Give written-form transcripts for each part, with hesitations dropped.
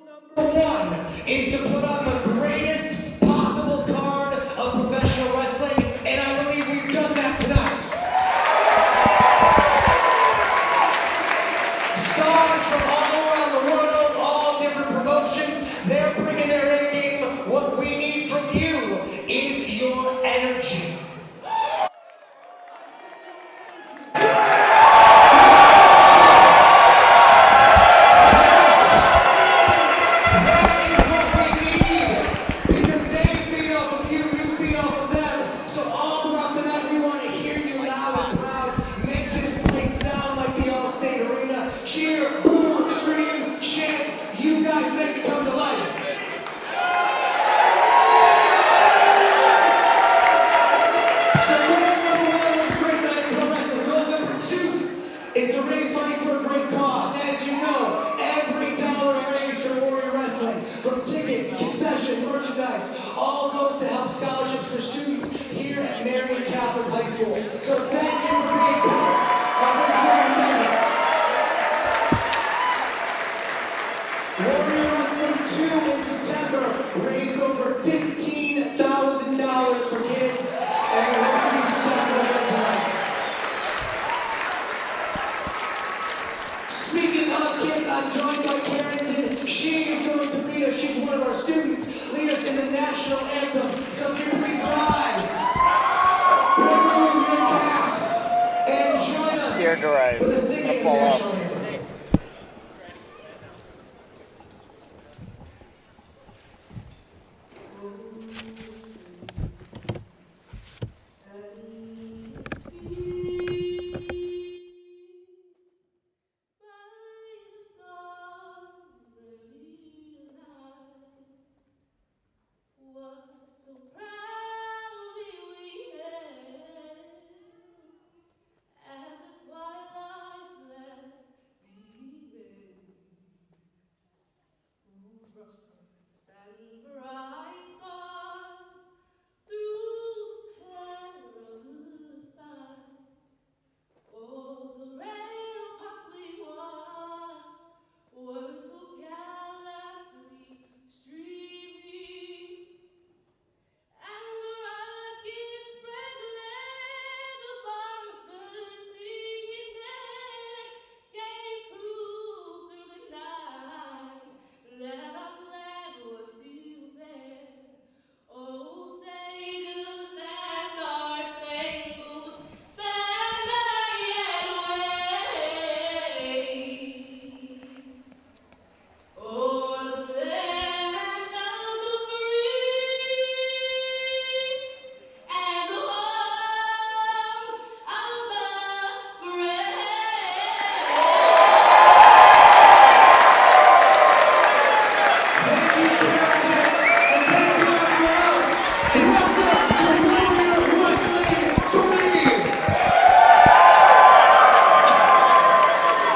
One is to put on the greatest possible card of professional wrestling, and I believe we've done that tonight. Stars from all around the world, all different promotions, they're bringing their A game. What we need from you is your energy. Is to raise money for a great cause. As you know, every dollar raised for Warrior Wrestling, from tickets, concession, merchandise, all goes to help scholarships for students here at Marion Catholic High School. So thank you for being part of this great event. Warrior Wrestling 2 in September raised over $15,000 for kids, and we hope to be successful again tonight. Speaking of kids, I'm joined by Carrington. She is going to lead us. She's one of our students. Lead us in the national anthem. So if you please rise. Remove your caps and join us scared to rise. for the singing of the national anthem.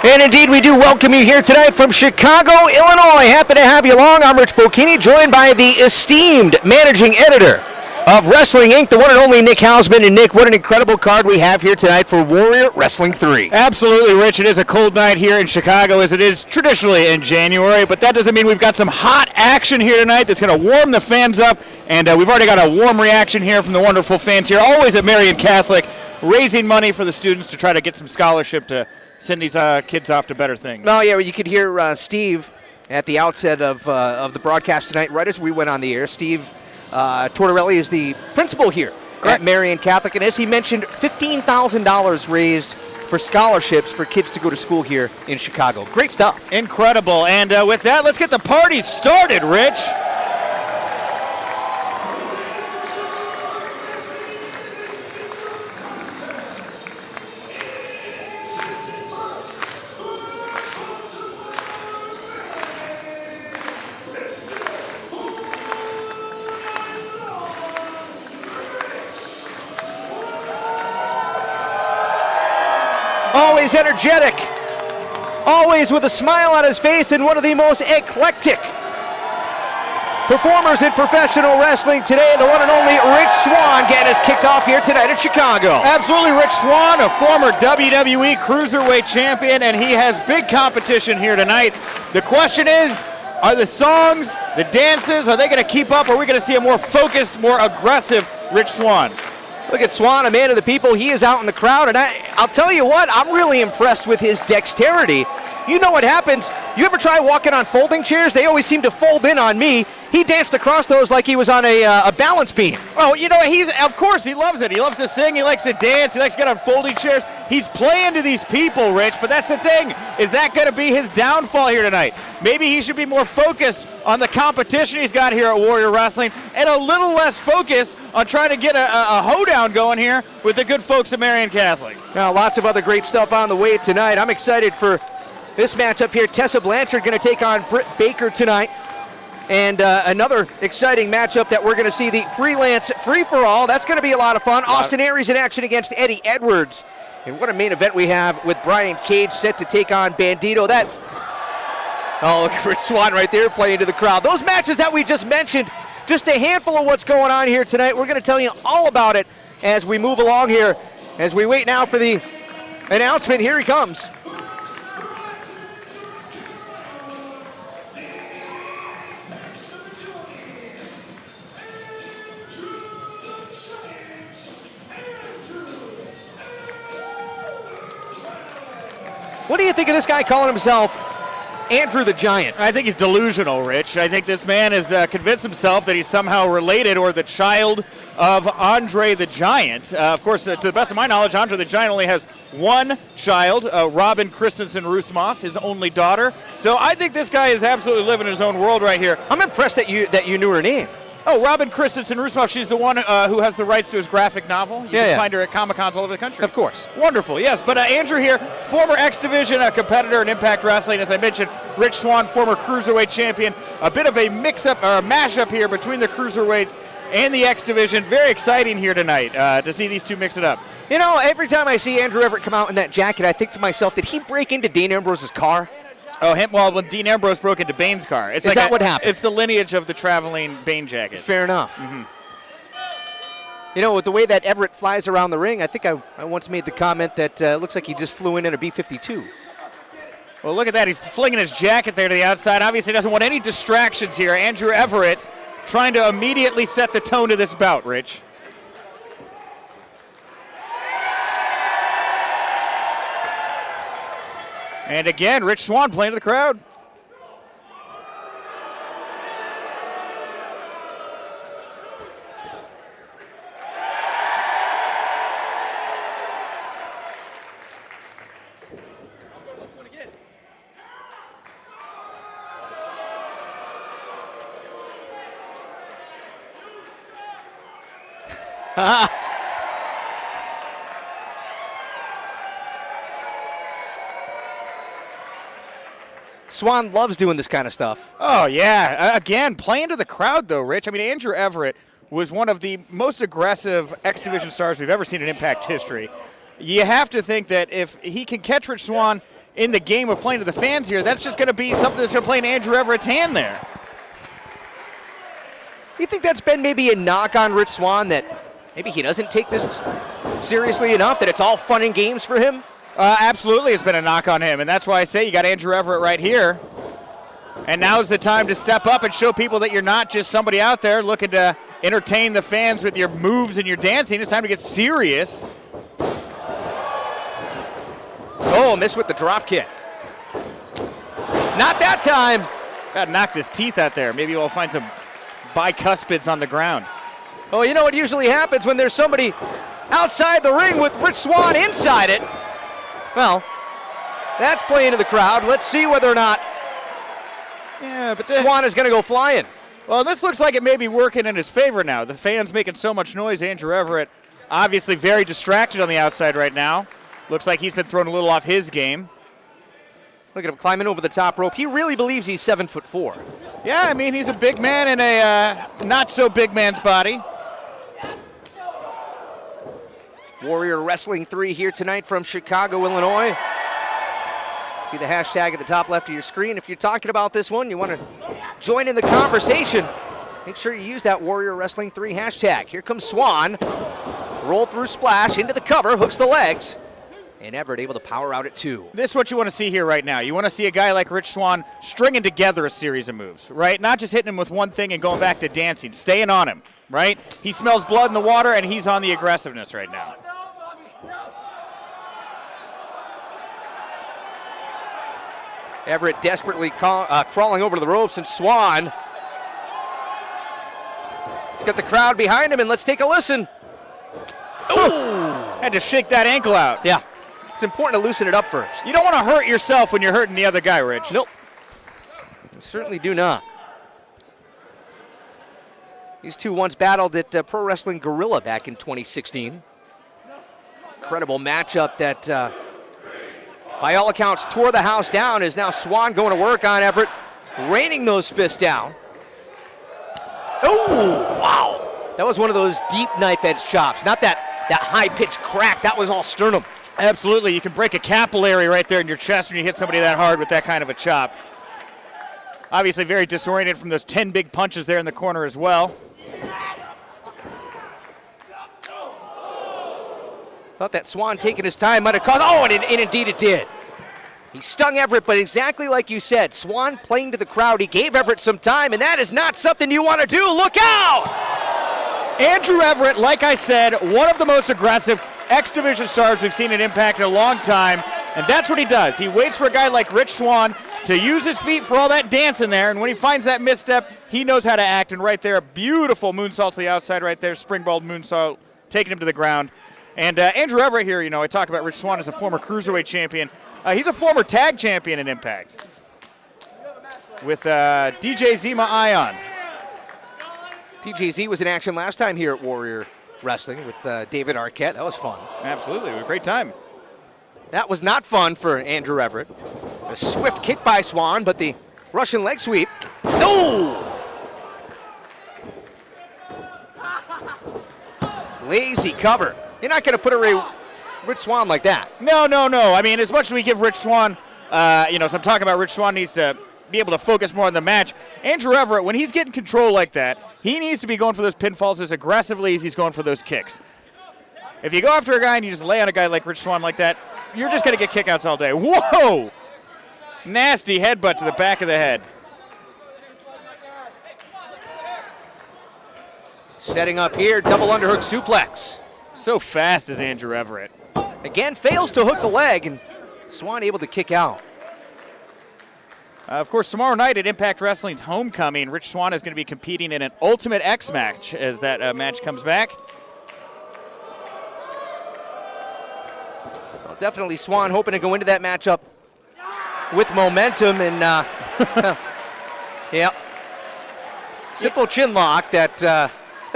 And indeed, we do welcome you here tonight from Chicago, Illinois. Happy to have you along. I'm Rich Bocchini, joined by the esteemed managing editor of Wrestling Inc., the one and only Nick Hausman. And Nick, what an incredible card we have here tonight for Warrior Wrestling 3. Absolutely, Rich. It is a cold night here in Chicago, as it is traditionally in January, but that doesn't mean we've got some hot action here tonight that's going to warm the fans up, and we've already got a warm reaction here from the wonderful fans here, always at Marion Catholic, raising money for the students to try to get some scholarship to send these kids off to better things. No, yeah, well, you could hear Steve at the outset of the broadcast tonight, right as we went on the air. Steve Tortorelli is the principal here at Marion Catholic, and as he mentioned, $15,000 raised for scholarships for kids to go to school here in Chicago. Great stuff. Incredible. And with that, let's get the party started, Rich. Always energetic, always with a smile on his face, and one of the most eclectic performers in professional wrestling today, the one and only Rich Swann, getting us kicked off here tonight in Chicago. Absolutely, Rich Swann, a former WWE Cruiserweight champion, and he has big competition here tonight. The question is, Are the songs, the dances, are they going to keep up, or are we going to see a more focused, more aggressive Rich Swann? Look at Swann, a man of the people. He is out in the crowd, and I'll tell you what, I'm really impressed with his dexterity. You know what happens? You ever try walking on folding chairs? They always seem to fold in on me. He danced across those like he was on a balance beam. Oh, you know, of course, he loves it. He loves to sing, he likes to dance, he likes to get on folding chairs. He's playing to these people, Rich, but that's the thing. Is that going to be his downfall here tonight? Maybe he should be more focused on the competition he's got here at Warrior Wrestling and a little less focused on trying to get a hoedown going here with the good folks at Marion Catholic. Now, lots of other great stuff on the way tonight. I'm excited for this matchup here. Tessa Blanchard going to take on Britt Baker tonight. And another exciting matchup that we're going to see, the freelance free-for-all. That's going to be a lot of fun. Austin Aries in action against Eddie Edwards. And what a main event we have with Brian Cage set to take on Bandito. Oh, look for Swann right there playing to the crowd. Those matches that we just mentioned, just a handful of what's going on here tonight. We're going to tell you all about it as we move along here. As we wait now for the announcement, here he comes. What do you think of this guy calling himself Andrew the Giant? I think he's delusional, Rich. I think this man has convinced himself that he's somehow related or the child of Andre the Giant. Of course, to the best of my knowledge, Andre the Giant only has one child, Robin Christensen Rusmov, his only daughter. So I think this guy is absolutely living in his own world right here. I'm impressed that you knew her name. Oh, Robin Christensen Rusmov, she's the one who has the rights to his graphic novel. You can find her at Comic-Cons all over the country. Of course. Wonderful, yes. But Andrew here, former X Division competitor in Impact Wrestling. As I mentioned, Rich Swann, former Cruiserweight champion. A bit of a mix-up, or a mash-up here between the Cruiserweights and the X Division. Very exciting here tonight to see these two mix it up. You know, every time I see Andrew Everett come out in that jacket, I think to myself, did he break into Dean Ambrose's car? Oh, well, when Dean Ambrose broke into Bane's car. Is that what happened? It's the lineage of the traveling Bane jacket. Fair enough. Mm-hmm. You know, with the way that Everett flies around the ring, I think I once made the comment that looks like he just flew in a B-52. Well, look at that. He's flinging his jacket there to the outside. Obviously doesn't want any distractions here. Andrew Everett trying to immediately set the tone to this bout, Rich. And again, Rich Swann playing to the crowd. Swann loves doing this kind of stuff. Oh, yeah. Again, playing to the crowd, though, Rich. I mean, Andrew Everett was one of the most aggressive X Division stars we've ever seen in Impact history. You have to think that if he can catch Rich Swann in the game of playing to the fans here, that's just going to be something that's going to play in Andrew Everett's hand there. You think that's been maybe a knock on Rich Swann, that maybe he doesn't take this seriously enough, that it's all fun and games for him? Absolutely, it's been a knock on him, and that's why I say you got Andrew Everett right here. And now's the time to step up and show people that you're not just somebody out there looking to entertain the fans with your moves and your dancing. It's time to get serious. Oh, missed with the drop kick. Not that time. Got knocked his teeth out there. Maybe we'll find some bicuspids on the ground. Oh, you know what usually happens when there's somebody outside the ring with Rich Swann inside it? Well, that's playing to the crowd. Let's see whether or not Swann is going to go flying. Well, this looks like it may be working in his favor now. The fans making so much noise. Andrew Everett obviously very distracted on the outside right now. Looks like he's been thrown a little off his game. Look at him climbing over the top rope. He really believes he's 7'4". Yeah, I mean, he's a big man in a not-so-big man's body. Warrior Wrestling 3 here tonight from Chicago, Illinois. See the hashtag at the top left of your screen. If you're talking about this one, you want to join in the conversation, make sure you use that Warrior Wrestling 3 hashtag. Here comes Swann. Roll through splash into the cover, hooks the legs. And Everett able to power out at 2. This is what you want to see here right now. You want to see a guy like Rich Swann stringing together a series of moves, right? Not just hitting him with one thing and going back to dancing, staying on him, right? He smells blood in the water, and he's on the aggressiveness right now. Everett desperately crawling over to the ropes, and Swann. He's got the crowd behind him, and let's take a listen. Ooh! Had to shake that ankle out. Yeah. It's important to loosen it up first. You don't want to hurt yourself when you're hurting the other guy, Rich. Nope. Certainly do not. These two once battled at Pro Wrestling Guerrilla back in 2016. Incredible matchup that, by all accounts, tore the house down. Is now Swann going to work on Everett, raining those fists down. Oh, wow. That was one of those deep knife edge chops, not that high-pitched crack. That was all sternum. Absolutely. You can break a capillary right there in your chest when you hit somebody that hard with that kind of a chop. Obviously very disoriented from those 10 big punches there in the corner as well. Thought that Swann taking his time might have caused, and indeed it did. He stung Everett, but exactly like you said, Swann playing to the crowd. He gave Everett some time, and that is not something you want to do. Look out! Andrew Everett, like I said, one of the most aggressive X Division stars we've seen in Impact in a long time, and that's what he does. He waits for a guy like Rich Swann to use his feet for all that dancing there, and when he finds that misstep, he knows how to act, and right there, a beautiful moonsault to the outside right there, springboard moonsault, taking him to the ground. And Andrew Everett here, I talk about Rich Swann as a former Cruiserweight champion. He's a former tag champion in Impact with DJ Zima Ion. TJZ was in action last time here at Warrior Wrestling with David Arquette. That was fun. Absolutely. It was a great time. That was not fun for Andrew Everett. A swift kick by Swann, but the Russian leg sweep. No! Lazy cover. You're not going to put away Rich Swann like that. No. I mean, as much as we give Rich Swann, so I'm talking about Rich Swann needs to be able to focus more on the match. Andrew Everett, when he's getting control like that, he needs to be going for those pinfalls as aggressively as he's going for those kicks. If you go after a guy and you just lay on a guy like Rich Swann like that, you're just going to get kickouts all day. Whoa! Nasty headbutt to the back of the head. Setting up here, double underhook suplex. So fast is Andrew Everett. Again, fails to hook the leg, and Swann able to kick out. Of course, tomorrow night at Impact Wrestling's Homecoming, Rich Swann is going to be competing in an Ultimate X match as that match comes back. Well, definitely Swann hoping to go into that matchup with momentum, and yeah, simple chin lock that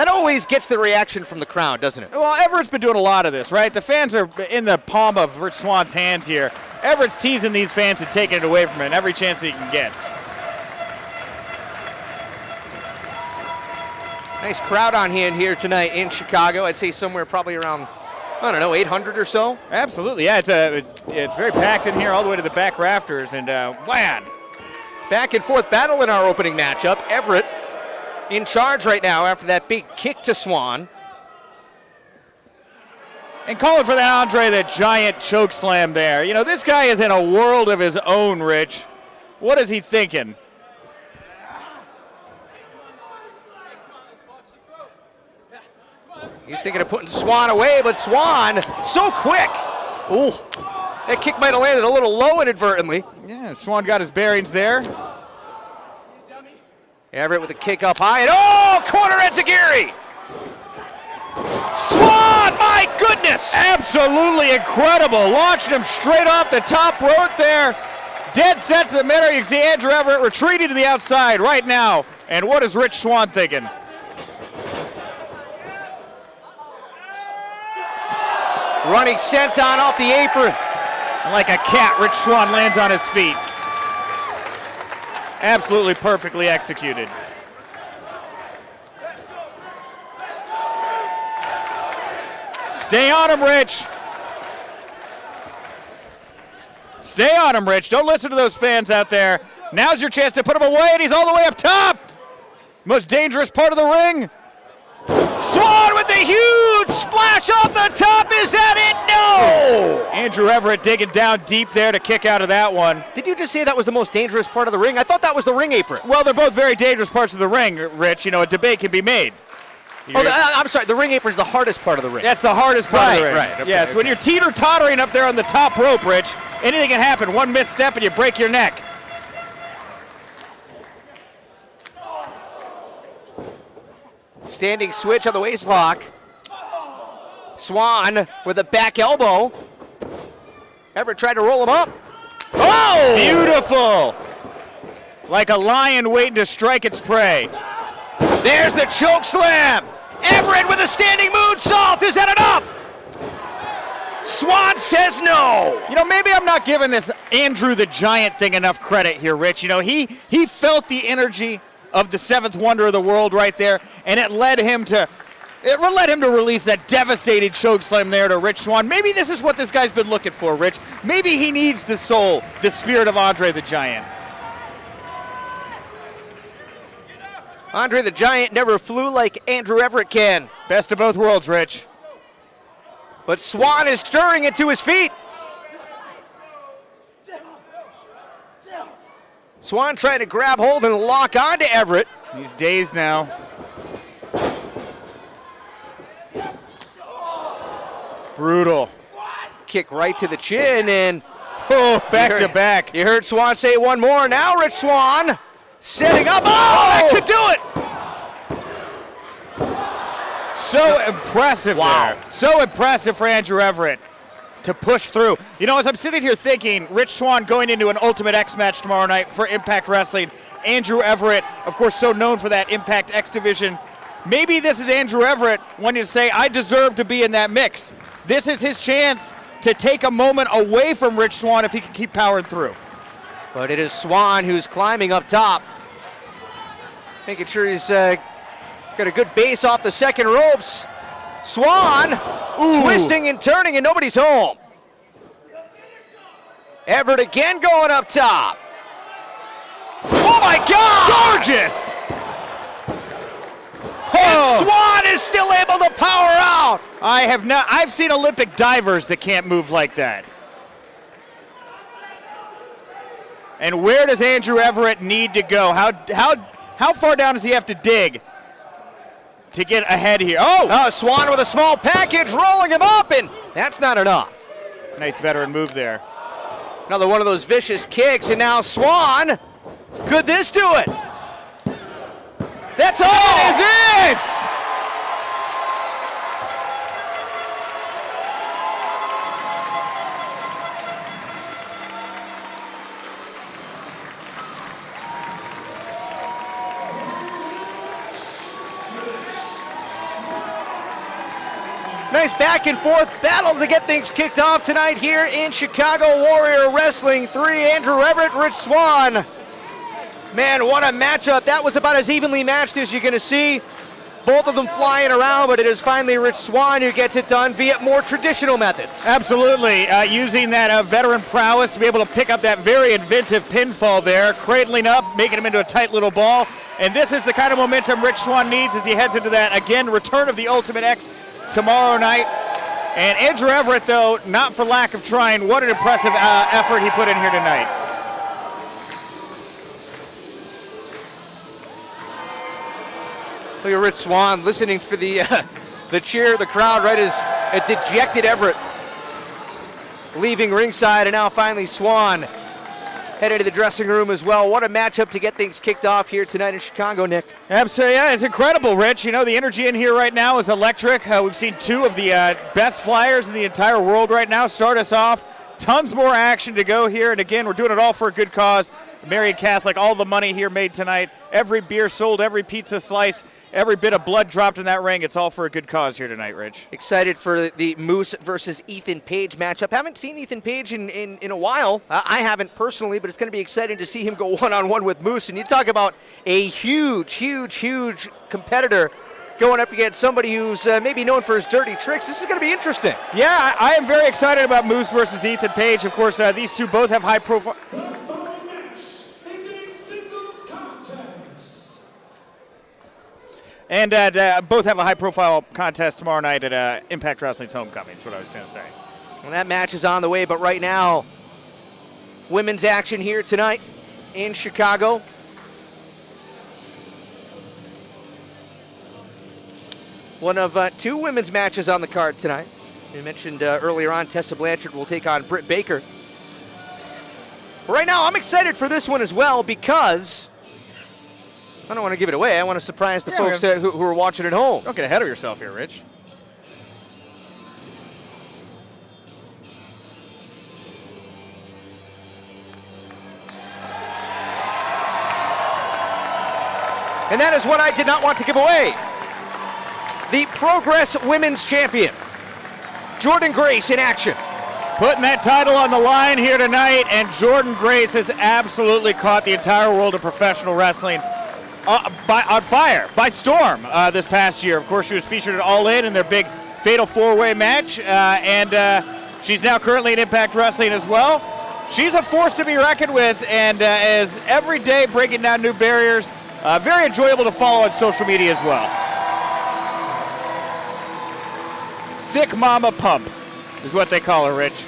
always gets the reaction from the crowd, doesn't it? Well, Everett's been doing a lot of this, right? The fans are in the palm of Rich Swann's hands here. Everett's teasing these fans and taking it away from him every chance that he can get. Nice crowd on hand here tonight in Chicago. I'd say somewhere probably around, 800 or so. Absolutely, yeah. It's very packed in here all the way to the back rafters, and wham! Back and forth battle in our opening matchup. Everett in charge right now after that big kick to Swann. And calling for that Andre the Giant choke slam there. This guy is in a world of his own, Rich. What is he thinking? He's thinking of putting Swann away, but Swann so quick. Ooh, that kick might have landed a little low inadvertently. Yeah, Swann got his bearings there. Everett with a kick up high, and corner enziguri. Swann, my goodness! Absolutely incredible. Launched him straight off the top rope there. Dead set to the middle. You can see Andrew Everett retreating to the outside right now. And what is Rich Swann thinking? Running senton off the apron. And like a cat, Rich Swann lands on his feet. Absolutely perfectly executed. Stay on him, Rich. Stay on him, Rich. Don't listen to those fans out there. Now's your chance to put him away, and he's all the way up top. Most dangerous part of the ring. Swan with a huge splash off the top. Is that it? No! Andrew Everett digging down deep there to kick out of that one. Did you just say that was the most dangerous part of the ring? I thought that was the ring apron. Well, they're both very dangerous parts of the ring, Rich. You know, a debate can be made. I'm sorry, the ring apron is the hardest part of the ring. That's the hardest part of the ring. Right. Okay, yes, when you're teeter-tottering up there on the top rope, Rich, anything can happen. One misstep and you break your neck. Standing switch on the waist lock. Swan with a back elbow. Everett tried to roll him up. Oh! Beautiful! Like a lion waiting to strike its prey. There's the choke slam. Everett with a standing moonsault. Is that enough? Swan says no. You know, maybe I'm not giving this Andrew the Giant thing enough credit here, Rich. You know, he felt the energy of the seventh wonder of the world right there, and it led him to release that devastating chokeslam there to Rich Swann. Maybe this is what this guy's been looking for, Rich. Maybe he needs the soul, the spirit of Andre the Giant. Andre the Giant never flew like Andrew Everett can. Best of both worlds, Rich. But Swan is stirring it to his feet. Swan trying to grab hold and lock onto Everett. He's dazed now. Brutal. Kick right to the chin and back to back. You heard Swan say one more. Now Rich Swann setting up. Oh, that could do it. So impressive there. So impressive for Andrew Everett to push through. You know, as I'm sitting here thinking, Rich Swann going into an Ultimate X match tomorrow night for Impact Wrestling. Andrew Everett, of course, so known for that Impact X division. Maybe this is Andrew Everett wanting to say, I deserve to be in that mix. This is his chance to take a moment away from Rich Swann if he can keep powering through. But it is Swan who's climbing up top. Making sure he's got a good base off the second ropes. Swan twisting and turning and nobody's home. Everett again going up top. Oh my God! Gorgeous! And Swan is still able to power out. I've seen Olympic divers that can't move like that. And where does Andrew Everett need to go? How far down does he have to dig to get ahead here? Swan with a small package rolling him up, and that's not enough. Nice veteran move there. Another one of those vicious kicks, and now Swan. Could this do it? That's all. That is it! Nice back and forth battle to get things kicked off tonight here in Chicago Warrior Wrestling 3. Andrew Everett, Rich Swann. Man, what a matchup. That was about as evenly matched as you're going to see. Both of them flying around, but it is finally Rich Swann who gets it done via more traditional methods. Absolutely. Using that veteran prowess to be able to pick up that very inventive pinfall there, cradling up, making him into a tight little ball. And this is the kind of momentum Rich Swann needs as he heads into that, again, return of the Ultimate X tomorrow night. And Andrew Everett, though, not for lack of trying, what an impressive effort he put in here tonight. Look at Rich Swann listening for the cheer of the crowd, right as a dejected Everett leaving ringside, and now finally Swann headed to the dressing room as well. What a matchup to get things kicked off here tonight in Chicago, Nick. Absolutely, yeah, it's incredible, Rich. You know, the energy in here right now is electric. We've seen two of the best flyers in the entire world right now start us off. Tons more action to go here, and again, we're doing it all for a good cause. Marian Catholic, all the money here made tonight, every beer sold, every pizza slice, every bit of blood dropped in that ring. It's all for a good cause here tonight, Rich. Excited for the Moose versus Ethan Page matchup. Haven't seen Ethan Page in a while. I haven't personally, but it's going to be exciting to see him go one-on-one with Moose. And you talk about a huge competitor going up against somebody who's maybe known for his dirty tricks. This is going to be interesting. Yeah, I am very excited about Moose versus Ethan Page. Of course, these two both have high profile. And both have a high-profile contest tomorrow night at Impact Wrestling's Homecoming, is what I was going to say. And that match is on the way, but right now, women's action here tonight in Chicago. One of two women's matches on the card tonight. We mentioned earlier on, Tessa Blanchard will take on Britt Baker. Right now, I'm excited for this one as well because I don't want to give it away. I want to surprise the folks who are watching at home. Don't get ahead of yourself here, Rich. And that is what I did not want to give away. The Progress Women's Champion, Jordynne Grace, in action. Putting that title on the line here tonight, and Jordynne Grace has absolutely caught the entire world of professional wrestling on fire, by storm this past year. Of course, she was featured at All In their big Fatal 4-Way match, and she's now currently in Impact Wrestling as well. She's a force to be reckoned with, and is every day breaking down new barriers. Very enjoyable to follow on social media as well. Thick Mama Pump is what they call her, Rich.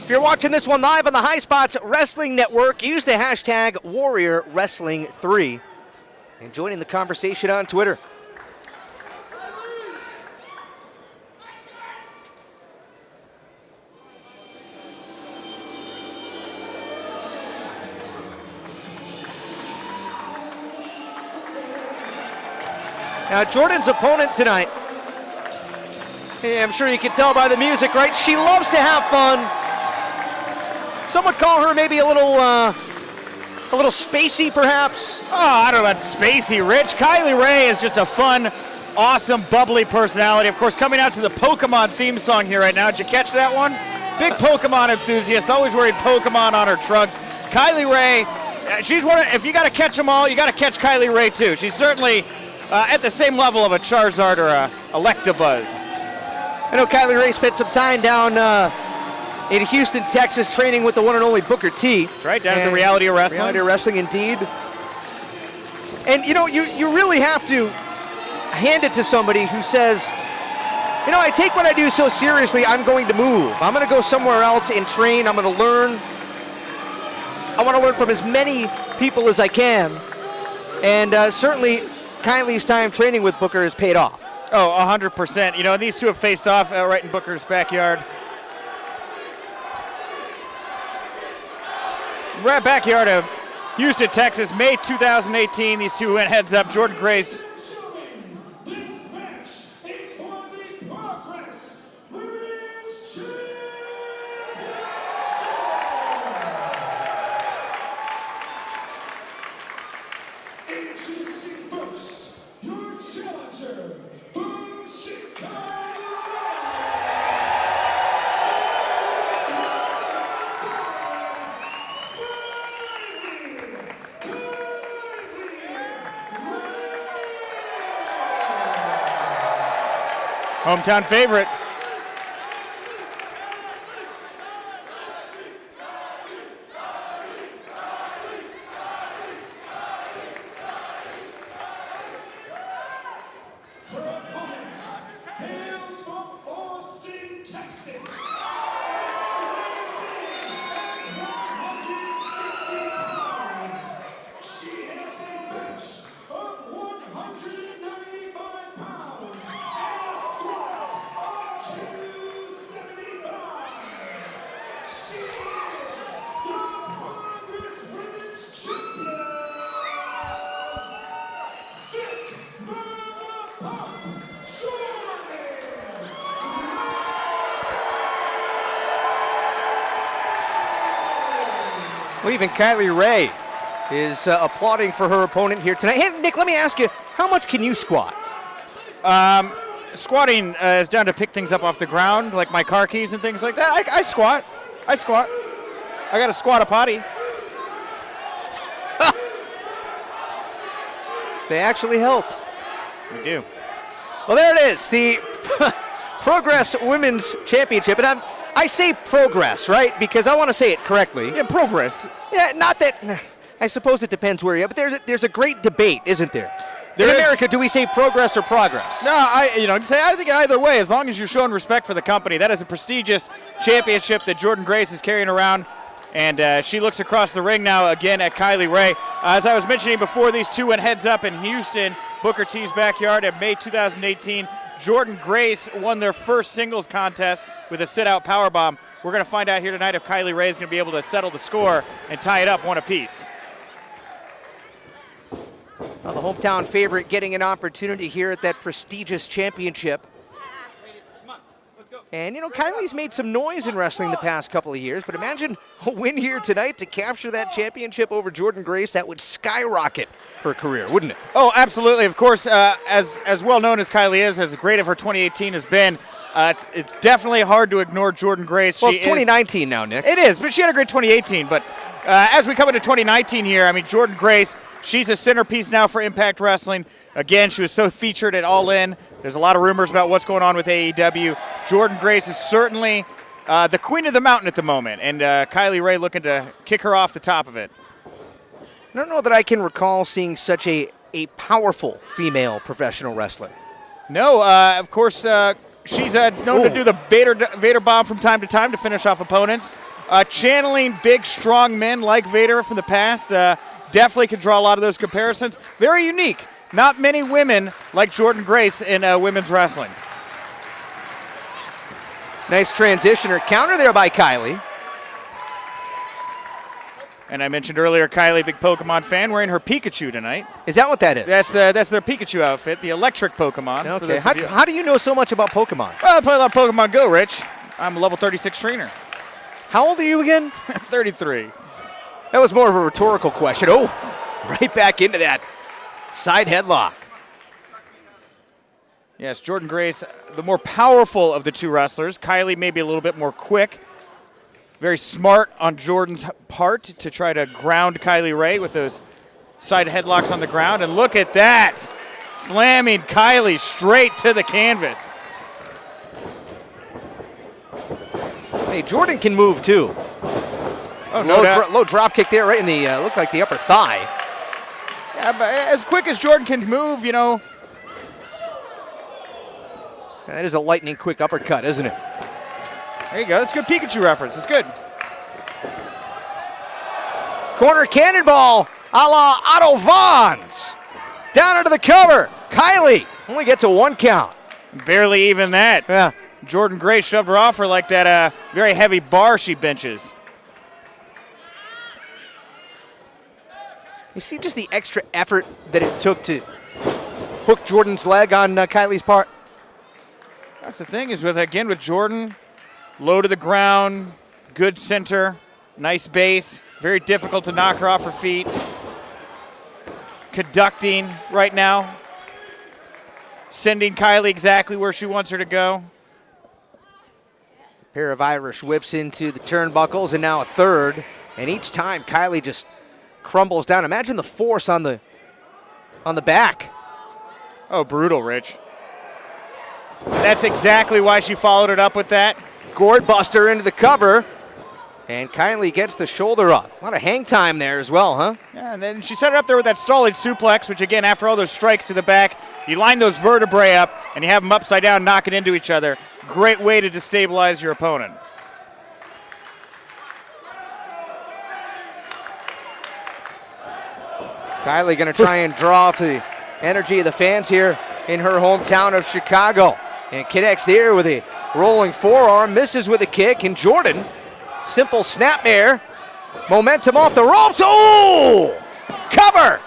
If you're watching this one live on the High Spots Wrestling Network, use the hashtag WarriorWrestling3 and join in the conversation on Twitter. Now, Jordynne's opponent tonight, I'm sure you can tell by the music, right? She loves to have fun. Some would call her maybe a little spacey, perhaps. Oh, I don't know about spacey, Rich. Kylie Ray is just a fun, awesome, bubbly personality. Of course, coming out to the Pokemon theme song here right now. Did you catch that one? Big Pokemon enthusiast, always wearing Pokemon on her trunks. Kylie Ray, she's one of, if you got to catch them all, you got to catch Kylie Ray too. She's certainly at the same level of a Charizard or a Electabuzz. I know Kylie Ray spent some time down in Houston, Texas, training with the one and only Booker T. That's right, down at the Reality of Wrestling. Reality of Wrestling, indeed. And, you know, you really have to hand it to somebody who says, you know, I take what I do so seriously, I'm going to move. I'm going to go somewhere else and train. I'm going to learn. I want to learn from as many people as I can. And certainly, Kylie's time training with Booker has paid off. Oh, 100%. You know, these two have faced off right in Booker's backyard. Right backyard of Houston, Texas, May 2018. These two went heads up. Jordynne Grace. This match is for the Progress Women's Championship. Introducing first, your challenger from Chicago. Hometown favorite. Her opponent hails from Austin, Texas. And weighing 160 pounds. She has a bench of 195 pounds and a squat of 275. She is the Progress Women's Champion. Thick Mama Pop, Jordynne. Well, even Kylie Ray is applauding for her opponent here tonight. Hey, Nick, let me ask you, how much can you squat? Squatting is down to pick things up off the ground, like my car keys and things like that. I squat. I got to squat a potty. They actually help. We do. Well, there it is, the Progress Women's Championship. And I say progress, right? Because I want to say it correctly. Yeah, progress. Yeah, not that I suppose it depends where you're at, but there's a great debate, isn't there? There In is. America, do we say progress or progress? No, I think either way, as long as you're showing respect for the company. That is a prestigious championship that Jordan Grace is carrying around. And she looks across the ring now again at Kylie Ray. As I was mentioning before, these two went heads up in Houston, Booker T's backyard in May 2018. Jordan Grace won their first singles contest with a sit-out powerbomb. We're going to find out here tonight if Kylie Ray is going to be able to settle the score and tie it up one apiece. Well, the hometown favorite getting an opportunity here at that prestigious championship. And, Kylie's made some noise in wrestling the past couple of years, but imagine a win here tonight to capture that championship over Jordan Grace. That would skyrocket her career, wouldn't it? Oh, absolutely. Of course, as well known as Kylie is, as great as her 2018 has been, it's definitely hard to ignore Jordan Grace. Well, it's 2019 now, Nick. It is, but she had a great 2018. But as we come into 2019 here, Jordan Grace, she's a centerpiece now for Impact Wrestling. Again, she was so featured at All In. There's a lot of rumors about what's going on with AEW. Jordan Grace is certainly the queen of the mountain at the moment, and Kylie Ray looking to kick her off the top of it. I don't know that I can recall seeing such a powerful female professional wrestler. No, of course, she's known to do the Vader bomb from time to time to finish off opponents. Channeling big, strong men like Vader from the past, definitely can draw a lot of those comparisons. Very unique. Not many women like Jordan Grace in women's wrestling. Nice transitioner counter there by Kylie. And I mentioned earlier, Kylie, big Pokemon fan, wearing her Pikachu tonight. Is that what that is? That's their Pikachu outfit, the electric Pokemon. Okay. How do you know so much about Pokemon? Well, I play a lot of Pokemon Go, Rich. I'm a level 36 trainer. How old are you again? 33. That was more of a rhetorical question. Oh, right back into that side headlock. Yes, Jordan Grace, the more powerful of the two wrestlers. Kylie maybe a little bit more quick. Very smart on Jordan's part to try to ground Kylie Ray with those side headlocks on the ground. And look at that, slamming Kylie straight to the canvas. Hey, Jordan can move too. Oh, no doubt. Low drop kick there, right in the looked like the upper thigh. Yeah, but as quick as Jordan can move, That is a lightning quick uppercut, isn't it? There you go. That's a good Pikachu reference. It's good. Corner cannonball a la Otto Vons. Down under the cover. Kylie only gets a 1 count. Barely even that. Yeah. Jordan Grace shoved her off her like that very heavy bar she benches. You see just the extra effort that it took to hook Jordan's leg on Kylie's part? That's the thing is with Jordan, low to the ground, good center, nice base, very difficult to knock her off her feet. Conducting right now, sending Kylie exactly where she wants her to go. Pair of Irish whips into the turnbuckles and now a third. And each time Kylie just crumbles down. Imagine the force on the back. Oh, brutal, Rich. That's exactly why she followed it up with that. Gourd buster into the cover. And Kylie gets the shoulder up. A lot of hang time there as well, huh? Yeah, and then she set it up there with that stolid suplex, which again, after all those strikes to the back, you line those vertebrae up and you have them upside down, knocking into each other. Great way to destabilize your opponent. Kylie going to try and draw off the energy of the fans here in her hometown of Chicago. And connects there with a rolling forearm, misses with a kick, and Jordan, simple snapmare, momentum off the ropes. Oh! Cover!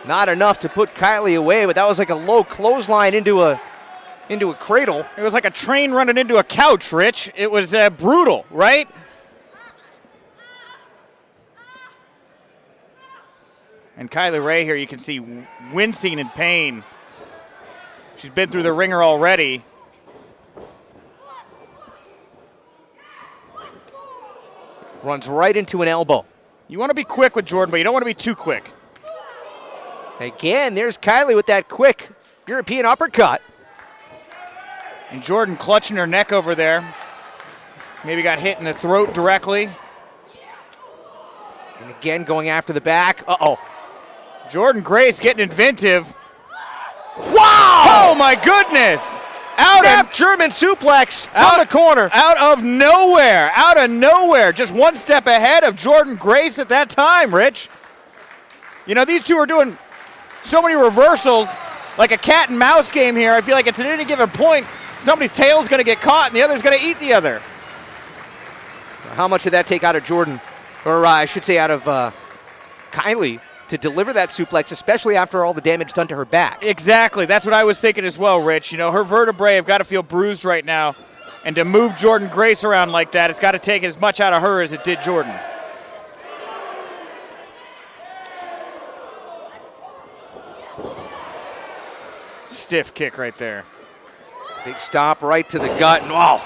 Not enough to put Kylie away, but that was like a low clothesline into a cradle. It was like a train running into a couch, Rich. It was brutal, right? And Kylie Ray here, you can see wincing in pain. She's been through the ringer already. Runs right into an elbow. You want to be quick with Jordan, but you don't want to be too quick. Again, there's Kylie with that quick European uppercut. And Jordan clutching her neck over there. Maybe got hit in the throat directly. And again, going after the back. Uh-oh. Jordan Grace getting inventive. Wow! Oh, my goodness. Snap German suplex out the corner. Out of nowhere. Just one step ahead of Jordan Grace at that time, Rich. You know, these two are doing so many reversals, like a cat and mouse game here. I feel like it's at any given point, somebody's tail's going to get caught and the other's going to eat the other. How much did that take out of Jordan, or I should say out of Kylie, to deliver that suplex, especially after all the damage done to her back? Exactly. That's what I was thinking as well, Rich. You know, her vertebrae have got to feel bruised right now, and to move Jordan Grace around like that, it's got to take as much out of her as it did Jordan. Stiff kick right there. Big stop right to the gut. And, wow.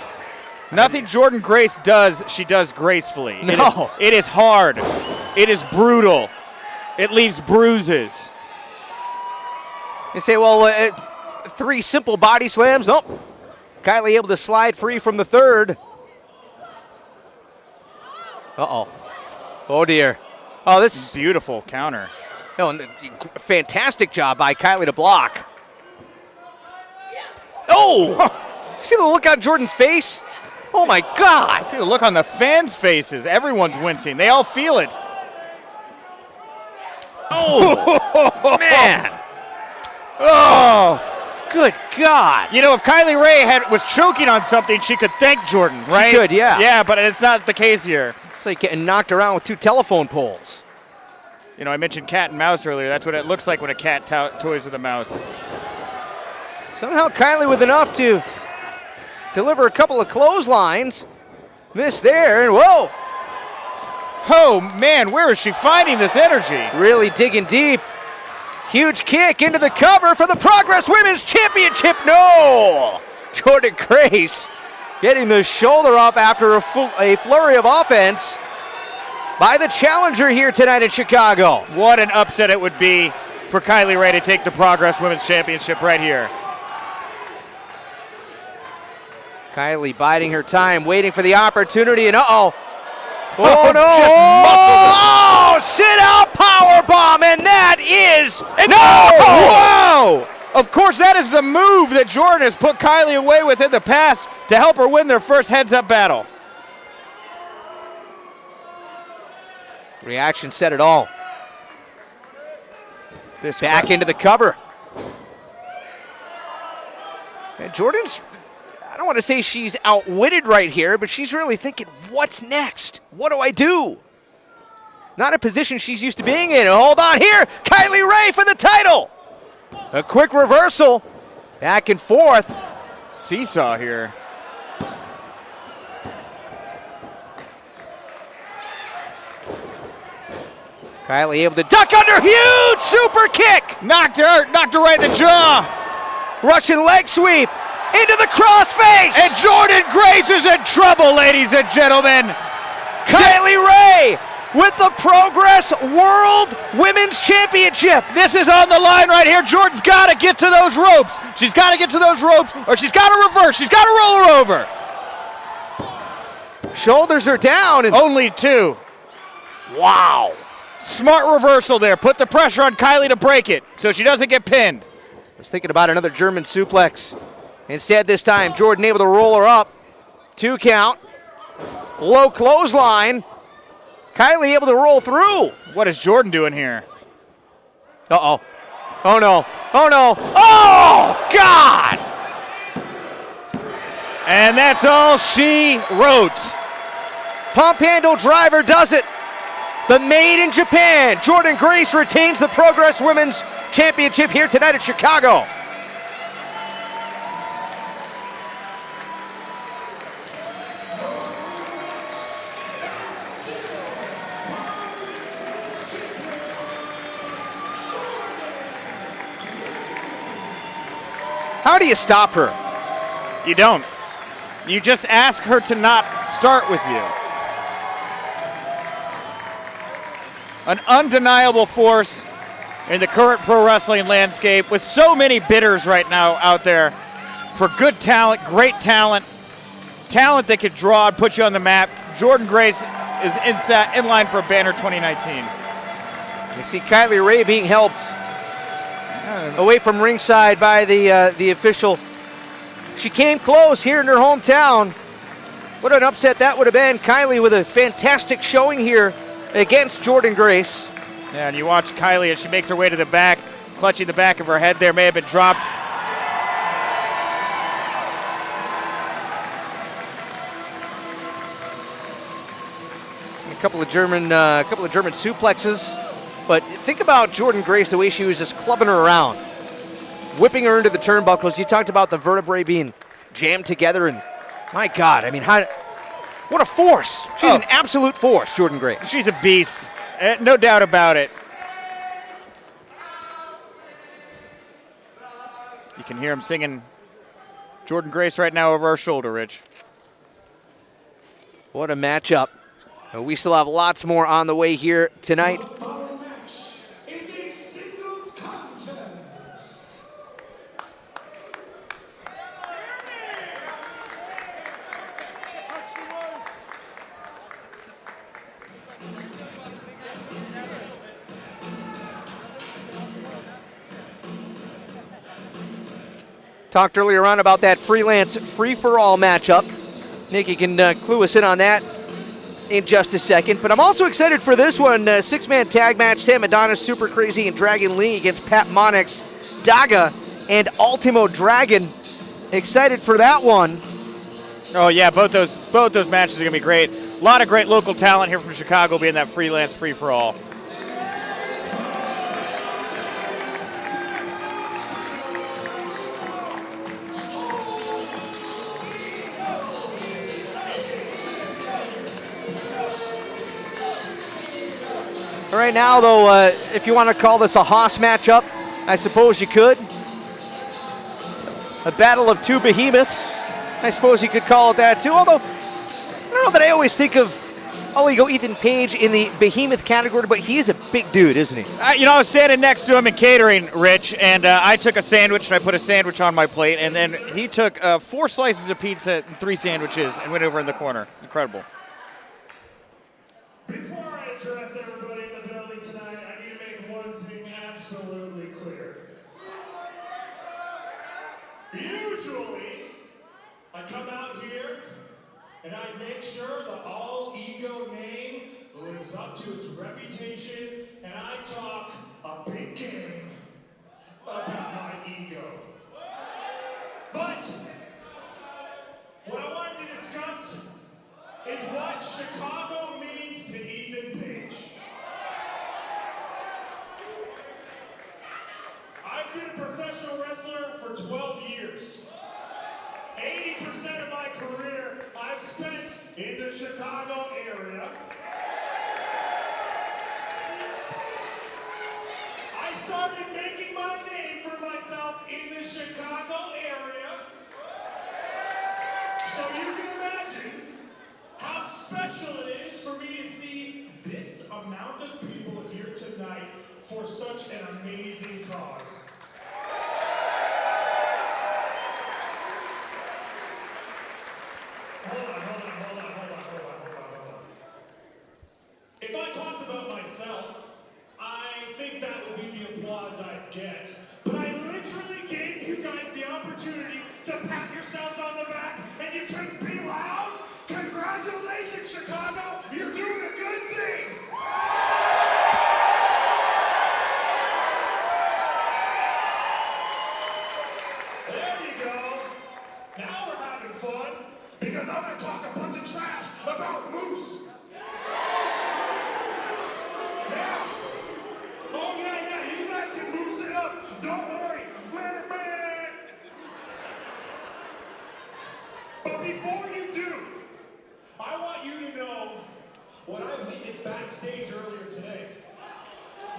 Nothing Jordan Grace does, she does gracefully. No. It is hard. It is brutal. It leaves bruises. You say, well, 3 simple body slams. Oh, Kylie able to slide free from the third. Uh-oh. Oh, dear. Oh, this Beautiful counter. Oh, and fantastic job by Kylie to block. Oh! See the look on Jordan's face? Oh, my God. See the look on the fans' faces. Everyone's wincing. They all feel it. Oh, man. Oh, good God. you know, if Kylie Ray was choking on something, she could thank Jordan, right? She could, yeah. Yeah, but it's not the case here. It's like getting knocked around with 2 telephone poles. You know, I mentioned cat and mouse earlier. That's what it looks like when a cat toys with a mouse. Somehow Kylie with enough to deliver a couple of clotheslines. Missed there, and whoa. Oh, man, where is she finding this energy? Really digging deep. Huge kick into the cover for the Progress Women's Championship. No! Jordan Grace getting the shoulder up after a flurry of offense by the challenger here tonight in Chicago. What an upset it would be for Kylie Ray to take the Progress Women's Championship right here. Kylie biding her time, waiting for the opportunity, and uh-oh. Oh, no! Oh, sit-out powerbomb, and that is no! Wow! Of course, that is the move that Jordan has put Kylie away with in the past to help her win their first heads-up battle. Reaction said it all. This Back into the cover. And Jordan's, I don't want to say she's outwitted right here, but she's really thinking, what's next? What do I do? Not a position she's used to being in. Hold on here. Kylie Ray for the title. A quick reversal. Back and forth. seesaw here. Kylie able to duck under. Huge super kick. Knocked her right in the jaw. Russian leg sweep into the crossface. And Jordan Grace is in trouble, ladies and gentlemen. Kylie Ray with the Progress World Women's Championship. This is on the line right here. Jordan's got to get to those ropes. She's got to get to those ropes, or she's got to reverse. She's got to roll her over. Shoulders are down. And Only two. wow. Smart reversal there. Put the pressure on Kylie to break it so she doesn't get pinned. I was thinking about another German suplex. Instead, this time, Jordan able to roll her up. 2 count. Low clothesline. Kylie able to roll through. What is Jordan doing here? Uh-oh. Oh, no. Oh, no. Oh, God! And that's all she wrote. Pump handle driver does it. The Made in Japan. Jordan Grace retains the Progress Women's Championship here tonight at Chicago. How do you stop her? You don't. You just ask her to not start with you. An undeniable force in the current pro wrestling landscape with so many bidders right now out there for good talent, great talent, talent that could draw and put you on the map. Jordan Grace is in line for a banner 2019. You see Kylie Ray being helped away from ringside by the official. She came close here in her hometown. What an upset that would have been. Kylie with a fantastic showing here against Jordan Grace. Yeah, and you watch Kylie as she makes her way to the back, clutching the back of her head there, may have been dropped. A couple of German suplexes. But think about Jordan Grace, the way she was just clubbing her around, whipping her into the turnbuckles. You talked about the vertebrae being jammed together, and my God, I mean, what a force. She's an absolute force, Jordan Grace. She's a beast, no doubt about it. You can hear him singing Jordan Grace right now over our shoulder, Rich. What a matchup. We still have lots more on the way here tonight. The following match is a singles contest. Talked earlier on about that freelance free-for-all matchup. Nick, you can clue us in on that in just a second. But I'm also excited for this one. Six-man tag match, Sam Adonis, Super Crazy, and Dragon Lee against Pat Monix, Daga, and Ultimo Dragon. Excited for that one. Oh yeah, both those matches are gonna be great. A lot of great local talent here from Chicago being that freelance free-for-all. Right now, though, if you want to call this a Haas matchup, I suppose you could. A battle of two behemoths. I suppose you could call it that, too. Although, I don't know that I always think of Ethan Page in the behemoth category, but he is a big dude, isn't he? I was standing next to him in catering, Rich, and I took a sandwich, and I put a sandwich on my plate, and then he took 4 slices of pizza and 3 sandwiches and went over in the corner. Incredible. Before I address everybody in the building tonight, I need to make one thing absolutely clear. Usually, I come out here and I make sure the All Ego name lives up to its reputation, and I talk a big game about my ego. But what I wanted to discuss is what Chicago means to Ethan Page. I've been a professional wrestler for 12 years. 80% of my career I've spent in the Chicago area. I started making my name for myself in the Chicago area. So you can imagine how special it is for me to see this amount of people here tonight for such an amazing cause. Hold on. If I talked about myself, I think that would be the applause I'd get. But I literally gave you guys the opportunity to pat yourselves on the back, and you couldn't be loud? Congratulations, Chicago! You're doing a good thing! There you go. Now we're having fun, because I'm going to talk a bunch of trash about Moose. Now, oh yeah, you guys can moose it up. Don't worry. But before you do, I want you to know what I witnessed backstage earlier today.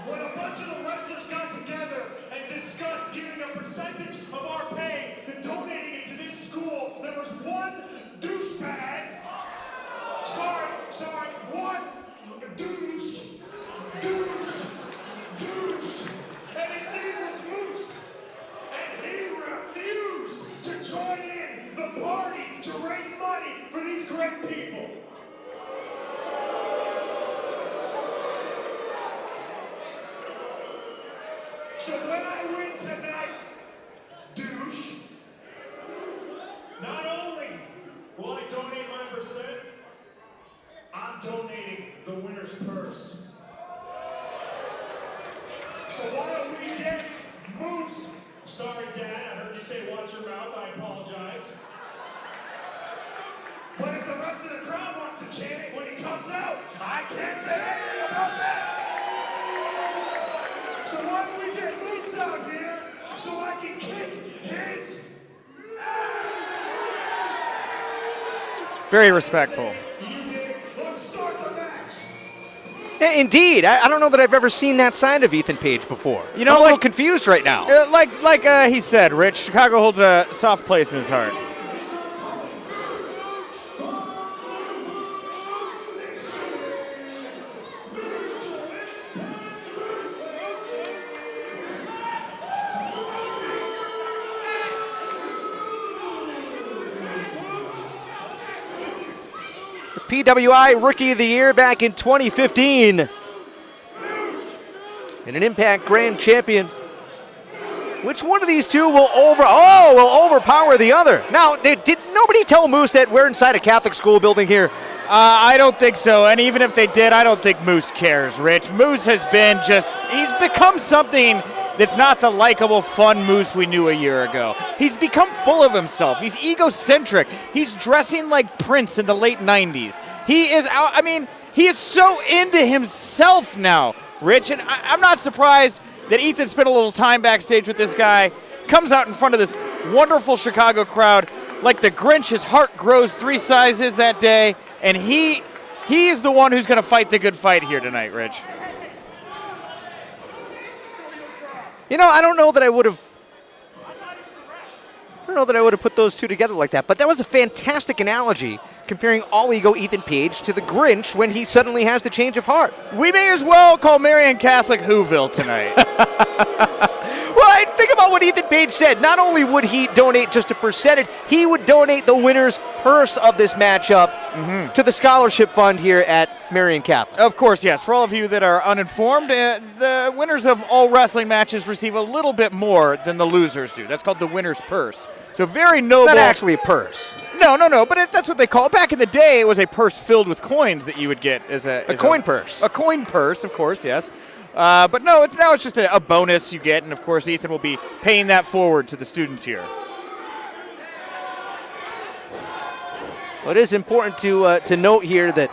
When a bunch of the wrestlers got together and discussed giving a percentage of our pay and donating it to this school, there was one douchebag. Sorry, one douche. And his name was Moose. And he refused to join in the party to raise money for these great people. So when I win tonight, douche, not only will I donate my percent, I'm donating the winner's purse. So why don't we get Moose? Sorry, Dad, I heard you say watch your mouth. I apologize. But if the rest of the crowd wants to chant it when he comes out, I can't say anything about that. So why don't we get Moose out here so I can kick his... Very respectful. Let's start the match. Yeah, indeed. I don't know that I've ever seen that side of Ethan Page before. You know, I'm a little like- confused right now. Like he said, Rich, Chicago holds a soft place in his heart. PWI Rookie of the Year back in 2015. And an Impact Grand Champion. Which one of these two will overpower the other? Now, did nobody tell Moose that we're inside a Catholic school building here? I don't think so, and even if they did, I don't think Moose cares, Rich. Moose has been he's become something that's not the likable, fun Moose we knew a year ago. He's become full of himself. He's egocentric. He's dressing like Prince in the late 90s. He is so into himself now, Rich, and I'm not surprised that Ethan spent a little time backstage with this guy, comes out in front of this wonderful Chicago crowd like the Grinch. His heart grows 3 sizes that day, and he is the one who's going to fight the good fight here tonight, Rich. You know, I don't know that I would have put those two together like that, but that was a fantastic analogy comparing All Ego Ethan Page to the Grinch when he suddenly has the change of heart. We may as well call Marion Catholic Whoville tonight. Well, think about what Ethan Page said. Not only would he donate just a percentage, he would donate the winner's purse of this matchup to the scholarship fund here at Marion Catholic. Of course, yes. For all of you that are uninformed, the winners of all wrestling matches receive a little bit more than the losers do. That's called the winner's purse. So very noble. It's not actually a purse. No, but that's what they call it. Back in the day, it was a purse filled with coins that you would get as a coin purse. A coin purse, of course, yes. But no, it's just a bonus you get, and of course Ethan will be paying that forward to the students here. Well, it is important to note here that,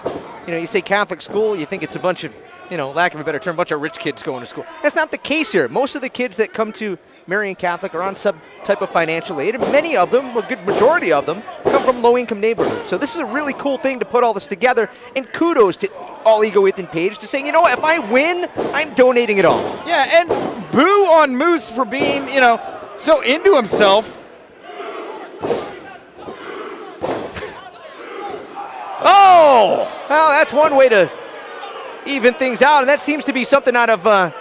you say Catholic school, you think it's a bunch of, lack of a better term, a bunch of rich kids going to school. That's not the case here. Most of the kids that come to Marion Catholic are on some type of financial aid, and many of them, a good majority of them, come from low-income neighborhoods. So this is a really cool thing to put all this together, and kudos to All Ego Ethan Page to say, what, if I win, I'm donating it all. Yeah, and boo on Moose for being, so into himself. Oh! Well, that's one way to even things out, and that seems to be something out of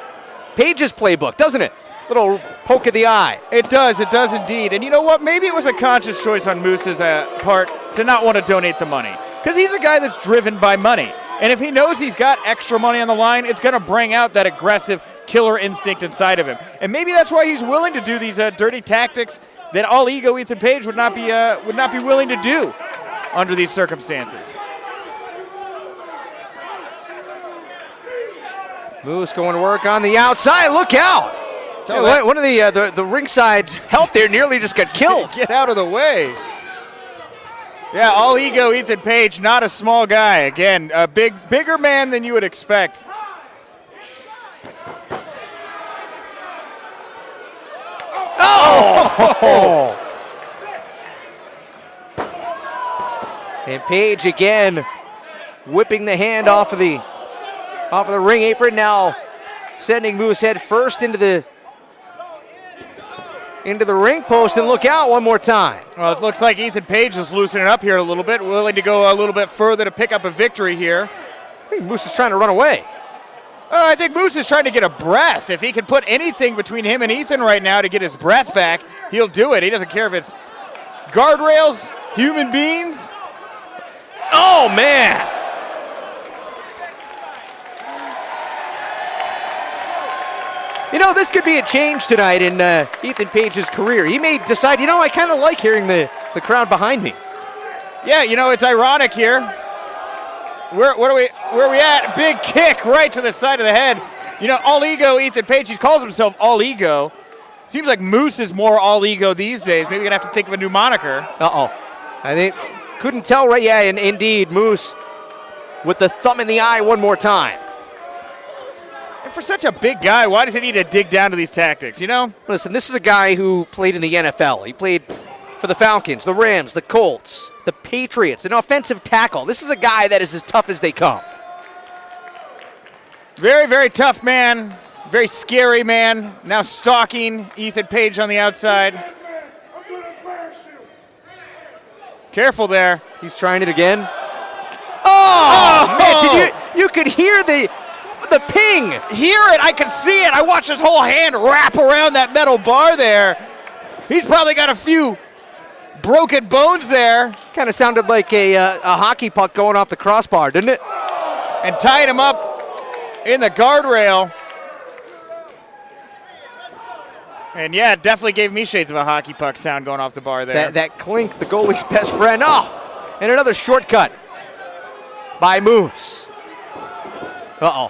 Page's playbook, doesn't it? Little poke of the eye. It does indeed. And you know what? Maybe it was a conscious choice on Moose's part to not want to donate the money. Because he's a guy that's driven by money. And if he knows he's got extra money on the line, it's going to bring out that aggressive killer instinct inside of him. And maybe that's why he's willing to do these dirty tactics that All Ego Ethan Page would not be willing to do under these circumstances. Moose going to work on the outside. Look out! Yeah, one of the ringside help there nearly just got killed. Get out of the way. Yeah, All Ego Ethan Page, not a small guy. Again, a bigger man than you would expect. Oh! And Page again whipping the hand off of the ring apron, now sending Moose head first into the ring post, and look out one more time. Well, it looks like Ethan Page is loosening up here a little bit, willing to go a little bit further to pick up a victory here. I think Moose is trying to run away. I think Moose is trying to get a breath. If he can put anything between him and Ethan right now to get his breath back, he'll do it. He doesn't care if it's guardrails, human beings. Oh, man. You know, this could be a change tonight in Ethan Page's career. He may decide, I kind of like hearing the crowd behind me. Yeah, it's ironic here. Where are we at? Big kick right to the side of the head. All ego Ethan Page. He calls himself all ego. Seems like Moose is more all ego these days. Maybe we're going to have to think of a new moniker. Uh-oh. I think, couldn't tell right. Yeah, and indeed, Moose with the thumb in the eye one more time. And for such a big guy, why does he need to dig down to these tactics, Listen, this is a guy who played in the NFL. He played for the Falcons, the Rams, the Colts, the Patriots, an offensive tackle. This is a guy that is as tough as they come. Very, very tough man. Very scary man. Now stalking Ethan Page on the outside. Careful there. He's trying it again. Oh! Man, you could hear the ping. Hear it. I can see it. I watched his whole hand wrap around that metal bar there. He's probably got a few broken bones there. Kind of sounded like a hockey puck going off the crossbar, didn't it? And tied him up in the guardrail. And yeah, it definitely gave me shades of a hockey puck sound going off the bar there. That clink, the goalie's best friend. Oh, and another shortcut by Moose. Uh-oh.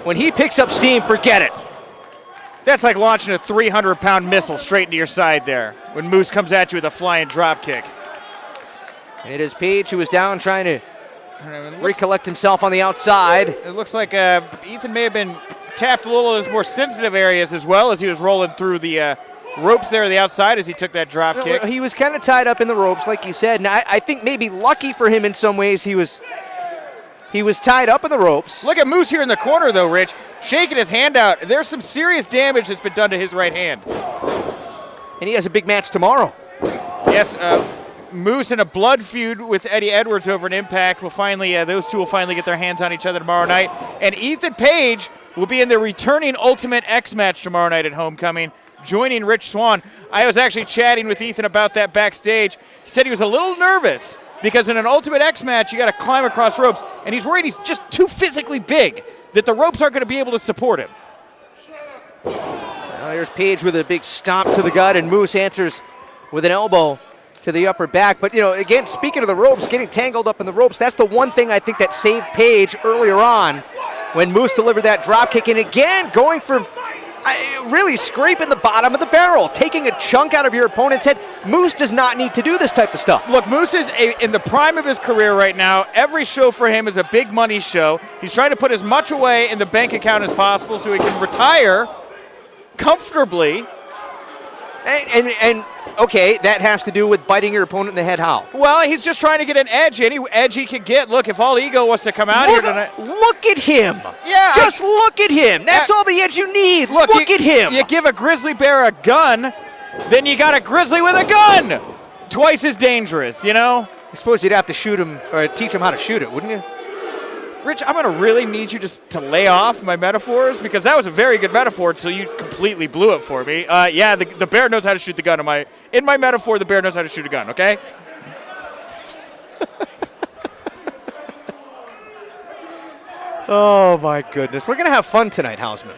When he picks up steam, forget it. That's like launching a 300-pound missile straight into your side there when Moose comes at you with a flying drop kick. And it is Page who is down trying to recollect himself on the outside. It looks like Ethan may have been tapped a little in his more sensitive areas as well as he was rolling through the ropes there on the outside as he took that drop kick. He was kind of tied up in the ropes, like you said. And I think maybe lucky for him in some ways he was tied up in the ropes. Look at Moose here in the corner, though, Rich, shaking his hand out. There's some serious damage that's been done to his right hand. And he has a big match tomorrow. Yes, Moose in a blood feud with Eddie Edwards over an Impact. Those two will finally get their hands on each other tomorrow night. And Ethan Page will be in the returning Ultimate X match tomorrow night at Homecoming, joining Rich Swann. I was actually chatting with Ethan about that backstage. He said he was a little nervous because in an Ultimate X match, you got to climb across ropes, and he's worried he's just too physically big, that the ropes aren't going to be able to support him. Well, there's Page with a big stomp to the gut, and Moose answers with an elbow to the upper back. But, again, speaking of the ropes, getting tangled up in the ropes, that's the one thing I think that saved Page earlier on when Moose delivered that drop kick. And again, going for really scraping the bottom of the barrel, taking a chunk out of your opponent's head. Moose does not need to do this type of stuff. Look, Moose is in the prime of his career right now. Every show for him is a big money show. He's trying to put as much away in the bank account as possible so he can retire comfortably. And okay, that has to do with biting your opponent in the head. How? Well, he's just trying to get an edge, any edge he can get. Look, if All Ego wants to come out here tonight. Look at him. Yeah. Just look at him. That's all the edge you need. Look at him. You give a grizzly bear a gun, then you got a grizzly with a gun. Twice as dangerous, I suppose you'd have to shoot him or teach him how to shoot it, wouldn't you? Rich, I'm going to really need you just to lay off my metaphors because that was a very good metaphor until you completely blew it for me. Yeah, the bear knows how to shoot the gun. In my metaphor, the bear knows how to shoot a gun, okay? Oh, my goodness. We're going to have fun tonight, Hausman.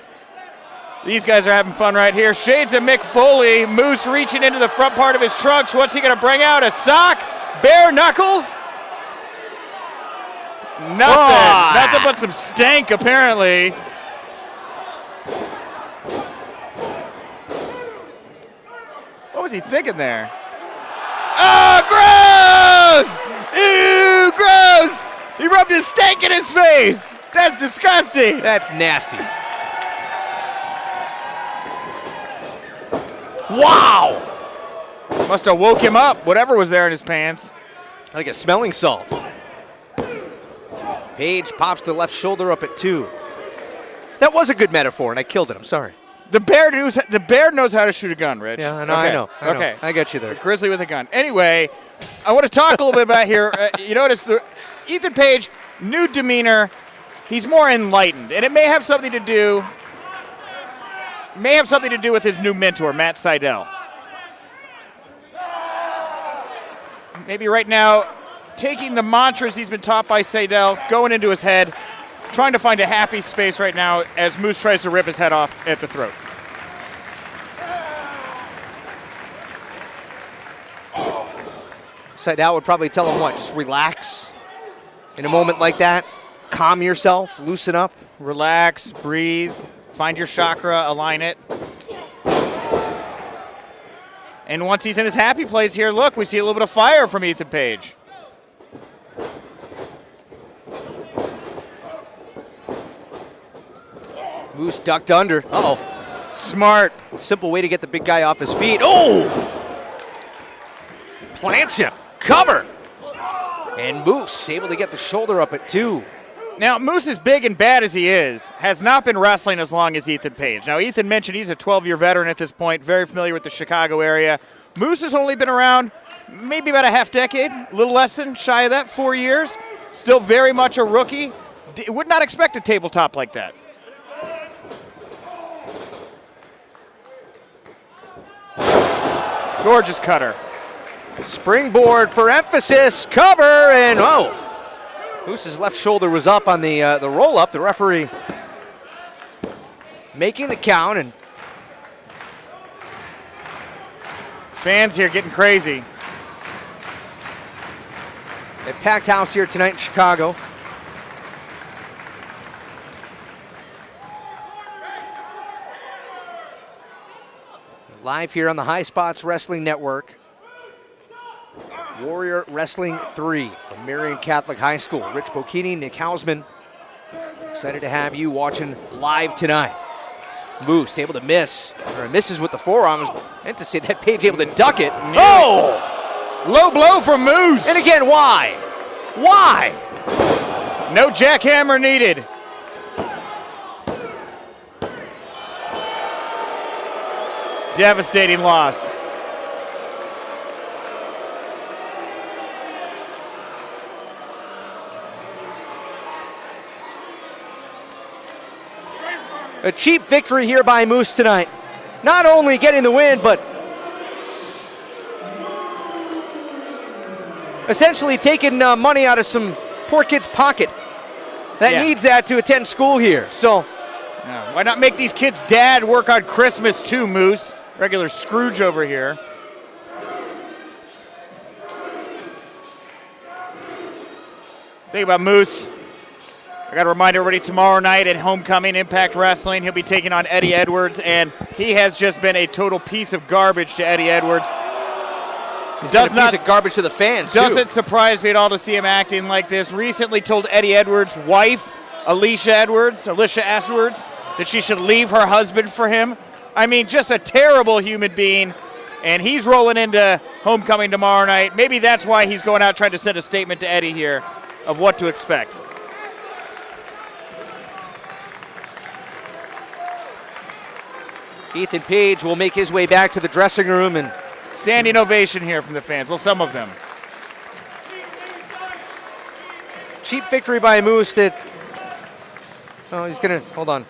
These guys are having fun right here. Shades of Mick Foley. Moose reaching into the front part of his trunks. What's he going to bring out? A sock? Bare knuckles? Nothing. Nothing but some stank, apparently. What was he thinking there? Oh, gross! Ew, gross! He rubbed his stank in his face. That's disgusting. That's nasty. Wow! Must have woke him up, whatever was there in his pants. Like a smelling salt. Page pops the left shoulder up at 2. That was a good metaphor, and I killed it. I'm sorry. The bear knows how to shoot a gun, Rich. Yeah, I know. Okay. I got you there. A grizzly with a gun. Anyway, I want to talk a little bit about here. You notice Ethan Page, new demeanor. He's more enlightened, and it may have something to do with his new mentor, Matt Seidel. Maybe right now, taking the mantras he's been taught by Seidel, going into his head, trying to find a happy space right now as Moose tries to rip his head off at the throat. Seidel would probably tell him what? Just relax in a moment like that. Calm yourself, loosen up. Relax, breathe, find your chakra, align it. And once he's in his happy place here, look, we see a little bit of fire from Ethan Page. Moose ducked under. Uh-oh. Smart. Simple way to get the big guy off his feet. Oh! Plants him. Cover. And Moose able to get the shoulder up at 2. Now, Moose, as big and bad as he is, has not been wrestling as long as Ethan Page. Now, Ethan mentioned he's a 12-year veteran at this point, very familiar with the Chicago area. Moose has only been around maybe about a half decade, a little less than, shy of that, 4 years. Still very much a rookie. Would not expect a tabletop like that. Gorgeous cutter. Springboard for emphasis. Cover, and oh! Moose's left shoulder was up on the roll-up. The referee making the count, and fans here getting crazy. a packed house here tonight in Chicago. Live here on the High Spots Wrestling Network. Warrior Wrestling 3 from Marion Catholic High School. Rich Bocchini, Nick Hausman. Excited to have you watching live tonight. Moose able to miss, or misses with the forearms. Meant to say that Page able to duck it. Oh! Low blow from Moose. And again, why? Why? No jackhammer needed. Devastating loss. A cheap victory here by Moose tonight. Not only getting the win, but essentially taking money out of some poor kid's pocket that needs that to attend school here. So yeah, why not make these kids' dad work on Christmas too, Moose? Regular Scrooge over here. Think about Moose. I got to remind everybody, tomorrow night at Homecoming Impact Wrestling, he'll be taking on Eddie Edwards, and he has just been a total piece of garbage to Eddie Edwards. He's been a piece of garbage to the fans, Doesn't surprise me at all to see him acting like this. Recently told Eddie Edwards' wife, Alicia Edwards, that she should leave her husband for him. I mean, just a terrible human being, and he's rolling into Homecoming tomorrow night. Maybe that's why he's going out trying to send a statement to Eddie here of what to expect. Ethan Page will make his way back to the dressing room, and standing ovation here from the fans. Well, some of them. Cheap victory by Moose that, oh, he's gonna, hold on.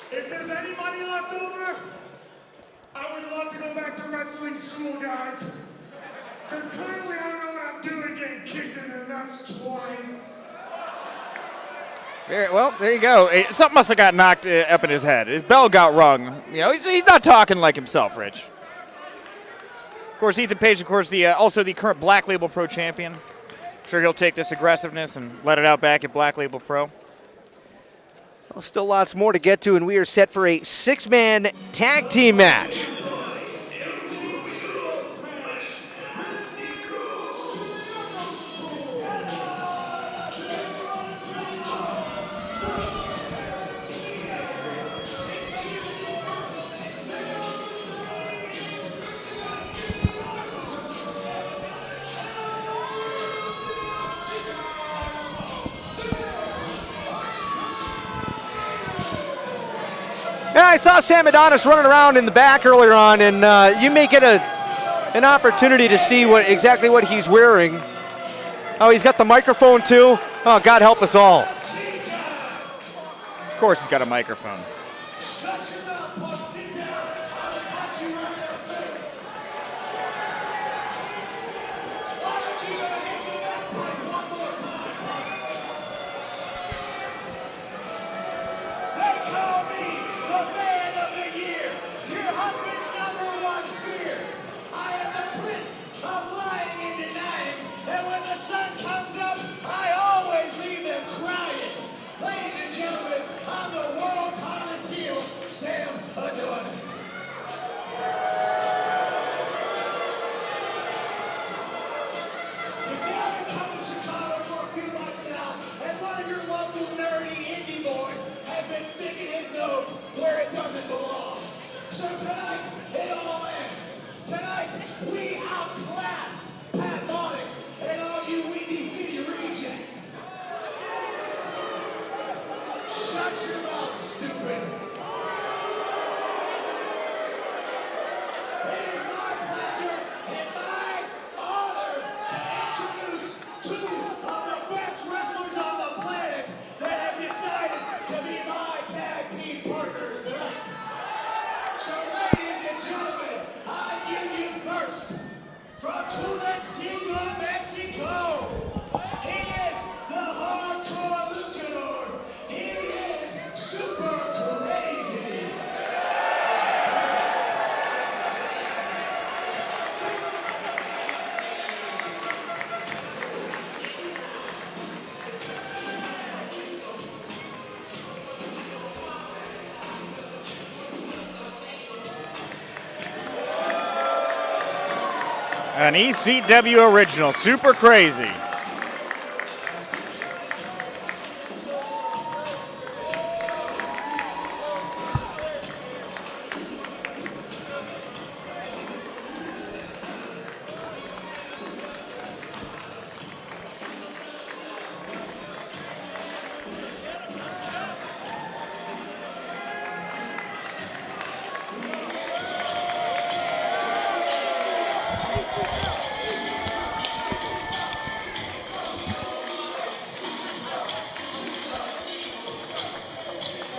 If there's any money left over, I would love to go back to wrestling school, guys. Because clearly I don't know what I'm doing getting kicked in the nuts twice. Well, there you go. Something must have got knocked up in his head. His bell got rung. You know, he's not talking like himself, Rich. Of course, Ethan Page, of course, also the current Black Label Pro champion. I'm sure he'll take this aggressiveness and let it out back at Black Label Pro. Well, still lots more to get to, and we are set for a 6-man tag team match. Yeah, I saw Sam Adonis running around in the back earlier on, and you may get an opportunity to see exactly what he's wearing. Oh, he's got the microphone too. Oh, God help us all. Of course he's got a microphone. Shut your mouth, stupid. It is my pleasure and my honor to introduce two of the best wrestlers on the planet that have decided to be my tag team partners tonight. So ladies and gentlemen, I give you first, from Tulancingo, Mexico, he is the hardcore luchador. He is super crazy. An ECW original, super crazy.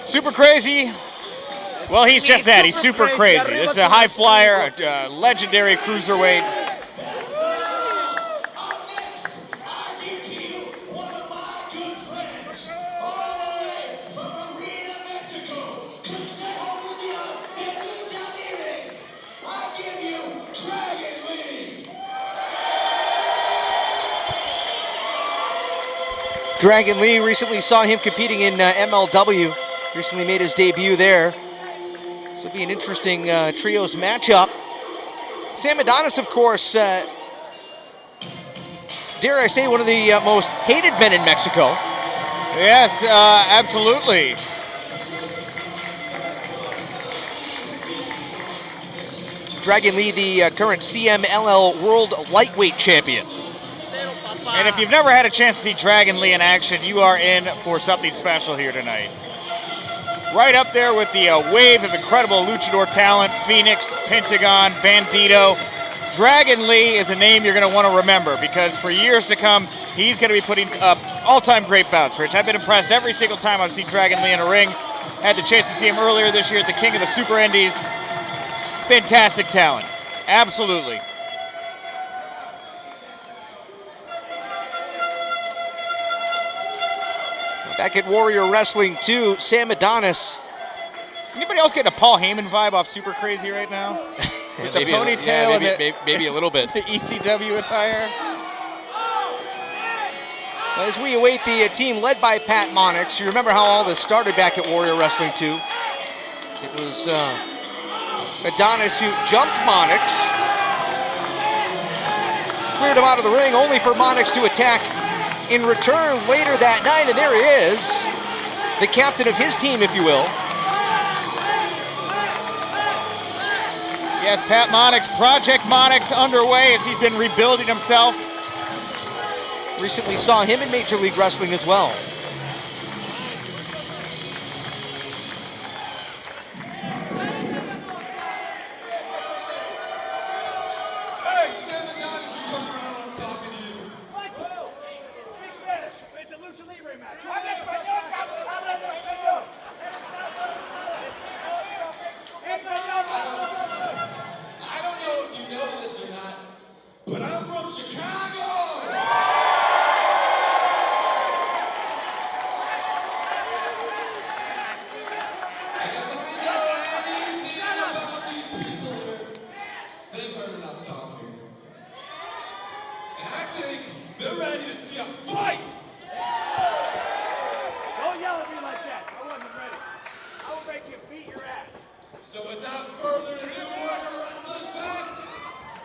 Super crazy. Well, he's just that. He's super crazy. This is a high flyer, a legendary cruiserweight. Up next, I give to you one of my good friends, all the way from Arena, Mexico. Consejo Mundial de Lucha Libre. I give you Dragon Lee. Dragon Lee, recently saw him competing in MLW. Recently made his debut there. This will be an interesting trios matchup. Sam Adonis, of course, dare I say, one of the most hated men in Mexico. Yes, absolutely. Dragon Lee, the current CMLL World Lightweight Champion. And if you've never had a chance to see Dragon Lee in action, you are in for something special here tonight. Right up there with the wave of incredible luchador talent, Phoenix, Pentagon, Bandito. Dragon Lee is a name you're going to want to remember because for years to come, he's going to be putting up all-time great bouts, Rich. I've been impressed every single time I've seen Dragon Lee in a ring. Had the chance to see him earlier this year at the King of the Super Indies. Fantastic talent. Absolutely. Back at Warrior Wrestling 2, Sam Adonis. Anybody else getting a Paul Heyman vibe off Super Crazy right now? With the ponytail and maybe a little bit. the ECW attire. As we await the team led by Pat Monix, you remember how all this started back at Warrior Wrestling 2. It was Adonis who jumped Monix, cleared him out of the ring, only for Monix to attack in return later that night, and there he is, the captain of his team, if you will. Yes, Pat Monix, Project Monix underway as he's been rebuilding himself. Recently saw him in Major League Wrestling as well. Hey, 7 times you turn around, I'm talking to you. Speak Spanish. It's a lucha libre match. I don't know if you know this or not, but I'm from Chicago. And if I know anything about these people here, they've heard enough talking. And I think they're ready to see a fight. Don't yell at me like that. I wasn't ready. I will make you beat your ass. So without further ado, Warrior Wrestling fan,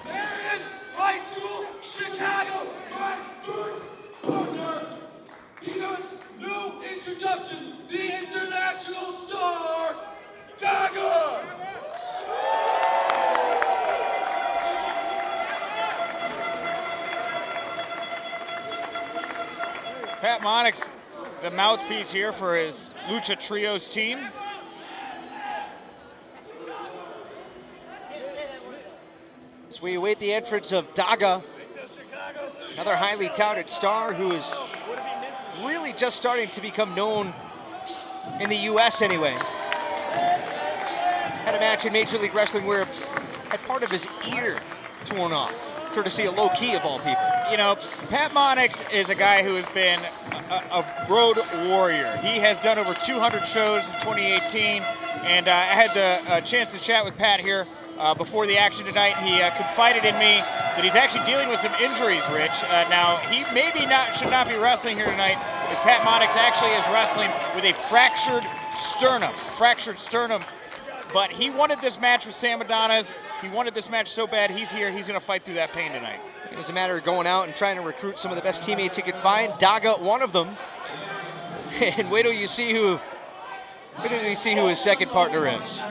Marion High School, Chicago, my first partner. He does no introduction, the international star, Dagger. Pat Monix the mouthpiece here for his Lucha Trios team. As we await the entrance of Daga, another highly touted star who is really just starting to become known in the U.S. anyway. Had a match in Major League Wrestling where had part of his ear torn off, courtesy of Low Key of all people. You know, Pat Monix is a guy who has been a road warrior. He has done over 200 shows in 2018, and I had the chance to chat with Pat here before the action tonight. He confided in me that he's actually dealing with some injuries, Rich. Now, he should not be wrestling here tonight, as Pat Monix actually is wrestling with a fractured sternum. But he wanted this match with Sam Adonis. He wanted this match so bad. He's here. He's going to fight through that pain tonight. It was a matter of going out and trying to recruit some of the best teammates he could find. Daga, one of them. And wait till you see who his second partner is.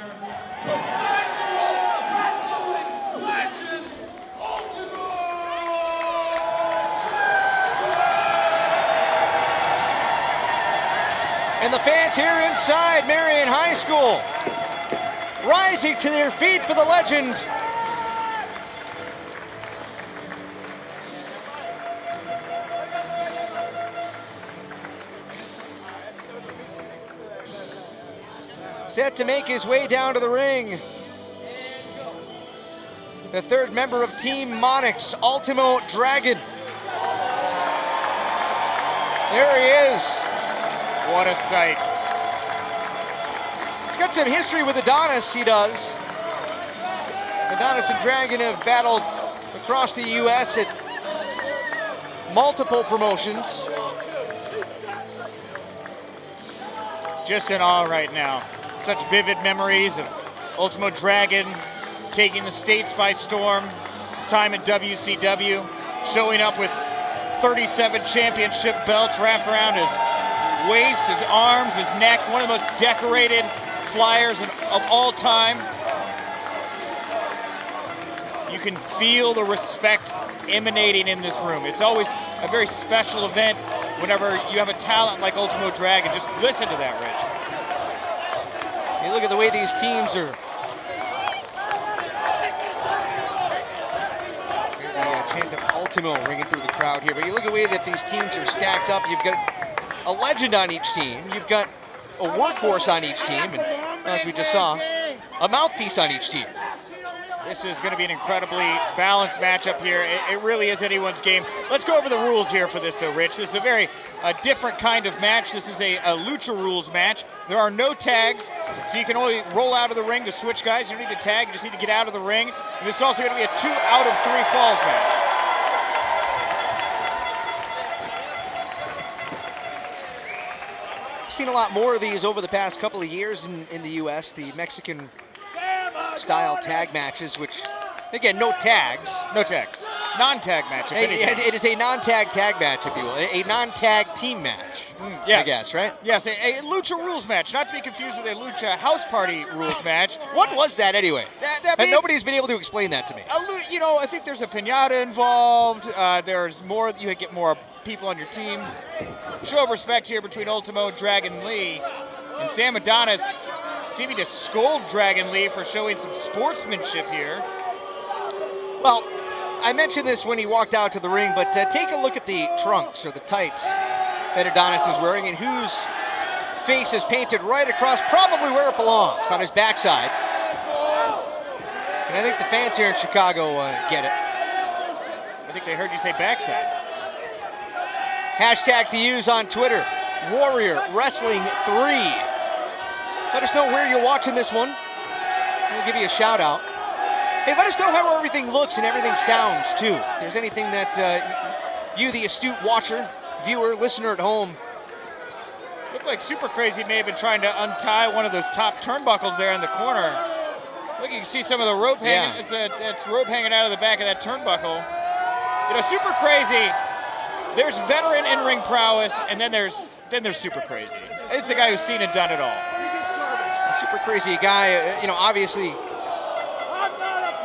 And the fans here inside Marion High School rising to their feet for the legend. Set to make his way down to the ring. The third member of Team Monix, Ultimo Dragon. There he is. What a sight. He's got some history with Adonis, he does. Adonis and Dragon have battled across the U.S. at multiple promotions. Just in awe right now. Such vivid memories of Ultimo Dragon taking the States by storm. His time in WCW, showing up with 37 championship belts wrapped around his waist, his arms, his neck. One of the most decorated flyers of all time. You can feel the respect emanating in this room. It's always a very special event whenever you have a talent like Ultimo Dragon. Just listen to that, Rich. You look at the way these teams are. The chant of Ultimo ringing through the crowd here, but you look at the way that these teams are stacked up. You've got a legend on each team. You've got a workhorse on each team, and as we just saw, a mouthpiece on each team. This is going to be an incredibly balanced matchup here. It really is anyone's game. Let's go over the rules here for this, though, Rich. This is a very different kind of match. This is a lucha rules match. There are no tags, so you can only roll out of the ring to switch guys. You don't need to tag. You just need to get out of the ring. And this is also going to be a 2 out of 3 falls match. I've seen a lot more of these over the past couple of years in the U.S., the Mexican style tag matches, which, again, no tags. No tags. Non-tag match, if anything. It is a non-tag tag match, if you will. A non-tag team match, yes. I guess, right? Yes, a lucha rules match, not to be confused with a lucha house party rules match. What was that anyway? And nobody's been able to explain that to me. You know, I think there's a piñata involved. There's more, you get more people on your team. Show of respect here between Ultimo, Dragon Lee, and Sam Adonis seeming to scold Dragon Lee for showing some sportsmanship here. Well, I mentioned this when he walked out to the ring, but take a look at the trunks or the tights that Adonis is wearing, and whose face is painted right across, probably where it belongs, on his backside. And I think the fans here in Chicago get it. I think they heard you say backside. Hashtag to use on Twitter, Warrior Wrestling 3. Let us know where you're watching this one. We'll give you a shout out. Hey, let us know how everything looks and everything sounds, too. If there's anything that you, the astute watcher, viewer, listener at home. Looked like Super Crazy may have been trying to untie one of those top turnbuckles there in the corner. Look, you can see some of the rope hanging. It's rope hanging out of the back of that turnbuckle. You know, Super Crazy, there's veteran in-ring prowess, and then there's Super Crazy. This is a guy who's seen and done it all. A Super Crazy guy, you know, obviously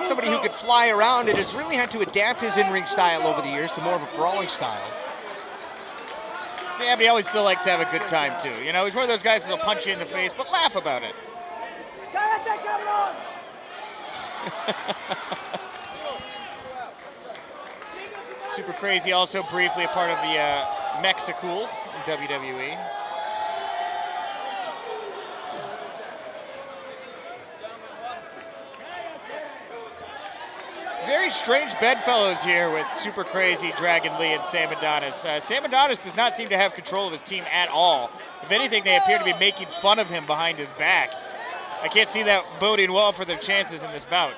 somebody who could fly around and has really had to adapt his in-ring style over the years to more of a brawling style. Yeah, but he always still likes to have a good time, too. You know, he's one of those guys that'll punch you in the face, but laugh about it. Super Crazy also briefly a part of the Mexicools in WWE. Very strange bedfellows here with Super Crazy, Dragon Lee, and Sam Adonis. Sam Adonis does not seem to have control of his team at all. If anything, they appear to be making fun of him behind his back. I can't see that boding well for their chances in this bout.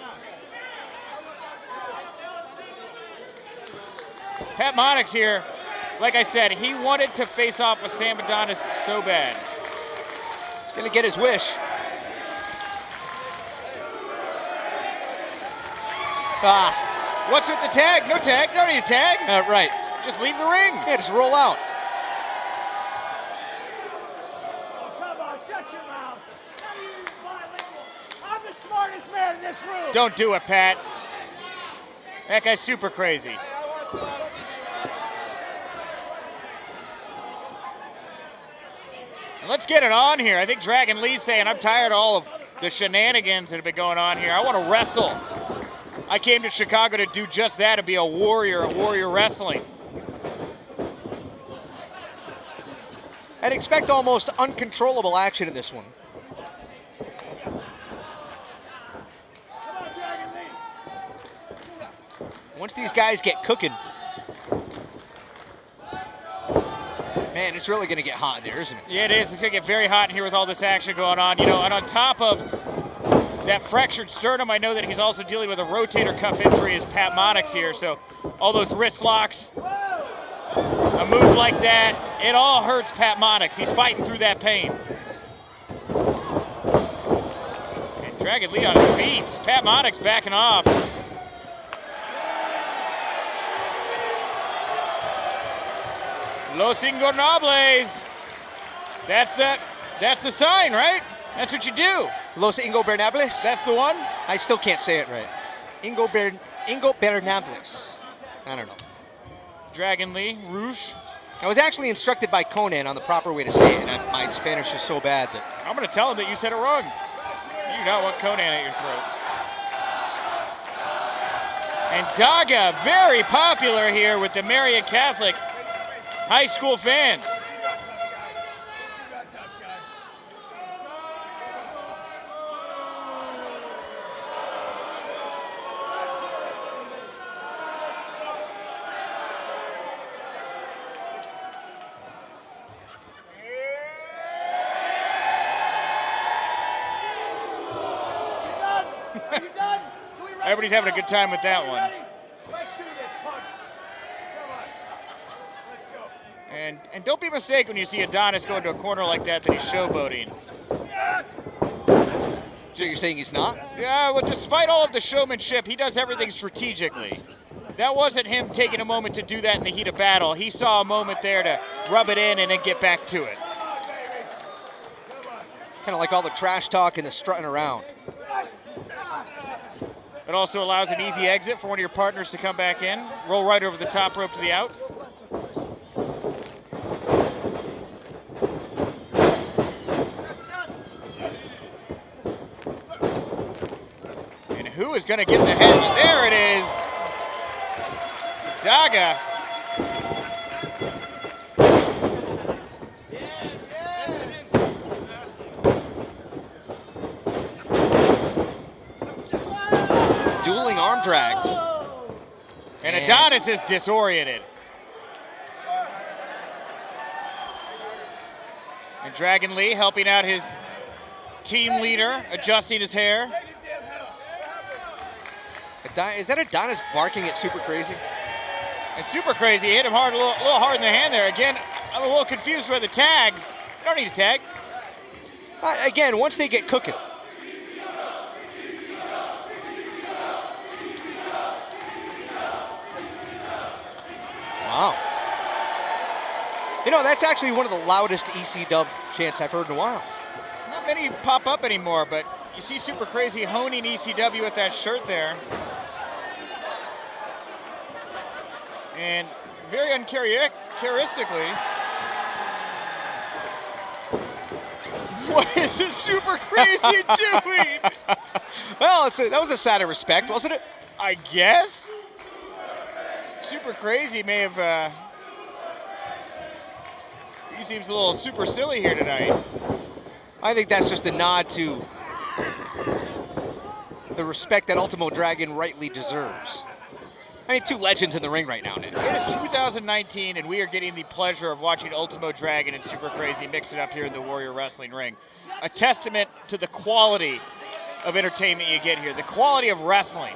Pat Monix here, like I said, he wanted to face off with Sam Adonis so bad. He's going to get his wish. What's with the tag? No tag. No need a tag. Right. Just leave the ring. Yeah, just roll out. Oh, come on, shut your mouth. How are you bilingual? I'm the smartest man in this room. Don't do it, Pat. That guy's super crazy. Let's get it on here. I think Dragon Lee's saying, I'm tired of all of the shenanigans that have been going on here. I want to wrestle. I came to Chicago to do just that, to be a warrior wrestling. I'd expect almost uncontrollable action in this one. Come on, Dragon Lee. Once these guys get cooking, man, it's really going to get hot in there, isn't it? Yeah, it is. It's going to get very hot in here with all this action going on. You know, and on top of that fractured sternum, I know that he's also dealing with a rotator cuff injury as Pat Monix here. So all those wrist locks, a move like that, it all hurts Pat Monix. He's fighting through that pain. And Dragon Lee on his feet. Pat Monix backing off. Los Ingobernables. That's the sign, right? That's what you do. Los Ingobernables? That's the one? I still can't say it right. Ingobernables. I don't know. Dragon Lee, Rouge. I was actually instructed by Conan on the proper way to say it, and my Spanish is so bad that... I'm going to tell him that you said it wrong. You do not want Conan at your throat. And Daga, very popular here with the Marian Catholic high school fans. Everybody's having a good time with that one. Let's do this, punk. Come on. Let's go. And don't be mistaken when you see Adonis go into a corner like that he's showboating. Yes! So you're saying he's not? Yeah, well, despite all of the showmanship, he does everything strategically. That wasn't him taking a moment to do that in the heat of battle. He saw a moment there to rub it in and then get back to it. Kind of like all the trash talk and the strutting around. It also allows an easy exit for one of your partners to come back in. Roll right over the top rope to the out. And who is going to get the head? There it is. Daga. Dueling arm drags. And Adonis is disoriented. And Dragon Lee helping out his team leader, adjusting his hair. Is that Adonis barking at Super Crazy? And Super Crazy hit him hard, a little hard in the hand there. Again, I'm a little confused by the tags. You don't need a tag. Again, once they get cooking. Wow. You know, that's actually one of the loudest EC-dub chants I've heard in a while. Not many pop up anymore, but you see Super Crazy honing ECW with that shirt there. And very uncharacteristically, What is this Super Crazy doing? Well, that was a sign of respect, wasn't it? I guess. Super Crazy may have. He seems a little super silly here tonight. I think that's just a nod to the respect that Ultimo Dragon rightly deserves. I mean, two legends in the ring right now, Nick. It is 2019, and we are getting the pleasure of watching Ultimo Dragon and Super Crazy mix it up here in the Warrior Wrestling ring. A testament to the quality of entertainment you get here, the quality of wrestling.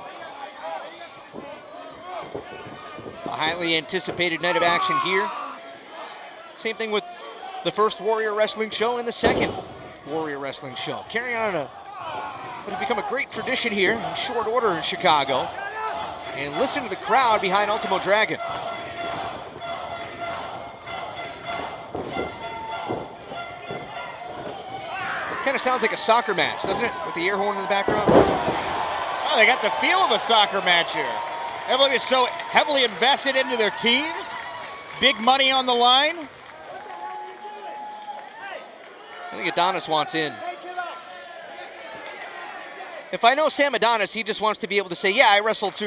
A highly anticipated night of action here. Same thing with the first Warrior Wrestling show and the second Warrior Wrestling show. Carrying on what has become a great tradition here in short order in Chicago. And listen to the crowd behind Ultimo Dragon. Kind of sounds like a soccer match, doesn't it? With the air horn in the background. Oh, they got the feel of a soccer match here. Everybody is so heavily invested into their teams. Big money on the line. I think Adonis wants in. If I know Sam Adonis, he just wants to be able to say, yeah, I wrestled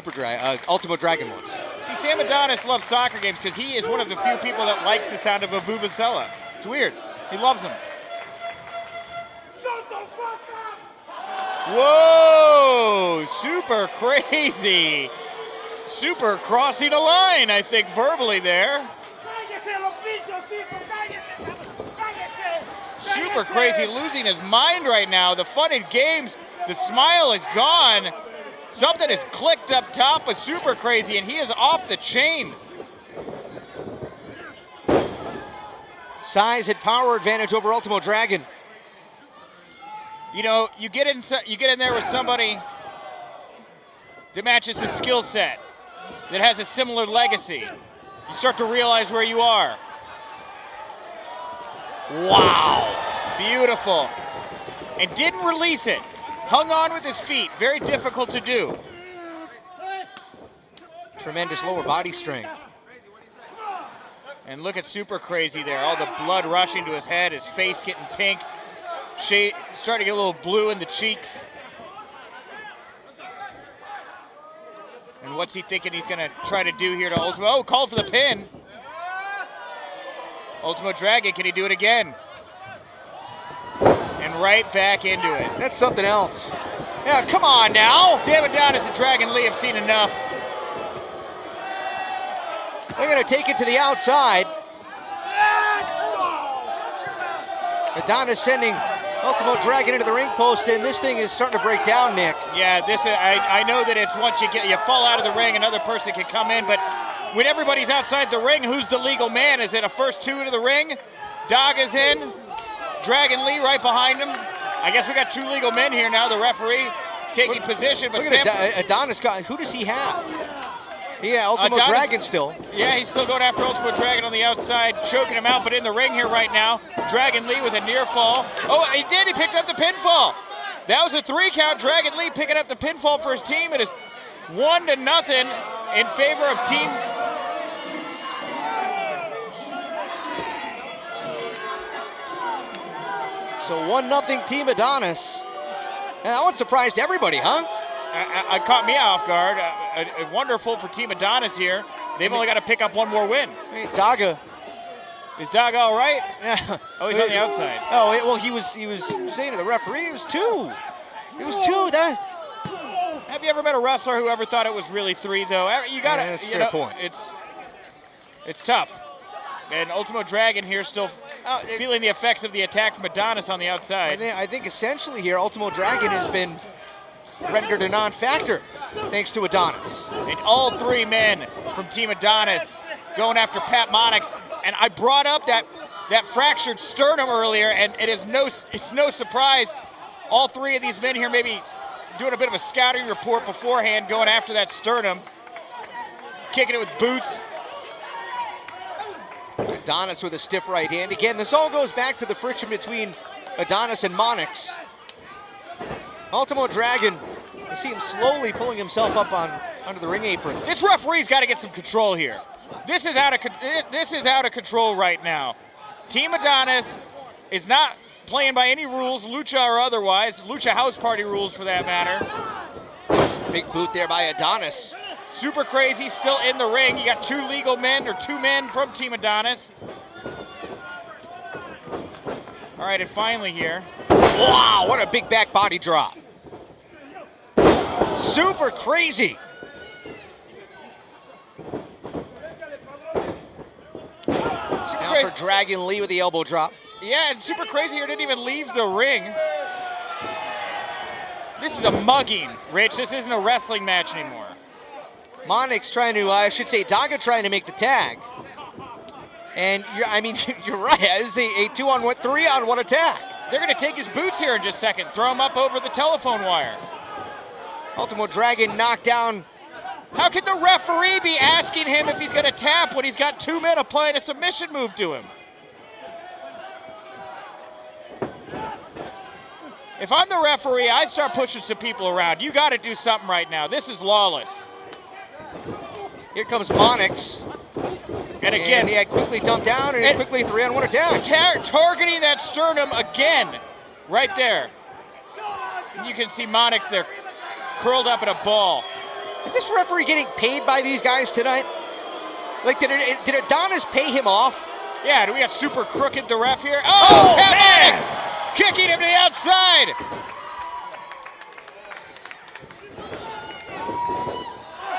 Ultimo Dragon once. See, Sam Adonis loves soccer games because he is one of the few people that likes the sound of a vuvuzela. It's weird. He loves them. Shut the fuck up! Whoa! Super Crazy. Super crossing a line, I think, verbally there. Cállese, los pinchos, hijo, cállese, cállese. Super Crazy losing his mind right now. The fun and games, the smile is gone. Something has clicked up top with Super Crazy, and he is off the chain. Size and power advantage over Ultimo Dragon. You know, you get in there with somebody that matches the skill set, that has a similar legacy. You start to realize where you are. Wow, beautiful. And didn't release it. Hung on with his feet, very difficult to do. Tremendous lower body strength. And look at Super Crazy there, all the blood rushing to his head, his face getting pink, starting to get a little blue in the cheeks. And what's he thinking he's gonna try to do here to Ultimo? Oh, called for the pin. Ultimo Dragon, can he do it again? And right back into it. That's something else. Yeah, come on now. Sam Adonis and Dragon Lee have seen enough. They're gonna take it to the outside. Adonis sending Ultimo Dragon into the ring post, and this thing is starting to break down, Nick. Yeah, I know that it's once you fall out of the ring, another person can come in, but when everybody's outside the ring, who's the legal man? Is it a first two into the ring? Daga's in, Dragon Lee right behind him. I guess we got two legal men here now, the referee taking position, but look at Adonis, who does he have? Yeah, Ultimo Dragon still. Yeah, he's still going after Ultimo Dragon on the outside, choking him out, but in the ring here right now, Dragon Lee with a near fall. Oh, he did, he picked up the pinfall. That was a 3 count, Dragon Lee picking up the pinfall for his team. It is 1-0 in favor of team. So 1-0 Team Adonis. And that one surprised everybody, huh? It caught me off guard. Wonderful for Team Adonis here. They've only got to pick up one more win. Hey, Daga. Is Daga all right? Yeah. Oh, he's on the outside. Oh, well, he was saying to the referee, it was 2. It was 2. Have you ever met a wrestler who ever thought it was really 3, though? You got to, that's a fair point. It's tough. And Ultimo Dragon here still feeling the effects of the attack from Adonis on the outside. I think essentially here, Ultimo Dragon has been rendered a non-factor thanks to Adonis. And all 3 men from Team Adonis going after Pat Monix. And I brought up that fractured sternum earlier, and it's no surprise. All 3 of these men here maybe doing a bit of a scouting report beforehand, going after that sternum, kicking it with boots. Adonis with a stiff right hand. Again, this all goes back to the friction between Adonis and Monix. Ultimo Dragon, you see him slowly pulling himself up under the ring apron. This referee's got to get some control here. This is out of control right now. Team Adonis is not playing by any rules, lucha or otherwise. Lucha house party rules for that matter. Big boot there by Adonis. Super Crazy still in the ring. You got two legal men, or two men from Team Adonis. All right, and finally here. Wow, what a big back body drop. Super Crazy. Now for Dragon Lee with the elbow drop. Yeah, and Super Crazy here didn't even leave the ring. This is a mugging, Rich. This isn't a wrestling match anymore. Monix trying to, I should say, Daga trying to make the tag. And, you're right. This is a 2-on-1, 3-on-1 attack. They're going to take his boots here in just a second. Throw him up over the telephone wire. Ultimo Dragon knocked down. How can the referee be asking him if he's going to tap when he's got two men applying a submission move to him? If I'm the referee, I start pushing some people around. You got to do something right now. This is lawless. Here comes Monix. And again, he quickly dumped down and quickly 3-on-1 attack. Targeting that sternum again, right there. And you can see Monix there, curled up in a ball. Is this referee getting paid by these guys tonight? Like, did Adonis pay him off? Yeah, do we have Super Crooked the ref here? Oh, man! Monix kicking him to the outside.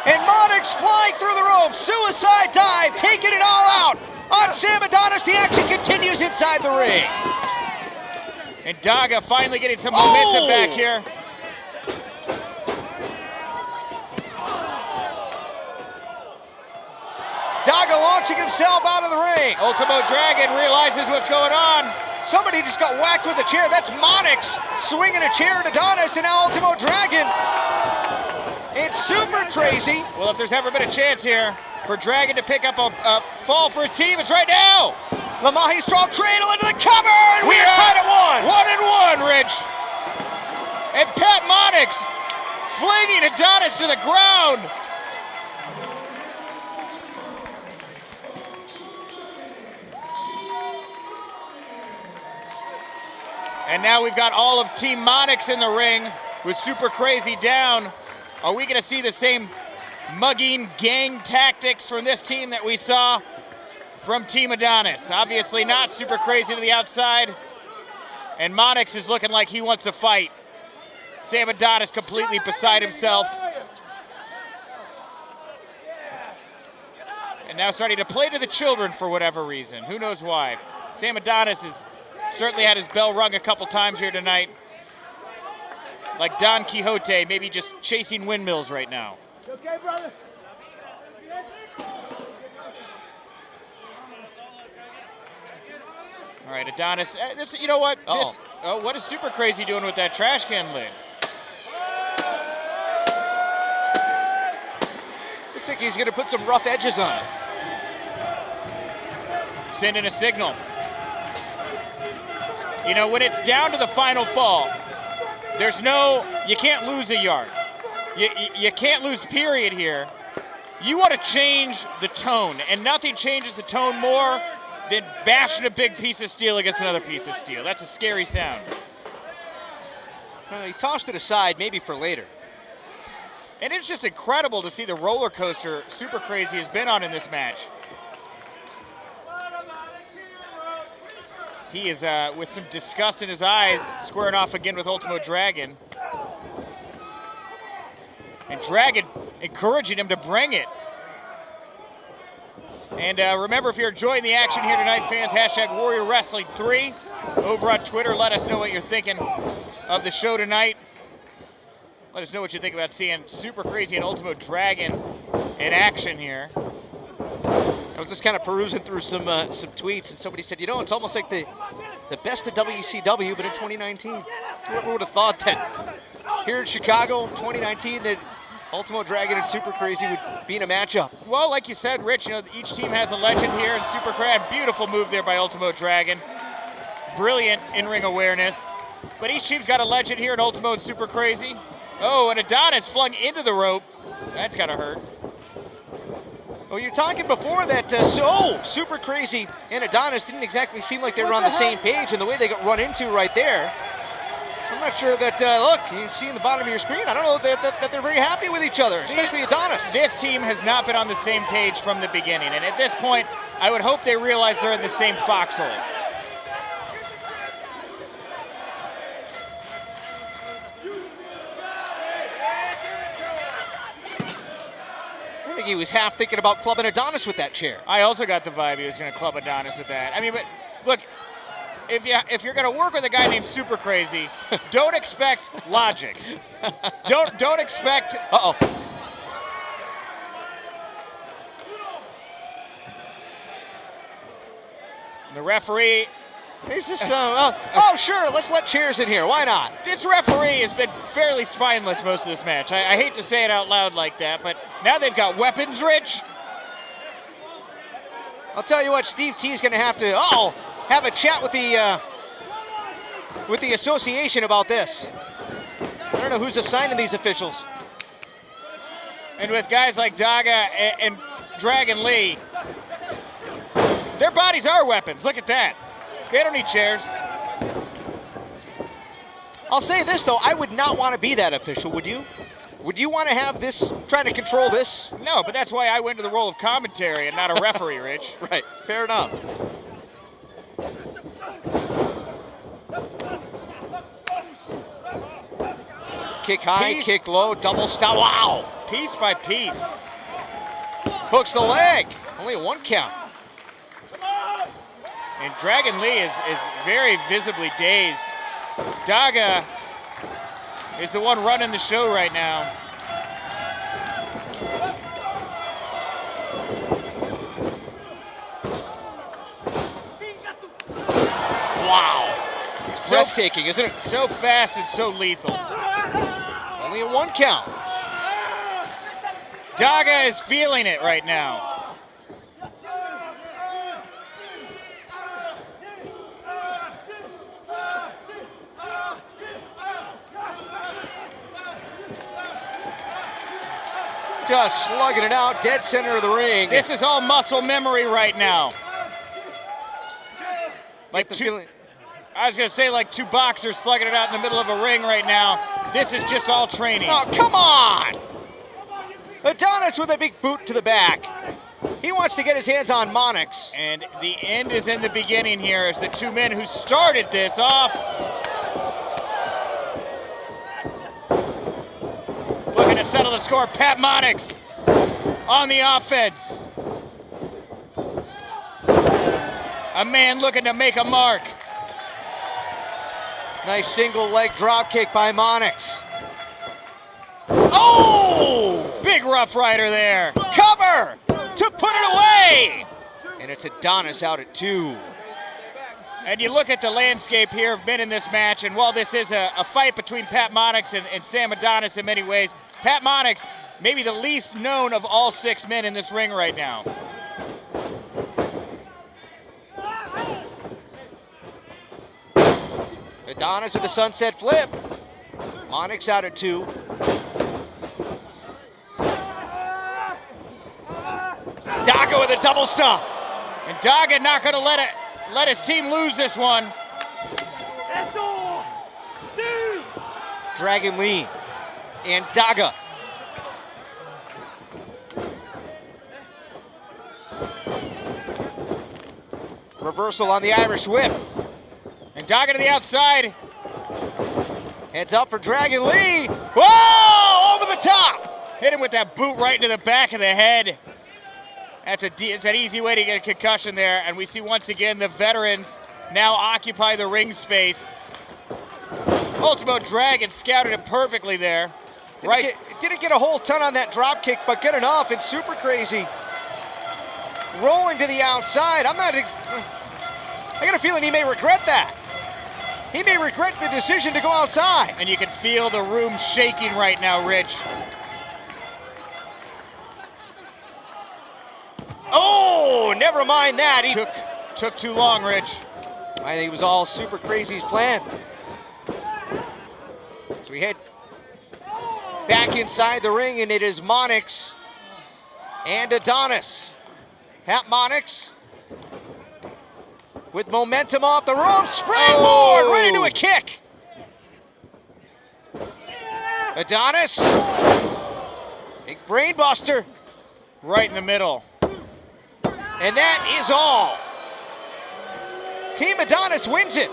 And Monix flying through the ropes. Suicide dive, taking it all out. On Sam Adonis, the action continues inside the ring. And Daga finally getting some momentum back here. Daga launching himself out of the ring. Ultimo Dragon realizes what's going on. Somebody just got whacked with a chair. That's Monix swinging a chair at Adonis, and now Ultimo Dragon. It's Super Crazy. Well, if there's ever been a chance here for Dragon to pick up a fall for his team, it's right now. Lamahi Straw cradle into the cover, and we are tied at 1. 1-1, Rich. And Pat Monix flinging Adonis to the ground. And now we've got all of Team Monix in the ring with Super Crazy down. Are we going to see the same mugging gang tactics from this team that we saw from Team Adonis? Obviously not. Super Crazy to the outside. And Monix is looking like he wants to fight. Sam Adonis completely beside himself. And now starting to play to the children for whatever reason. Who knows why? Sam Adonis has certainly had his bell rung a couple times here tonight. Like Don Quixote, maybe just chasing windmills right now. Okay, brother? All right, Adonis. You know what? What is Super Crazy doing with that trash can lid? Looks like he's going to put some rough edges on it. Sending a signal. You know, when it's down to the final fall, you can't lose a yard. You can't lose period here. You want to change the tone, and nothing changes the tone more than bashing a big piece of steel against another piece of steel. That's a scary sound. He tossed it aside, maybe for later. And it's just incredible to see the roller coaster Super Crazy has been on in this match. He is, with some disgust in his eyes, squaring off again with Ultimo Dragon. And Dragon encouraging him to bring it. And remember, if you're enjoying the action here tonight, fans, hashtag Warrior Wrestling 3 over on Twitter. Let us know what you're thinking of the show tonight. Let us know what you think about seeing Super Crazy and Ultimo Dragon in action here. I was just kind of perusing through some tweets, and somebody said, it's almost like the best of WCW, but in 2019. Whoever would have thought that here in Chicago, 2019, that Ultimo Dragon and Super Crazy would be in a matchup. Well, like you said, Rich, each team has a legend here, and Super Crazy, beautiful move there by Ultimo Dragon. Brilliant in-ring awareness. But each team's got a legend here in Ultimo and Super Crazy. Oh, and Adonis flung into the rope. That's gotta hurt. Well, you're talking before that Super Crazy and Adonis didn't exactly seem like they were on the same page, and the way they got run into right there, I'm not sure that, look, you see in the bottom of your screen, I don't know that they're very happy with each other, especially Adonis. This team has not been on the same page from the beginning, and at this point, I would hope they realize they're in the same foxhole. I think he was half thinking about clubbing Adonis with that chair. I also got the vibe he was going to club Adonis with that. I mean, but look, if you're going to work with a guy named Super Crazy, don't expect logic. Don't expect. Uh-oh. The referee. He's just, sure, let's let chairs in here. Why not? This referee has been fairly spineless most of this match. I hate to say it out loud like that, but now they've got weapons, Rich. I'll tell you what, Steve T is going to have to, have a chat with the association about this. I don't know who's assigning these officials. And with guys like Daga and Dragon Lee, their bodies are weapons. Look at that. They don't need chairs. I'll say this, though. I would not want to be that official, would you? Would you want to have this, trying to control this? No, but that's why I went to the role of commentary and not a referee, Rich. Right, fair enough. Kick high, Piece. kick low, double stop. Wow! Piece by piece. Hooks the leg. Only a 1 count. And Dragon Lee is very visibly dazed. Daga is the one running the show right now. Wow. It's breathtaking, isn't it? So fast and so lethal. Only a 1 count. Daga is feeling it right now. Just slugging it out, dead center of the ring. This is all muscle memory right now. Like I was going to say like two boxers slugging it out in the middle of a ring right now. This is just all training. Oh, come on! Adonis with a big boot to the back. He wants to get his hands on Monix. And the end is in the beginning here as the two men who started this off. Looking to settle the score, Pat Monix on the offense. A man looking to make a mark. Nice single leg drop kick by Monix. Oh! Big Rough Rider there. Cover to put it away. And it's Adonis out at 2. And you look at the landscape here of men in this match, and while this is a fight between Pat Monix and Sam Adonis in many ways, Pat Monix maybe the least known of all 6 men in this ring right now. Adonis with the sunset flip. Monix out at 2. Daga with a double stomp. And Daga not going to let his team lose this one. Dragon Lee and Daga. Reversal on the Irish whip. And Daga to the outside. Heads up for Dragon Lee. Whoa! Over the top. Hit him with that boot right into the back of the head. It's an easy way to get a concussion there. And we see once again the veterans now occupy the ring space. Ultimo Dragon scouted it perfectly there. Didn't get a whole ton on that drop kick, but good enough. And Super Crazy rolling to the outside. I got a feeling he may regret that. He may regret the decision to go outside. And you can feel the room shaking right now, Rich. Oh, never mind that. He took too long, Rich. I think it was all Super Crazy's plan. So we head back inside the ring, and it is Monix And Adonis. Pat Monix with momentum off the rope. Springboard right into a kick. Adonis. Big brain buster. Right in the middle. And that is all. Team Adonis wins it.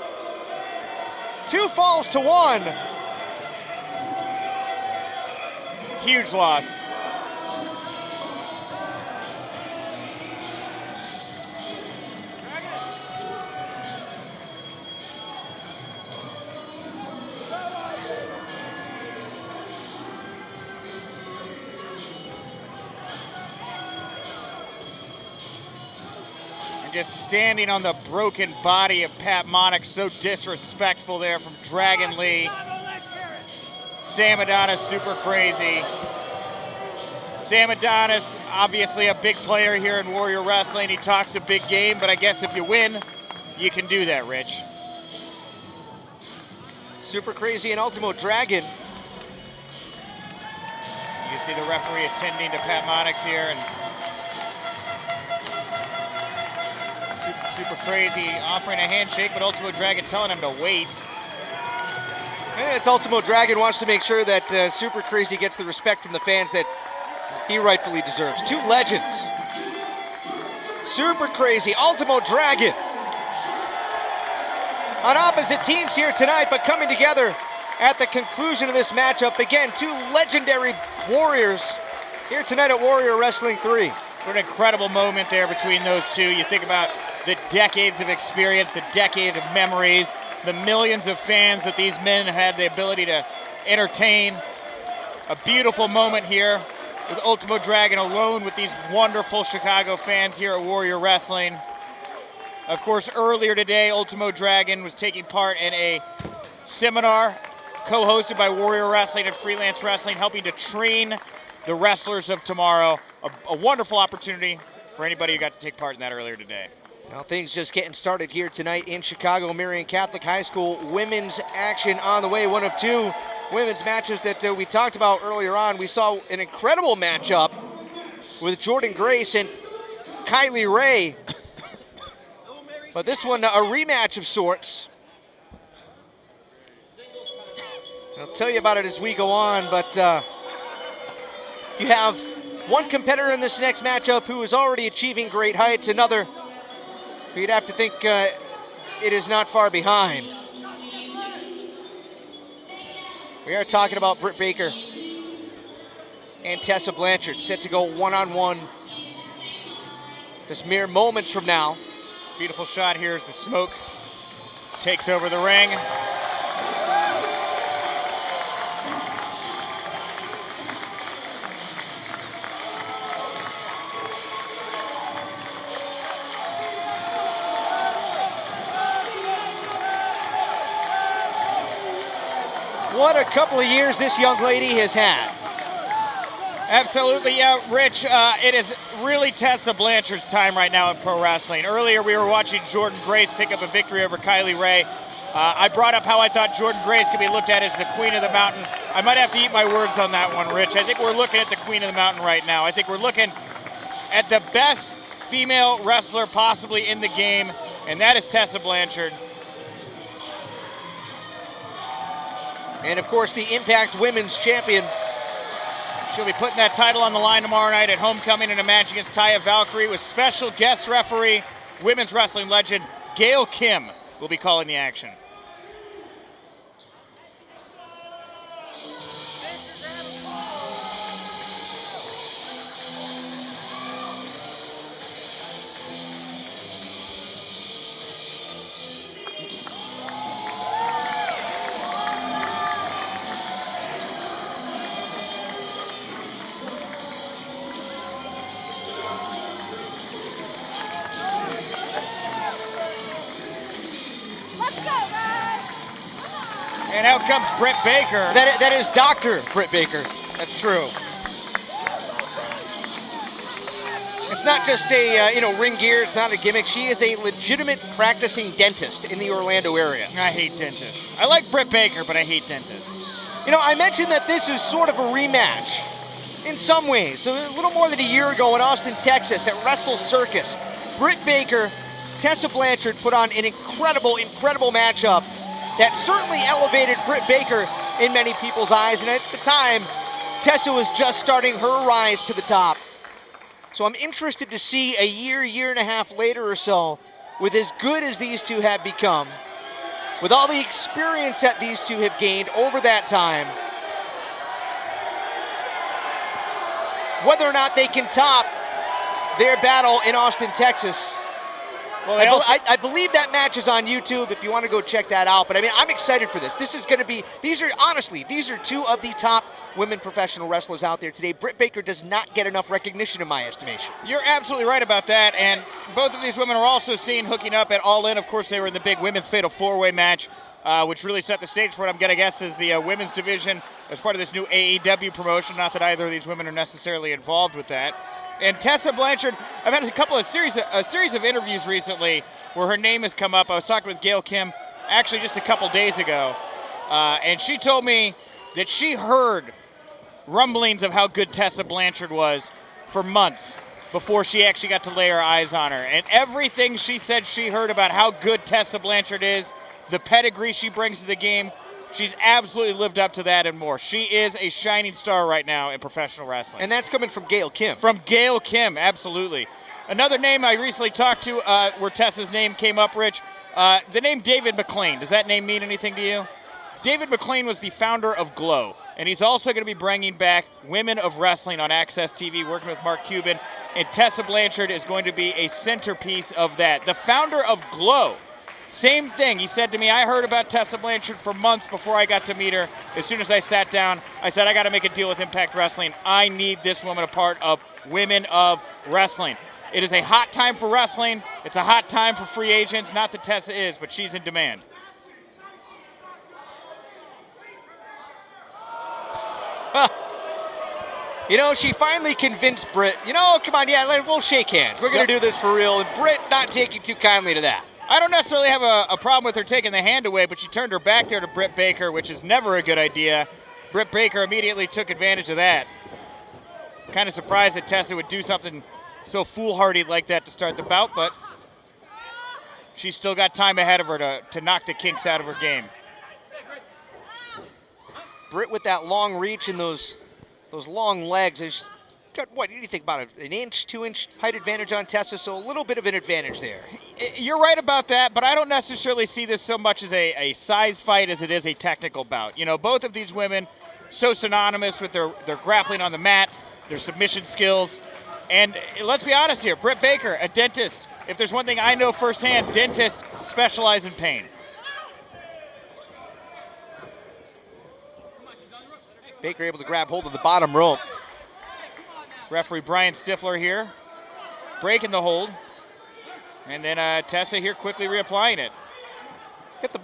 2 falls to 1. Huge loss. Just standing on the broken body of Pat Monix, so disrespectful there from Dragon Lee. Sam Adonis, super crazy. Sam Adonis, obviously a big player here in Warrior Wrestling. He talks a big game, but I guess if you win, you can do that, Rich. Super crazy and Ultimo Dragon. You see the referee attending to Pat Monix here, and super crazy, offering a handshake, but Ultimo Dragon telling him to wait. And it's Ultimo Dragon wants to make sure that Super Crazy gets the respect from the fans that he rightfully deserves. 2 legends. Super Crazy, Ultimo Dragon. On opposite teams here tonight, but coming together at the conclusion of this matchup. Again, 2 legendary warriors here tonight at Warrior Wrestling 3. What an incredible moment there between those two. You think about the decades of experience, the decade of memories, the millions of fans that these men had the ability to entertain. A beautiful moment here with Ultimo Dragon alone with these wonderful Chicago fans here at Warrior Wrestling. Of course, earlier today, Ultimo Dragon was taking part in a seminar co-hosted by Warrior Wrestling and Freelance Wrestling, helping to train the wrestlers of tomorrow. A wonderful opportunity for anybody who got to take part in that earlier today. Now things just getting started here tonight in Chicago. Marian Catholic High School women's action on the way. One of 2 women's matches that we talked about earlier on. We saw an incredible matchup with Jordan Grace and Kylie Ray. But this one, a rematch of sorts. I'll tell you about it as we go on, but you have one competitor in this next matchup who is already achieving great heights, another who you'd have to think it is not far behind. We are talking about Britt Baker and Tessa Blanchard, set to go one-on-one just mere moments from now. Beautiful shot here as the smoke takes over the ring. What a couple of years this young lady has had. Absolutely, yeah, Rich. It is really Tessa Blanchard's time right now in pro wrestling. Earlier, we were watching Jordan Grace pick up a victory over Kylie Ray. I brought up how I thought Jordan Grace could be looked at as the queen of the mountain. I might have to eat my words on that one, Rich. I think we're looking at the queen of the mountain right now. I think we're looking at the best female wrestler possibly in the game, and that is Tessa Blanchard. And of course, the Impact Women's Champion. She'll be putting that title on the line tomorrow night at Homecoming in a match against Taya Valkyrie with special guest referee, women's wrestling legend Gail Kim will be calling the action. And out comes Britt Baker. That is Dr. Britt Baker. That's true. It's not just a ring gear. It's not a gimmick. She is a legitimate practicing dentist in the Orlando area. I hate dentists. I like Britt Baker, but I hate dentists. You know, I mentioned that this is sort of a rematch in some ways. So a little more than a year ago in Austin, Texas at Wrestle Circus, Britt Baker, Tessa Blanchard put on an incredible, incredible matchup that certainly elevated Britt Baker in many people's eyes. And at the time, Tessa was just starting her rise to the top. So I'm interested to see a year and a half later or so, with as good as these two have become, with all the experience that these two have gained over that time, whether or not they can top their battle in Austin, Texas. Well, I believe that match is on YouTube if you want to go check that out. But I mean, I'm excited for this. This is going to be, these are two of the top women professional wrestlers out there today. Britt Baker does not get enough recognition in my estimation. You're absolutely right about that. And both of these women are also seen hooking up at All In. Of course, they were in the big women's fatal 4-way match, which really set the stage for what I'm going to guess is the women's division as part of this new AEW promotion. Not that either of these women are necessarily involved with that. And Tessa Blanchard, I've had a series of interviews recently where her name has come up. I was talking with Gail Kim actually just a couple days ago, and she told me that she heard rumblings of how good Tessa Blanchard was for months before she actually got to lay her eyes on her. And everything she said she heard about how good Tessa Blanchard is, the pedigree she brings to the game, she's absolutely lived up to that and more. She is a shining star right now in professional wrestling. And that's coming from Gail Kim. From Gail Kim, absolutely. Another name I recently talked to where Tessa's name came up, Rich, the name David McLean. Does that name mean anything to you? David McLean was the founder of Glow, and he's also going to be bringing back Women of Wrestling on Access TV, working with Mark Cuban, and Tessa Blanchard is going to be a centerpiece of that. The founder of Glow. Same thing. He said to me, I heard about Tessa Blanchard for months before I got to meet her. As soon as I sat down, I said, I got to make a deal with Impact Wrestling. I need this woman a part of Women of Wrestling. It is a hot time for wrestling. It's a hot time for free agents. Not that Tessa is, but she's in demand. You know, she finally convinced Britt, come on, yeah, we'll shake hands. We're going to do this for real. And Britt not taking too kindly to that. I don't necessarily have a problem with her taking the hand away, but she turned her back there to Britt Baker, which is never a good idea. Britt Baker immediately took advantage of that. Kind of surprised that Tessa would do something so foolhardy like that to start the bout, but she's still got time ahead of her to knock the kinks out of her game. Britt with that long reach and those long legs. She's got, what do you think about it? An inch, 2-inch height advantage on Tessa, so a little bit of an advantage there. You're right about that, but I don't necessarily see this so much as a size fight as it is a technical bout. You know, both of these women so synonymous with their grappling on the mat, their submission skills, and let's be honest here, Britt Baker, a dentist. If there's one thing I know firsthand, dentists specialize in pain. Baker able to grab hold of the bottom rope. Referee Brian Stifler here, breaking the hold. And then Tessa here quickly reapplying it. Get the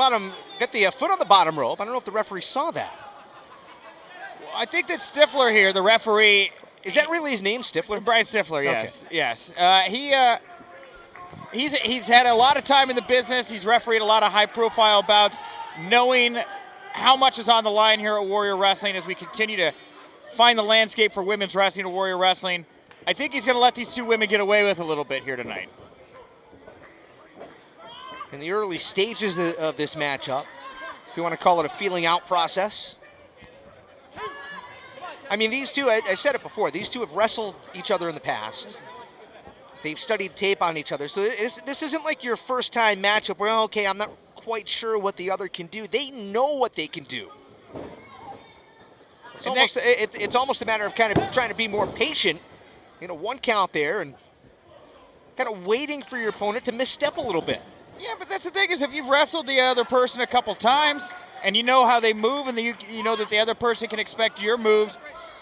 foot on the bottom rope. I don't know if the referee saw that. Well, I think that Stifler here, the referee. Is that really his name, Stifler? Brian Stifler, yes. Okay. Yes. He's had a lot of time in the business. He's refereed a lot of high-profile bouts, knowing how much is on the line here at Warrior Wrestling as we continue to find the landscape for women's wrestling at Warrior Wrestling. I think he's going to let these two women get away with a little bit here tonight. In the early stages of this matchup, if you want to call it a feeling out process. I mean, these two, I said it before, these two have wrestled each other in the past. They've studied tape on each other. So this isn't like your first time matchup where, okay, I'm not quite sure what the other can do. They know what they can do. It's almost a matter of kind of trying to be more patient. One count there and kind of waiting for your opponent to misstep a little bit. Yeah, but that's the thing is if you've wrestled the other person a couple times and you know how they move and you know that the other person can expect your moves,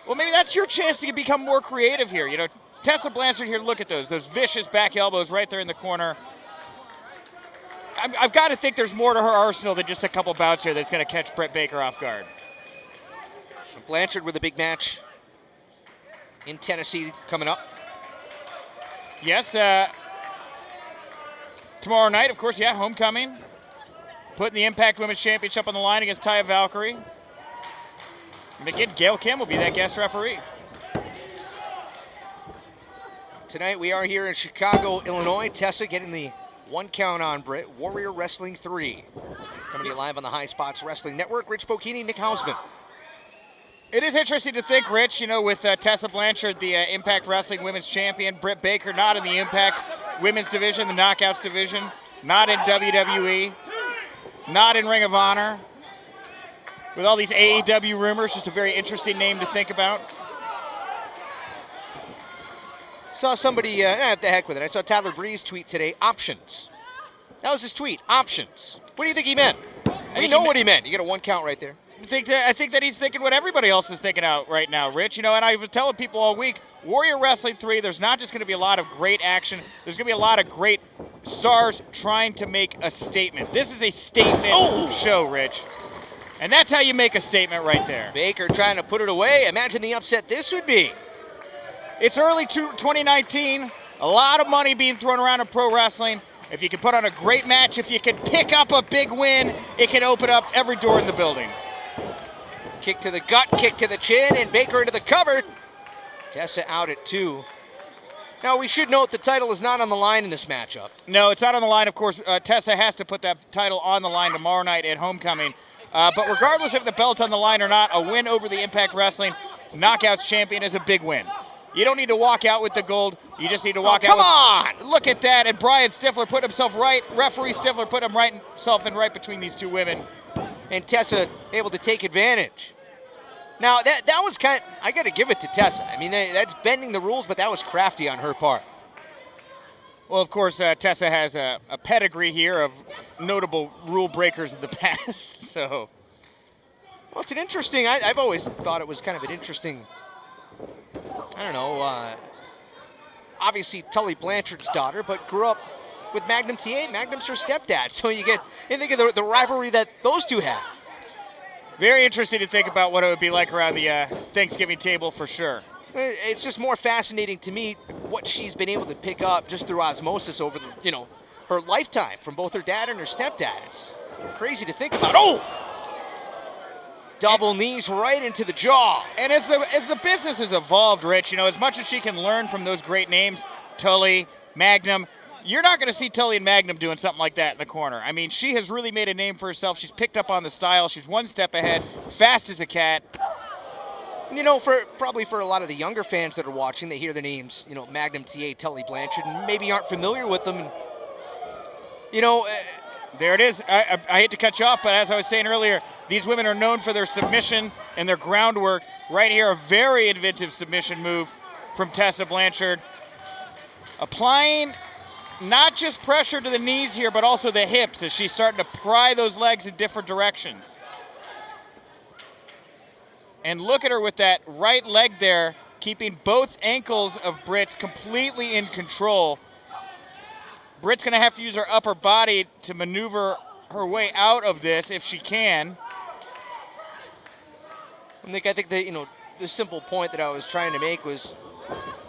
well, maybe that's your chance to become more creative here. Tessa Blanchard here, look at those vicious back elbows right there in the corner. I've got to think there's more to her arsenal than just a couple bouts here that's going to catch Britt Baker off guard. Blanchard with a big match in Tennessee coming up. Yes, tomorrow night, of course, homecoming. Putting the Impact Women's Championship on the line against Taya Valkyrie. And again, Gail Kim will be that guest referee. Tonight we are here in Chicago, Illinois. Tessa getting the 1 count on Britt. Warrior Wrestling 3. Coming to you live on the High Spots Wrestling Network. Rich Bocchini, Nick Hausman. It is interesting to think, Rich, with Tessa Blanchard, the Impact Wrestling Women's Champion, Britt Baker not in the Impact Women's Division, the Knockouts Division, not in WWE, not in Ring of Honor. With all these AEW rumors, just a very interesting name to think about. Saw somebody, the heck with it. I saw Tyler Breeze tweet today, options. That was his tweet, options. What do you think he meant? We know what he meant. You get a 1 count right there. I think that he's thinking what everybody else is thinking out right now, Rich. And I was telling people all week, Warrior Wrestling 3, there's not just going to be a lot of great action. There's going to be a lot of great stars trying to make a statement. This is a statement show, Rich. And that's how you make a statement right there. Baker trying to put it away. Imagine the upset this would be. It's early 2019. A lot of money being thrown around in pro wrestling. If you can put on a great match, if you can pick up a big win, it can open up every door in the building. Kick to the gut, kick to the chin, and Baker into the cover. Tessa out at 2. Now, we should note the title is not on the line in this matchup. No, it's not on the line. Of course, Tessa has to put that title on the line tomorrow night at Homecoming. But regardless if the belt's on the line or not, a win over the Impact Wrestling Knockouts champion is a big win. You don't need to walk out with the gold. You just need to walk out. Come on! Look at that. And Brian Stifler put himself right. Referee Stifler put himself in right between these two women. And Tessa able to take advantage. Now, that was kind of, I got to give it to Tessa. I mean, that's bending the rules, but that was crafty on her part. Well, of course, Tessa has a pedigree here of notable rule breakers in the past, so. Well, it's an interesting, I've always thought it was kind of an interesting, I don't know, obviously Tully Blanchard's daughter, but grew up with Magnum TA. Magnum's her stepdad, so you think of the rivalry that those two had. Very interesting to think about what it would be like around the Thanksgiving table for sure. It's just more fascinating to me what she's been able to pick up just through osmosis over the, her lifetime from both her dad and her stepdad. It's crazy to think about. Double knees right into the jaw. And as the business has evolved, Rich, as much as she can learn from those great names, Tully, Magnum, you're not going to see Tully and Magnum doing something like that in the corner. I mean, she has really made a name for herself. She's picked up on the style. She's one step ahead, fast as a cat. Probably for a lot of the younger fans that are watching, they hear the names, Magnum TA, Tully Blanchard, and maybe aren't familiar with them. There it is. I hate to cut you off, but as I was saying earlier, these women are known for their submission and their groundwork. Right here, a very inventive submission move from Tessa Blanchard. Applying not just pressure to the knees here, but also the hips as she's starting to pry those legs in different directions. And look at her with that right leg there, keeping both ankles of Britt's completely in control. Britt's going to have to use her upper body to maneuver her way out of this if she can. Nick, I think that, the simple point that I was trying to make was,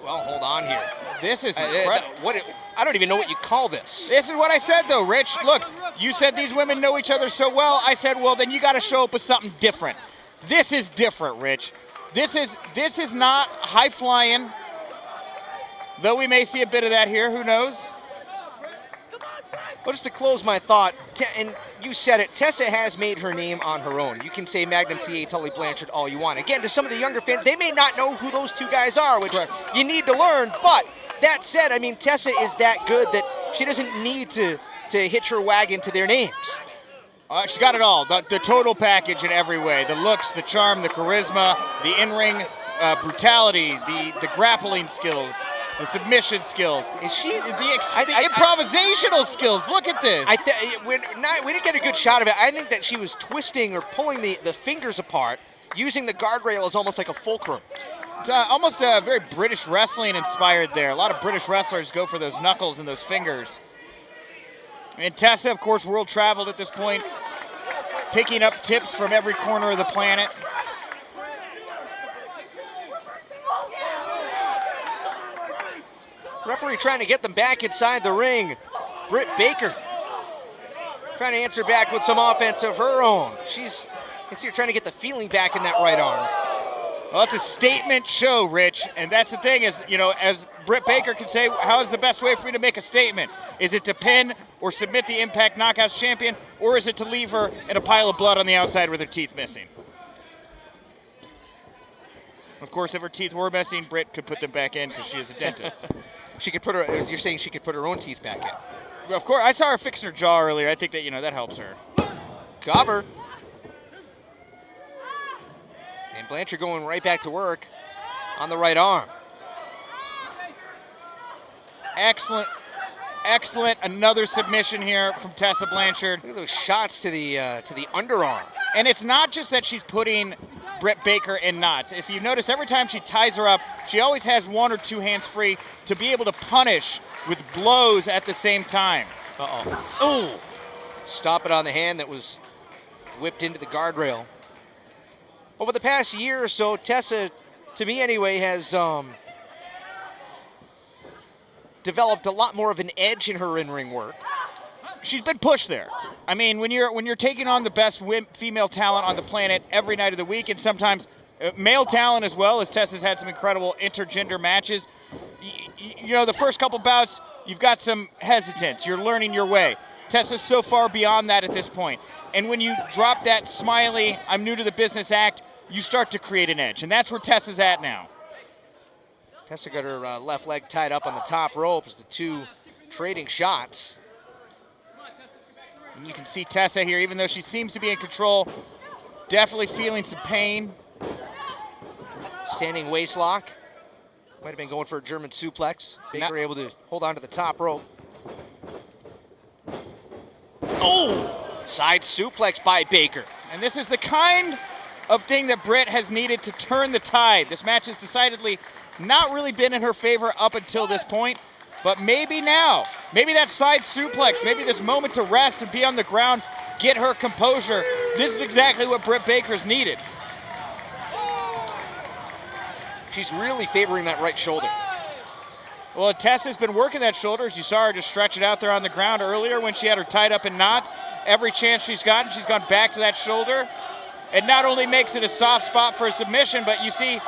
well, hold on here. This is incredible. I don't even know what you call this. This is what I said, though, Rich. Look, you said these women know each other so well. I said, well, then you got to show up with something different. This is different, Rich. This is not high-flying, though we may see a bit of that here. Who knows? Well, just to close my thought, and you said it, Tessa has made her name on her own. You can say Magnum TA, Tully Blanchard all you want. Again, to some of the younger fans, they may not know who those two guys are, which you need to learn. But that said, I mean, Tessa is that good that she doesn't need to hitch her wagon to their names. She's got it all, the total package in every way. The looks, the charm, the charisma, the in-ring brutality, the grappling skills, the submission skills. Is she the improvisational skills? Look at this. We didn't get a good shot of it. I think that she was twisting or pulling the fingers apart, using the guardrail as almost like a fulcrum. It's almost very British wrestling inspired there. A lot of British wrestlers go for those knuckles and those fingers. And Tessa, of course, world traveled at this point, picking up tips from every corner of the planet. Referee trying to get them back inside the ring. Britt Baker trying to answer back with some offense of her own. She's trying to get the feeling back in that right arm. Well, it's a statement show, Rich, and that's the thing is, you know, as Britt Baker can say, how is the best way for me to make a statement? Is it to pin or submit the Impact Knockouts champion, or is it to leave her in a pile of blood on the outside with her teeth missing? Of course, if her teeth were missing, Britt could put them back in because she is a dentist. She could put her. You're saying she could put her own teeth back in? Well, of course, I saw her fixing her jaw earlier. I think that, you know, that helps her. Cover. And Blanchard going right back to work on the right arm. Excellent, excellent. Another submission here from Tessa Blanchard. Look at those shots to the underarm. And it's not just that she's putting Britt Baker in knots. If you notice, every time she ties her up, she always has one or two hands free to be able to punish with blows at the same time. Uh-oh. Ooh. Stop it on the hand that was whipped into the guardrail. Over the past year or so, Tessa, to me anyway, has developed a lot more of an edge in her in-ring work. She's been pushed there. I mean, when you're taking on the best female talent on the planet every night of the week, and sometimes male talent as well, as Tessa's had some incredible intergender matches. You know, the first couple bouts, you've got some hesitance. You're learning your way. Tessa's so far beyond that at this point. And when you drop that smiley, I'm new to the business act, you start to create an edge. And that's where Tessa's at now. Tessa got her left leg tied up on the top rope as the two trading shots. And you can see Tessa here, even though she seems to be in control, definitely feeling some pain. Standing waist lock. Might have been going for a German suplex. Baker able to hold on to the top rope. Oh! Side suplex by Baker. And this is the kind of thing that Britt has needed to turn the tide. This match has decidedly not really been in her favor up until this point, but maybe now. Maybe that side suplex, maybe this moment to rest and be on the ground, get her composure. This is exactly what Britt Baker's needed. She's really favoring that right shoulder. Well, Tessa's been working that shoulder. As you saw her just stretch it out there on the ground earlier when she had her tied up in knots. Every chance she's gotten, she's gone back to that shoulder. It not only makes it a soft spot for a submission, but you see,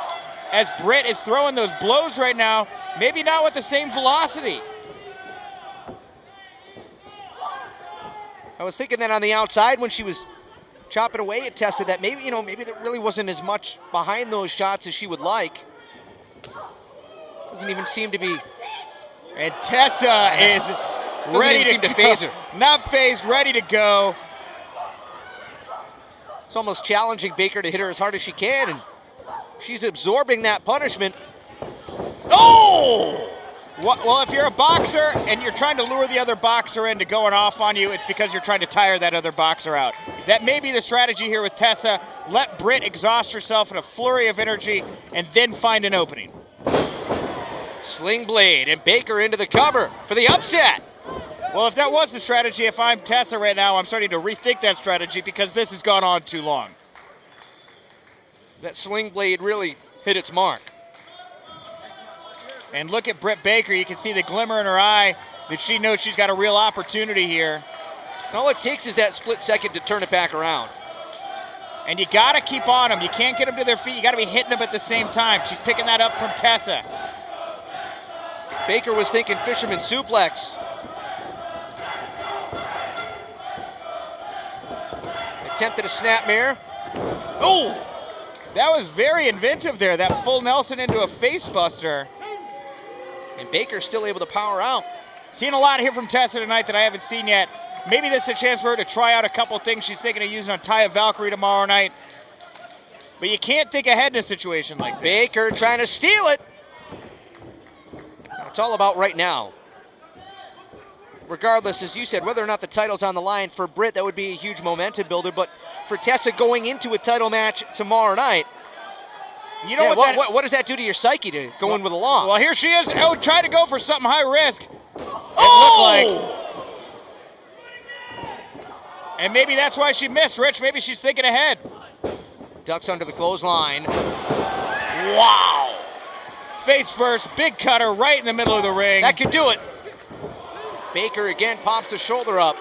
as Britt is throwing those blows right now, maybe not with the same velocity. I was thinking that on the outside when she was chopping away at Tessa that maybe, maybe there really wasn't as much behind those shots as she would like. Doesn't even seem to be. And Tessa is ready to phase her. Not phased, ready to go. It's almost challenging Baker to hit her as hard as she can, and she's absorbing that punishment. Oh! Well, if you're a boxer and you're trying to lure the other boxer into going off on you, it's because you're trying to tire that other boxer out. That may be the strategy here with Tessa. Let Britt exhaust herself in a flurry of energy and then find an opening. Sling blade and Baker into the cover for the upset. Well, if that was the strategy, if I'm Tessa right now, I'm starting to rethink that strategy because this has gone on too long. That sling blade really hit its mark. And look at Britt Baker. You can see the glimmer in her eye that she knows she's got a real opportunity here. And all it takes is that split second to turn it back around. And you got to keep on them. You can't get them to their feet. You got to be hitting them at the same time. She's picking that up from Tessa. Baker was thinking fisherman suplex. Attempted a snapmare. Oh! That was very inventive there. That full Nelson into a face buster. And Baker's still able to power out. Seen a lot here from Tessa tonight that I haven't seen yet. Maybe this is a chance for her to try out a couple things she's thinking of using on Taya Valkyrie tomorrow night. But you can't think ahead in a situation like this. Baker trying to steal it. It's all about right now. Regardless, as you said, whether or not the title's on the line, for Britt, that would be a huge momentum builder. But for Tessa going into a title match tomorrow night, you know what does that do to your psyche to go in with a loss? Well, here she is. Oh, trying to go for something high risk. Oh! And maybe that's why she missed, Rich. Maybe she's thinking ahead. Ducks under the clothesline. Wow! Face first, big cutter right in the middle of the ring. That could do it. Baker again pops the shoulder up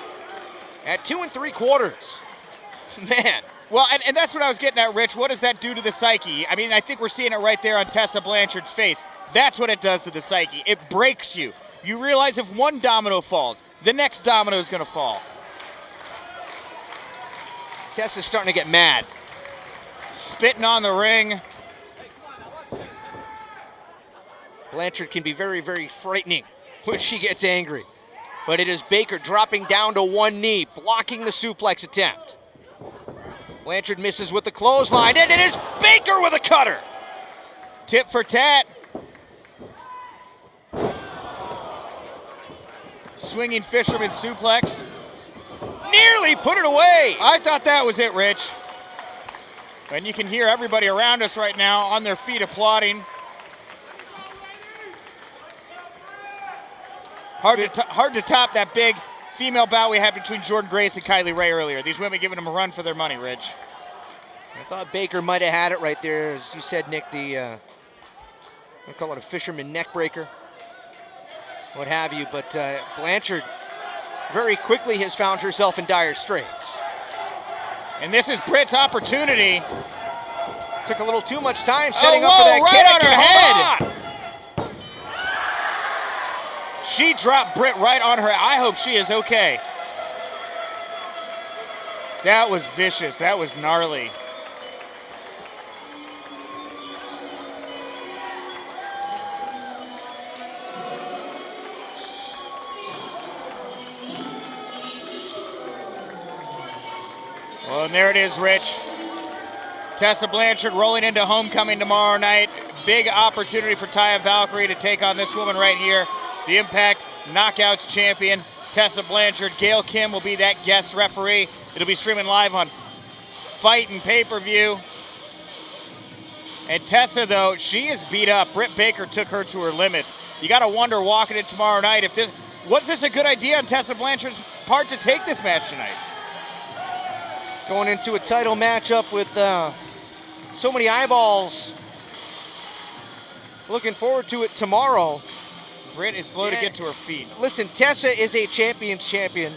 at 2 3/4. Man, Well, and that's what I was getting at, Rich. What does that do to the psyche? I mean, I think we're seeing it right there on Tessa Blanchard's face. That's what it does to the psyche. It breaks you. You realize if one domino falls, the next domino is going to fall. Tessa's starting to get mad. Spitting on the ring. Blanchard can be very, very frightening when she gets angry. But it is Baker dropping down to one knee, blocking the suplex attempt. Blanchard misses with the clothesline, and it is Baker with a cutter. Tit for tat. Swinging fisherman suplex. Nearly put it away. I thought that was it, Rich. And you can hear everybody around us right now on their feet applauding. Hard to top that big female bout we had between Jordan Grace and Kylie Ray earlier. These women giving them a run for their money, Rich. I thought Baker might have had it right there. As you said, Nick, I call it a fisherman neck breaker, what have you. But Blanchard very quickly has found herself in dire straits. And this is Britt's opportunity. Took a little too much time setting up for that right kick. on her head. She dropped Britt right on her. I hope she is okay. That was vicious. That was gnarly. Well, and there it is, Rich. Tessa Blanchard rolling into Homecoming tomorrow night. Big opportunity for Taya Valkyrie to take on this woman right here. The Impact Knockouts champion, Tessa Blanchard. Gail Kim will be that guest referee. It'll be streaming live on Fight and pay-per-view. And Tessa, though, she is beat up. Britt Baker took her to her limits. You got to wonder walking in tomorrow night if was this a good idea on Tessa Blanchard's part to take this match tonight? Going into a title matchup with so many eyeballs. Looking forward to it tomorrow. Britt is slow to get to her feet. Listen, Tessa is a champion's champion.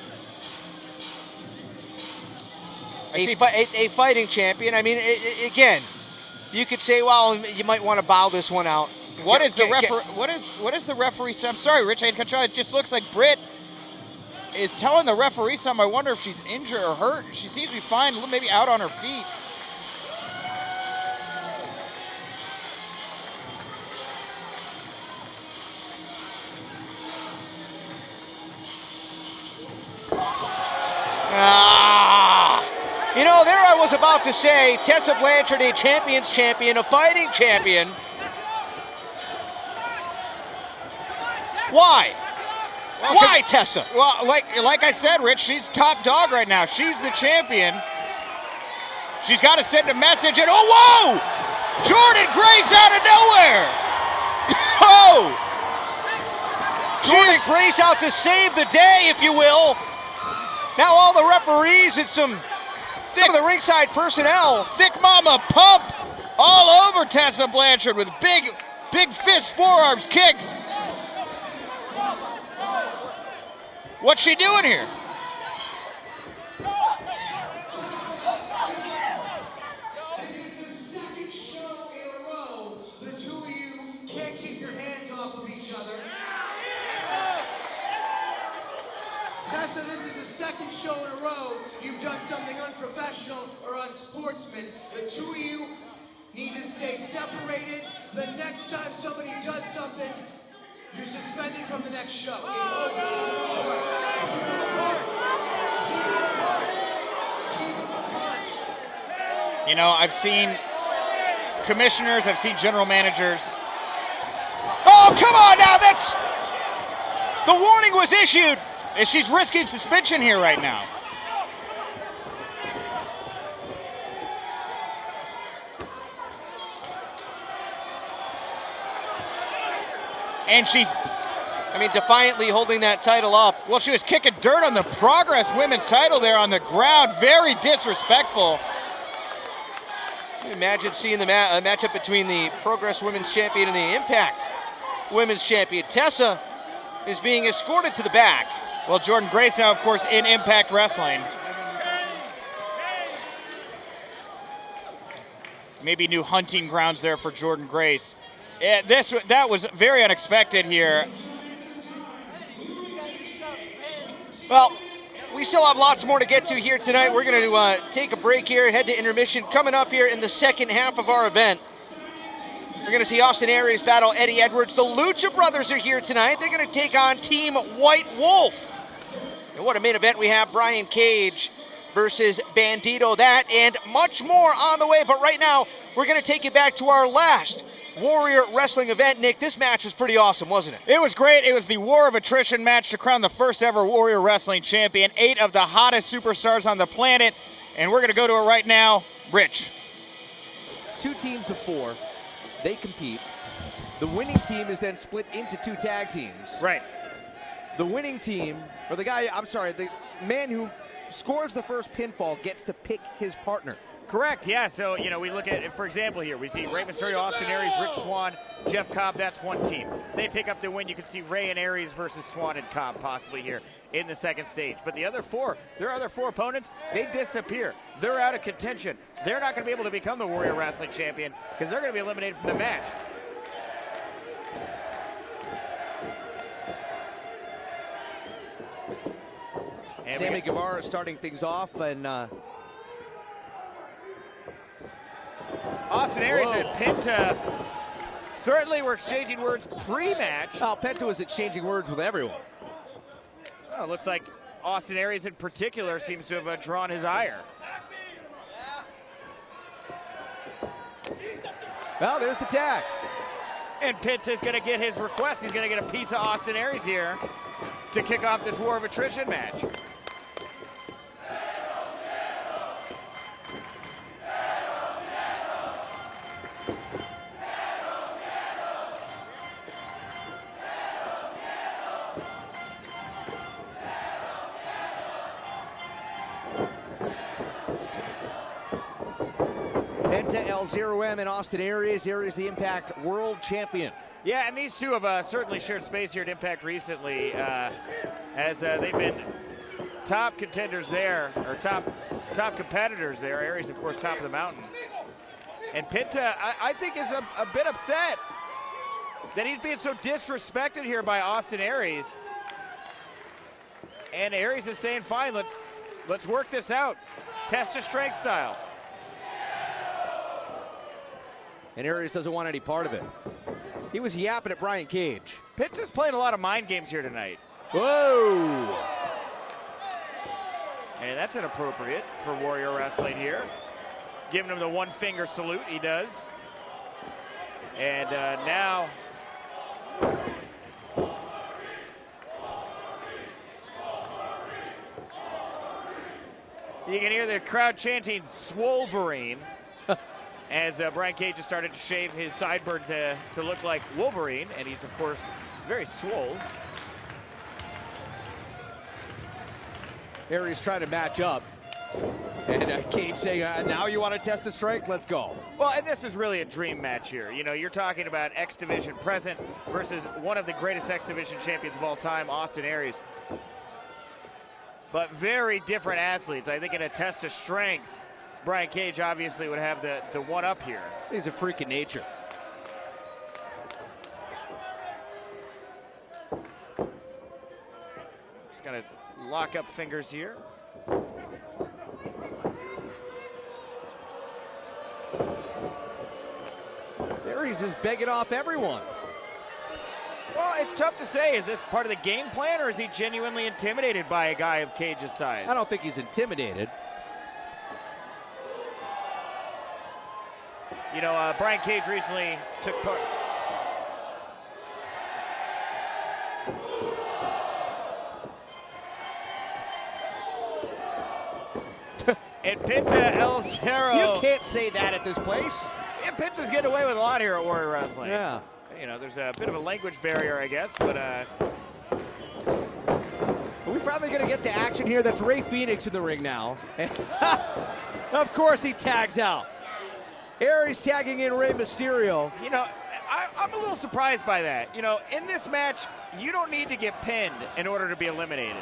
A fighting champion. I mean, again, you could say, well, you might want to bow this one out. What is the referee? I'm sorry, Rich. It just looks like Britt is telling the referee something. I wonder if she's injured or hurt. She seems to be fine, maybe out on her feet. You know, there I was about to say, Tessa Blanchard, a champion's champion, a fighting champion. Why? Well, why, Tessa? Well, like I said, Rich, she's top dog right now. She's the champion. She's got to send a message, and oh, whoa! Jordan Grace out of nowhere! Oh! Jordan Grace out to save the day, if you will. Now all the referees and some of the ringside personnel. Thick Mama pump all over Tessa Blanchard with big fist forearms, kicks. What's she doing here? This is the second show in a row the two of you can't keep your hands off of each other. Tessa, this is the second show in a row you've done something unprofessional or unsportsman. The two of you need to stay separated. The next time somebody does something, you're suspended from the next show. It's over. Keep them apart. Keep them apart. Keep them apart. You know, I've seen commissioners, I've seen general managers. Oh, come on now, the warning was issued. And she's risking suspension here right now. And she's, defiantly holding that title up. Well, she was kicking dirt on the Progress Women's title there on the ground. Very disrespectful. Can you imagine seeing the matchup between the Progress Women's Champion and the Impact Women's Champion. Tessa is being escorted to the back. Well, Jordan Grace now, of course, in Impact Wrestling. maybe new hunting grounds there for Jordan Grace. That was very unexpected here. Well, we still have lots more to get to here tonight. We're going to take a break here, head to intermission. Coming up here in the second half of our event, we're going to see Austin Aries battle Eddie Edwards. The Lucha Brothers are here tonight. They're going to take on Team White Wolf. And what a main event we have. Brian Cage versus Bandito. That and much more on the way. But right now, we're going to take you back to our last Warrior Wrestling event. Nick, this match was pretty awesome, wasn't it? It was great. It was the War of Attrition match to crown the first ever Warrior Wrestling champion. 8 of the hottest superstars on the planet. And we're going to go to it right now. Rich. 2 teams of 4. They compete. The winning team is then split into 2 tag teams. Right. The winning team, or the man who scores the first pinfall gets to pick his partner. Correct, yeah. So, we look at, for example, here, we see Rey Mysterio, Austin Aries, Rich Swann, Jeff Cobb. That's one team. If they pick up the win, you can see Rey and Aries versus Swann and Cobb possibly here in the second stage. But the other 4, their other 4 opponents, they disappear. They're out of contention. They're not going to be able to become the Warrior Wrestling champion because they're going to be eliminated from the match. And Sammy Guevara starting things off, and Austin Aries and Penta certainly were exchanging words pre-match. Oh, Penta was exchanging words with everyone. Well, it looks like Austin Aries in particular seems to have drawn his ire. Well, there's the tag. And Penta's going to get his request. He's going to get a piece of Austin Aries here to kick off this War of Attrition match. Penta, L0M, and Austin Aries. Aries, the Impact World Champion. Yeah, and these two have certainly shared space here at Impact recently, as they've been top contenders there, or top competitors there. Aries, of course, top of the mountain. And Penta, I think, is a bit upset that he's being so disrespected here by Austin Aries. And Aries is saying, fine, let's work this out. Test of strength style. And Aries doesn't want any part of it. He was yapping at Brian Cage. Penta's playing a lot of mind games here tonight. Whoa! And that's inappropriate for Warrior Wrestling here. Giving him the one-finger salute, he does. And now... you can hear the crowd chanting Swolverine as Brian Cage has started to shave his sideburns to look like Wolverine, and he's, of course, very swole. Aries trying to match up. And Cage saying, now you want to test the strength? Let's go. Well, and this is really a dream match here. You know, you're talking about X Division present versus one of the greatest X Division champions of all time, Austin Aries. But very different athletes. I think in a test of strength, Brian Cage obviously would have the one up here. He's a freak of nature. Just gonna lock up fingers here. Aries is begging off everyone. Well, it's tough to say. Is this part of the game plan, or is he genuinely intimidated by a guy of Cage's size? I don't think he's intimidated. You know, Brian Cage recently took part. And Penta El Zero. You can't say that at this place. Yeah, Penta's getting away with a lot here at Warrior Wrestling. Yeah. You know, there's a bit of a language barrier, I guess, but Are we finally going to get to action here? That's Ray Phoenix in the ring now. Of course he tags out. Aries tagging in Rey Mysterio. you know, I'm a little surprised by that. You know, in this match, you don't need to get pinned in order to be eliminated.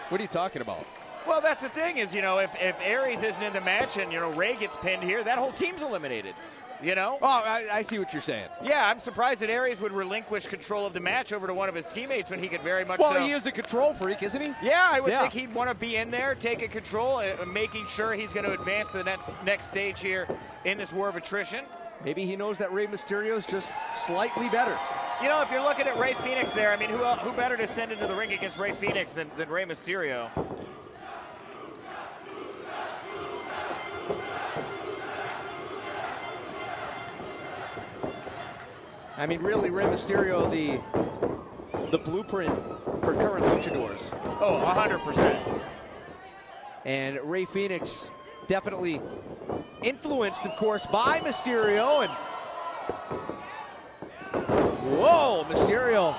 What are you talking about? Well, that's the thing is, if Aries isn't in the match and, Ray gets pinned here, that whole team's eliminated, Oh, I see what you're saying. Yeah, I'm surprised that Aries would relinquish control of the match over to one of his teammates when he could very much Well, he is a control freak, isn't he? Yeah, I would think he'd want to be in there, taking control, making sure he's going to advance to the next stage here in this war of attrition. Maybe he knows that Rey Mysterio is just slightly better. If you're looking at Rey Fenix there, I mean, who better to send into the ring against Rey Fenix than Rey Mysterio? I mean, really, Rey Mysterio, the blueprint for current luchadors. Oh, 100%. And Rey Fenix definitely influenced, of course, by Mysterio. And whoa, Mysterio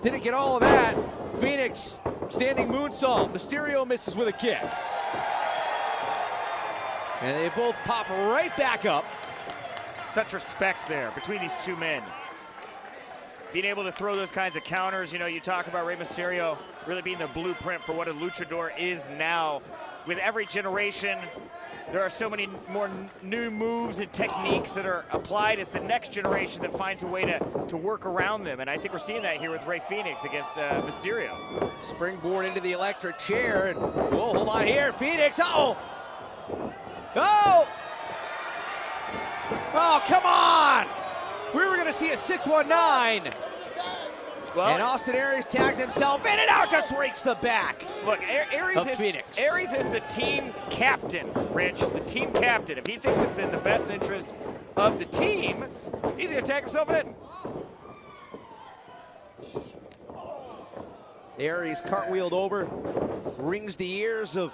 didn't get all of that. Fenix standing moonsault. Mysterio misses with a kick. And they both pop right back up. Such respect there between these two men. Being able to throw those kinds of counters, you talk about Rey Mysterio really being the blueprint for what a luchador is now. With every generation, there are so many more new moves and techniques that are applied as the next generation that finds a way to work around them. And I think we're seeing that here with Rey Fenix against Mysterio. Springboard into the electric chair. And whoa, hold on here, Fenix. Oh! Oh, come on! We were going to see a 619. Well, and Austin Aries tagged himself in and out, just rakes the back. Look, Aries is the team captain, Rich, the team captain. If he thinks it's in the best interest of the team, he's going to tag himself in. Aries cartwheeled over, rings the ears of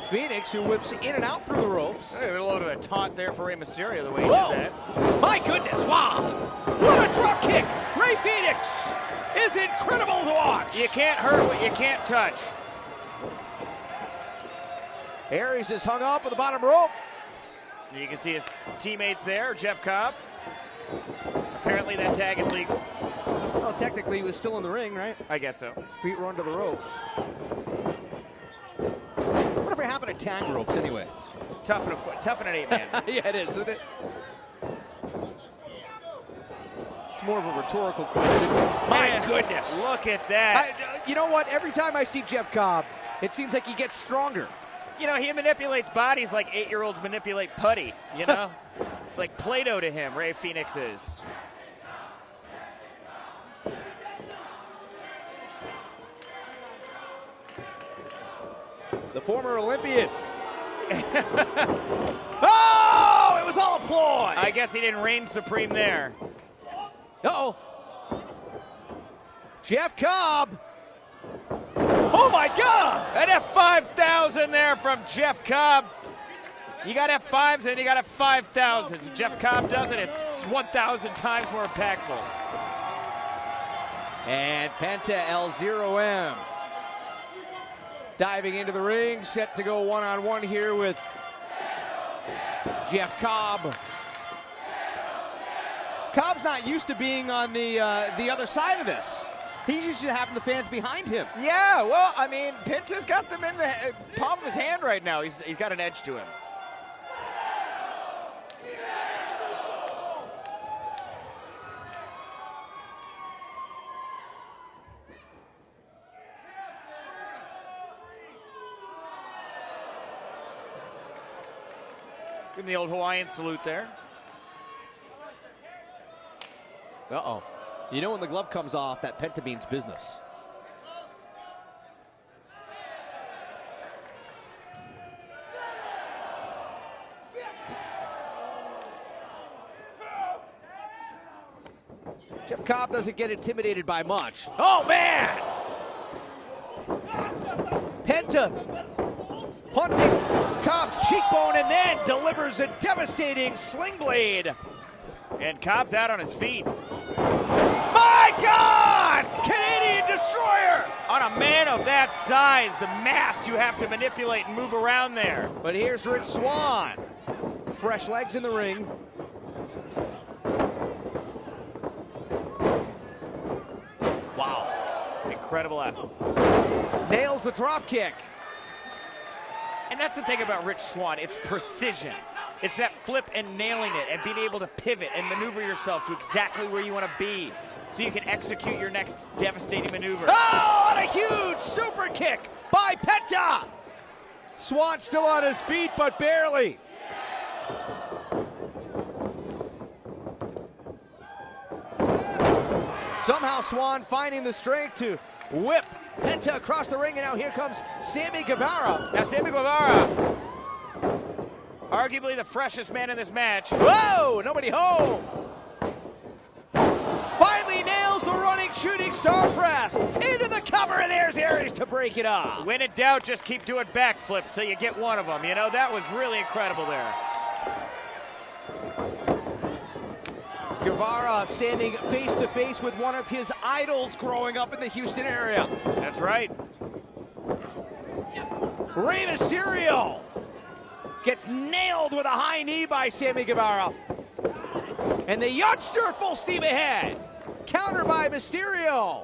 Fenix, who whips in and out through the ropes. A little bit of a taunt there for Rey Mysterio, the way he Whoa. did that. My goodness, wow! What a drop kick! Rey Fenix is incredible to watch! You can't hurt what you can't touch. Aries is hung up at the bottom rope. You can see his teammates there, Jeff Cobb. Apparently that tag is legal. Well, technically he was still in the ring, right? I guess so. Feet were under the ropes. Whatever happened to tag ropes anyway? Tough in an 8-man. Yeah, it is, isn't it? It's more of a rhetorical question. My goodness. Look at that. You know what? Every time I see Jeff Cobb, it seems like he gets stronger. He manipulates bodies like 8-year-olds manipulate putty, It's like Play-Doh to him, Rey Fenix is. The former Olympian. Oh, it was all a ploy. I guess he didn't reign supreme there. Uh-oh. Jeff Cobb. Oh, my God. An F5000 there from Jeff Cobb. You got F5s and you got F5000s. Jeff Cobb does it. It's 1,000 times more impactful. And Penta L0M diving into the ring, set to go one-on-one here with Jeff Cobb. Cobb's not used to being on the other side of this. He's used to having the fans behind him. Yeah, well, I mean, Penta's got them in the palm of his hand right now. He's got an edge to him. Give him the old Hawaiian salute there. Uh-oh. You know when the glove comes off, that Penta means business. Jeff Cobb doesn't get intimidated by much. Oh, man! Penta punting Cobb's cheekbone and then delivers a devastating sling blade. And Cobb's out on his feet. My God! Canadian Destroyer! On a man of that size, the mass you have to manipulate and move around there. But here's Rich Swann. Fresh legs in the ring. Wow. incredible athlete. Nails the drop kick. And that's the thing about Rich Swann, it's precision. It's that flip and nailing it and being able to pivot and maneuver yourself to exactly where you want to be so you can execute your next devastating maneuver. Oh, and a huge super kick by Penta. Swann still on his feet, but barely. Somehow Swann finding the strength to whip Penta across the ring, and now here comes Sammy Guevara. Now Sammy Guevara, arguably the freshest man in this match. Whoa, nobody home. Finally nails the running shooting star press into the cover, and there's Aries to break it up. When in doubt, just keep doing backflips till you get one of them. You know, that was really incredible there. Guevara standing face to face with one of his idols growing up in the Houston area. That's right. Rey Mysterio gets nailed with a high knee by Sammy Guevara. And the youngster full steam ahead. Counter by Mysterio.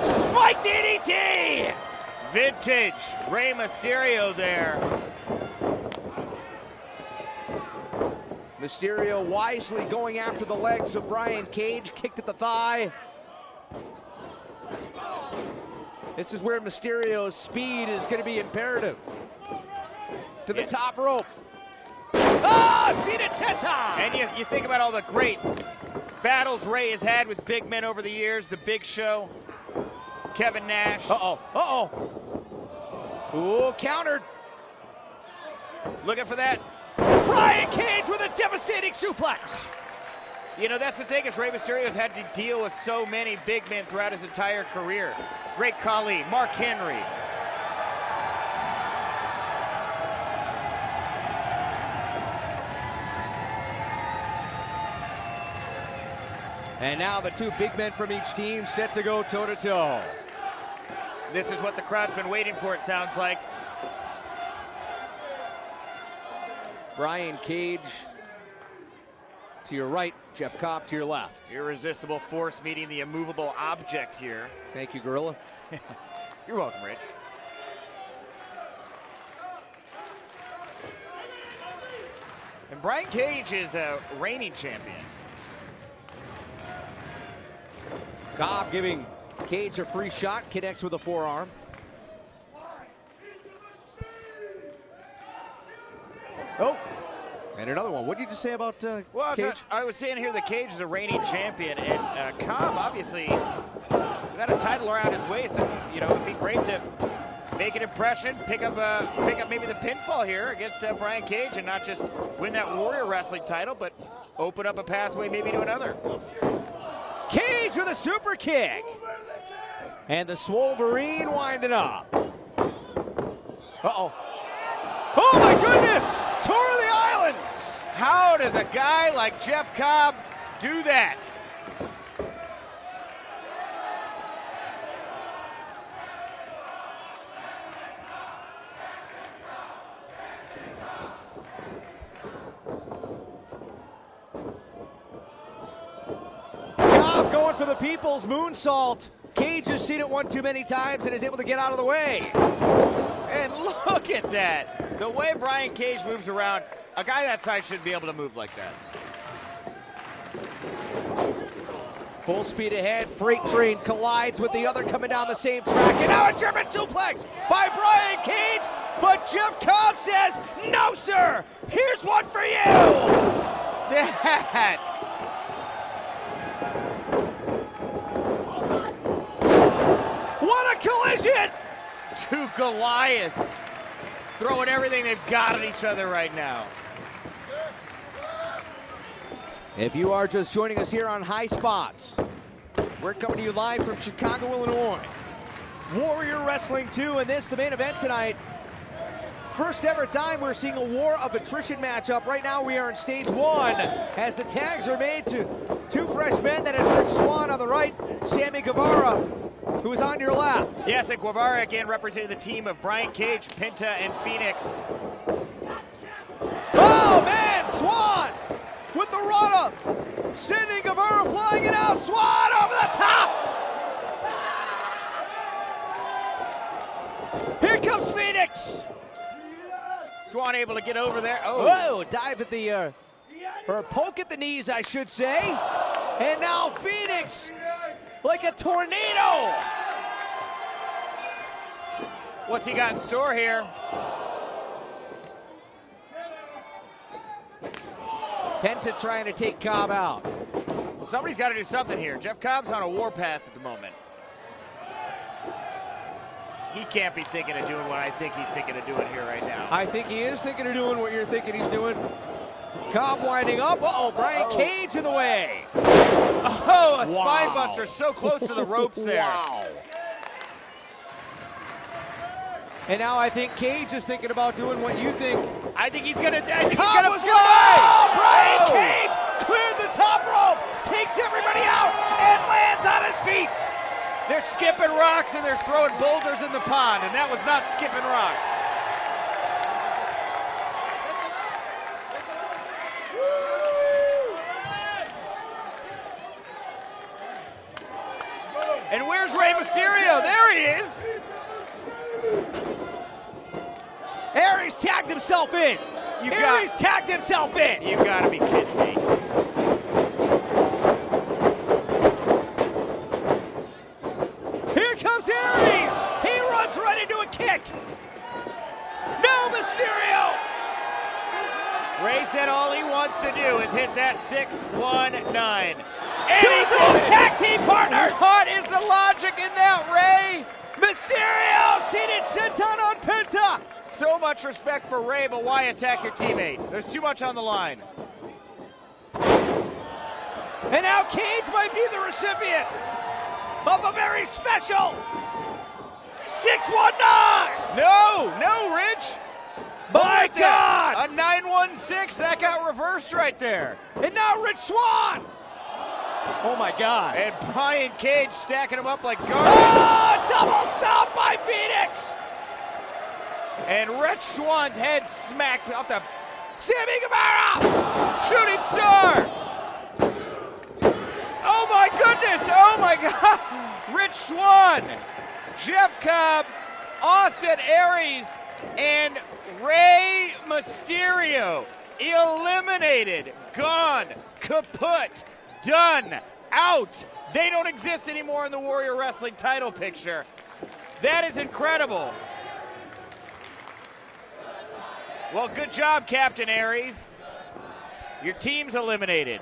Spike DDT! Vintage Rey Mysterio there. Mysterio wisely going after the legs of Brian Cage, kicked at the thigh. This is where Mysterio's speed is going to be imperative. To the top rope. Ah, seated senton! And you think about all the great battles Rey has had with big men over the years. The Big Show, Kevin Nash. Ooh, countered. Looking for that. Brian Cage with a devastating suplex. You know, that's the thing, is Rey Mysterio's had to deal with so many big men throughout his entire career. Great Khali, Mark Henry. And now the two big men from each team set to go toe-to-toe. This is what the crowd's been waiting for, it sounds like. Brian Cage to your right, Jeff Cobb to your left. Irresistible force meeting the immovable object here. Thank you, Gorilla. You're welcome, Rich. And Brian Cage is a reigning champion. Cobb giving Cage a free shot, connects with a forearm. Oh, and another one. What did you just say about Cage? I was saying here that Cage is a reigning champion, and Cobb, obviously, without a title around his waist, you know, it'd be great to make an impression, pick up maybe the pinfall here against Brian Cage, and not just win that Warrior Wrestling title, but open up a pathway maybe to another. Cage with a super kick. And the Swolverine winding up. Uh-oh. Oh my goodness! Tour of the Islands! How does a guy like Jeff Cobb do that? Cobb going for the people's moonsault. Cage has seen it one too many times and is able to get out of the way. And look at that. The way Brian Cage moves around, a guy that size should be able to move like that. Full speed ahead, freight train collides with the other coming down the same track, and now a German suplex by Brian Cage, but Jeff Cobb says, no sir, here's one for you! That. What a collision! Two Goliaths throwing everything they've got at each other right now. If you are just joining us here on High Spots, we're coming to you live from Chicago, Illinois. Warrior Wrestling 2, and this, the main event tonight. First ever time we're seeing a war of attrition matchup. Right now we are in stage 1 as the tags are made to two fresh men. That is Rich Swann on the right, Sammy Guevara, who is on your left. Yes, and Guevara again representing the team of Brian Cage, Penta, and Phoenix. Oh man, Swann with the run-up, sending Guevara flying, and out. Swann over the top. goes Phoenix. Swan able to get over there. Oh, Whoa, dive at the, or poke at the knees, I should say. And now Phoenix, like a tornado. what's he got in store here? Penta trying to take Cobb out. Well, somebody's got to do something here. Jeff Cobb's on a warpath at the moment. He can't be thinking of doing what I think he's thinking of doing here right now. I think he is thinking of doing what you're thinking he's doing. Cobb winding up. Uh-oh, Brian Cage in the way. Oh, a spine buster so close to the ropes there. Wow. And now I think Cage is thinking about doing what you think. I think he's gonna fly. Oh, Brian Cage cleared the top rope, takes everybody out, and lands on his feet. They're skipping rocks and they're throwing boulders in the pond, and that was not skipping rocks. And where's Rey Mysterio? There he is. Aries tagged himself in. Aries tagged himself in. You gotta be kidding me. Here comes Aries. He runs right into a kick. No, Mysterio. Rey said all he wants to do is hit that 619. And To his own tag team partner. what is the logic in that, Rey? Mysterio seated senton on Penta. So much respect for Rey, but why attack your teammate? There's too much on the line. And now Cage might be the recipient of a very special 619. No, Rich. My God. A 916, that got reversed right there. And now Rich Swann. Oh my God. And Brian Cage stacking him up like garbage. Oh, double stop by Phoenix. And Rich Swann's head smacked off the Sammy Guevara. shooting star. Oh my goodness, oh my God. Rich Swann, Jeff Cobb, Austin Aries, and Rey Mysterio eliminated, gone, kaput, done, out. They don't exist anymore in the Warrior Wrestling title picture. That is incredible. Well, good job, Captain Aries. Your team's eliminated.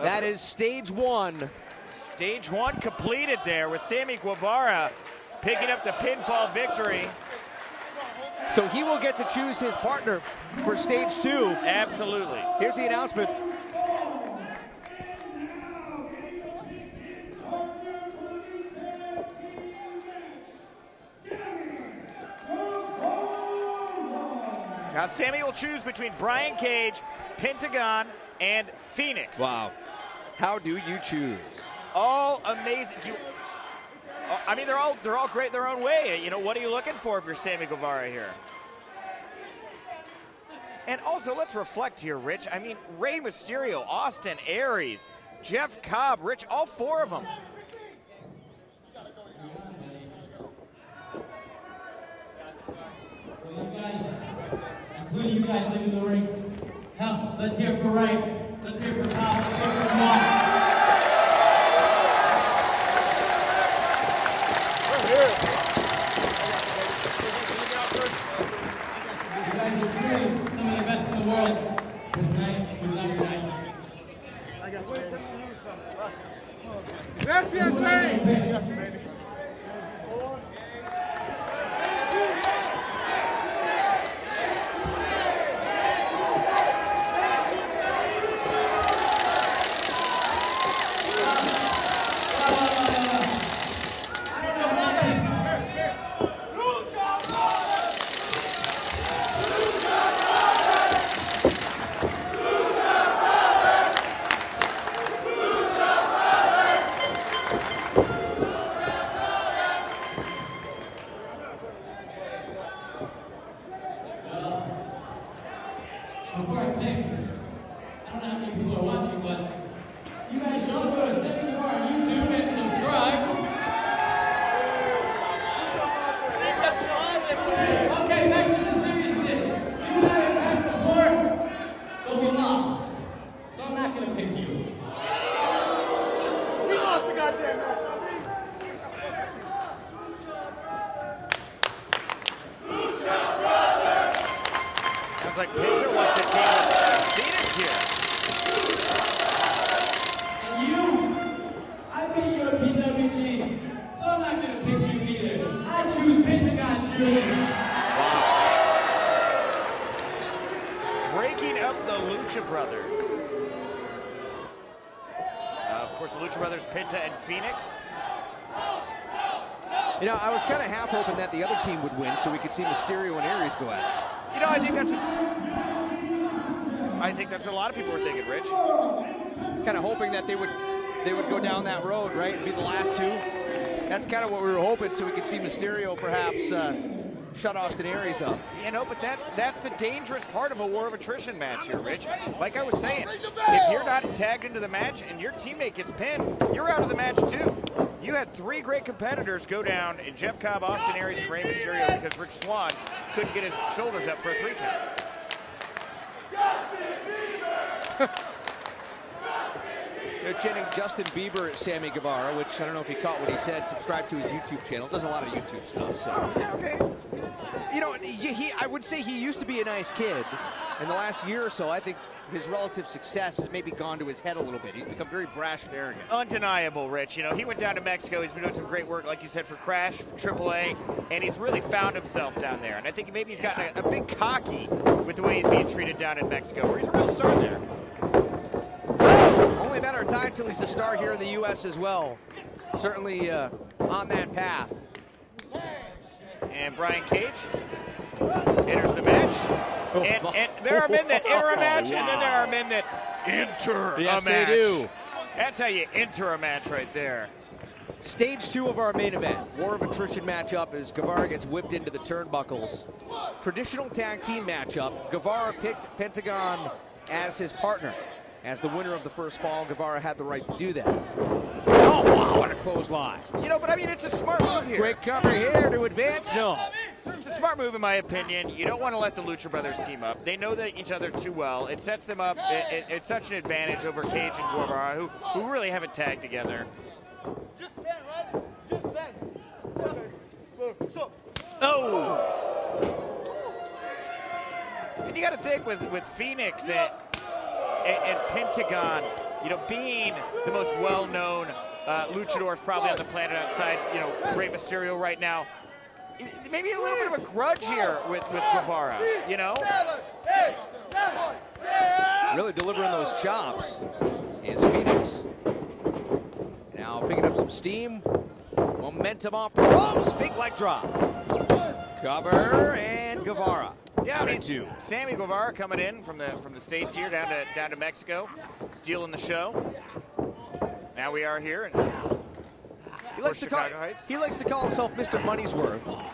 That is stage one. Stage one completed there with Sammy Guevara picking up the pinfall victory. So he will get to choose his partner for stage two. Absolutely. Here's the announcement. Now Sammy will choose between Brian Cage, Pentagon, and Phoenix. Wow. How do you choose? All amazing. I mean, they're all great in their own way. You know, what are you looking for if you're Sammy Guevara here? And also, let's reflect here, Rich. I mean, Rey Mysterio, Austin Aries, Jeff Cobb, Rich, all four of them. Including you guys in the ring. Hell, let's hear it for Rey. Let's hear it for Cobb. Let's hear it for Swann. You guys are truly some of the best in the world. But tonight was not your night. Gracias, Rey. Before I pick, I don't know how many people are watching, but you guys should all go to Sammy Guevara on YouTube and subscribe. like Pizzer wants to team with Phoenix here. And you, I beat you at PWG, so I'm not gonna pick you either. I choose Pentagon Jr. Breaking up the Lucha Brothers. Of course, the Lucha Brothers, Penta and Phoenix. You know, I was kind of half hoping that the other team would win so we could see Mysterio and Aries go at it. You know, I think that's what a lot of people were thinking, Rich. Kind of hoping that they would go down that road, right, and be the last two. That's kind of what we were hoping, so we could see Mysterio perhaps shut Austin Aries up. You know, but that's the dangerous part of a war of attrition match here, Rich. Like I was saying, if you're not tagged into the match and your teammate gets pinned, you're out of the match too. You had 3 great competitors go down in Jeff Cobb, Austin Aries, and Rey Mysterio because Rich Swann couldn't get his shoulders up for a 3 count. They're chanting Justin Bieber at Sammy Guevara, which I don't know if he caught what he said. Subscribe to his YouTube channel. Does a lot of YouTube stuff, so. Yeah, okay. You know, I would say he used to be a nice kid. In the last year or so, I think his relative success has maybe gone to his head a little bit. He's become very brash and arrogant. Undeniable, Rich. You know, he went down to Mexico. He's been doing some great work, like you said, for Crash, for AAA, and he's really found himself down there. And I think maybe he's gotten a bit cocky with the way he's being treated down in Mexico, where he's a real star there. Only a matter of time till he's a star here in the U.S. as well. Certainly on that path. And Brian Cage enters the match. And there are men that enter a match, and then there are men that enter a match. Yes, they do. That's how you enter a match right there. Stage 2 of our main event. War of attrition matchup as Guevara gets whipped into the turnbuckles. Traditional tag team matchup. Guevara picked Pentagon as his partner. As the winner of the first fall, Guevara had the right to do that. Oh, wow, what a clothesline. You know, but I mean, it's a smart move here. Quick cover here to advance, no. It's a smart move, in my opinion. You don't want to let the Lucha Brothers team up. They know each other too well. It sets them up. It's such an advantage over Cage and Guevara, who really haven't tagged together. Just stand, right? Just stand. Oh! And you got to think with Phoenix and Pentagon, you know, being the most well-known luchadors probably on the planet outside, you know, Rey Mysterio right now. Maybe a little bit of a grudge here with Guevara, you know? Really delivering those chops is Phoenix. Now picking up some steam. Momentum off the ropes. Big leg drop. Cover and Guevara. Yeah, I mean, Sammy Guevara coming in from the States here down to Mexico, stealing the show. Now we are here, and he likes to call himself Mr. Money's Worth. Not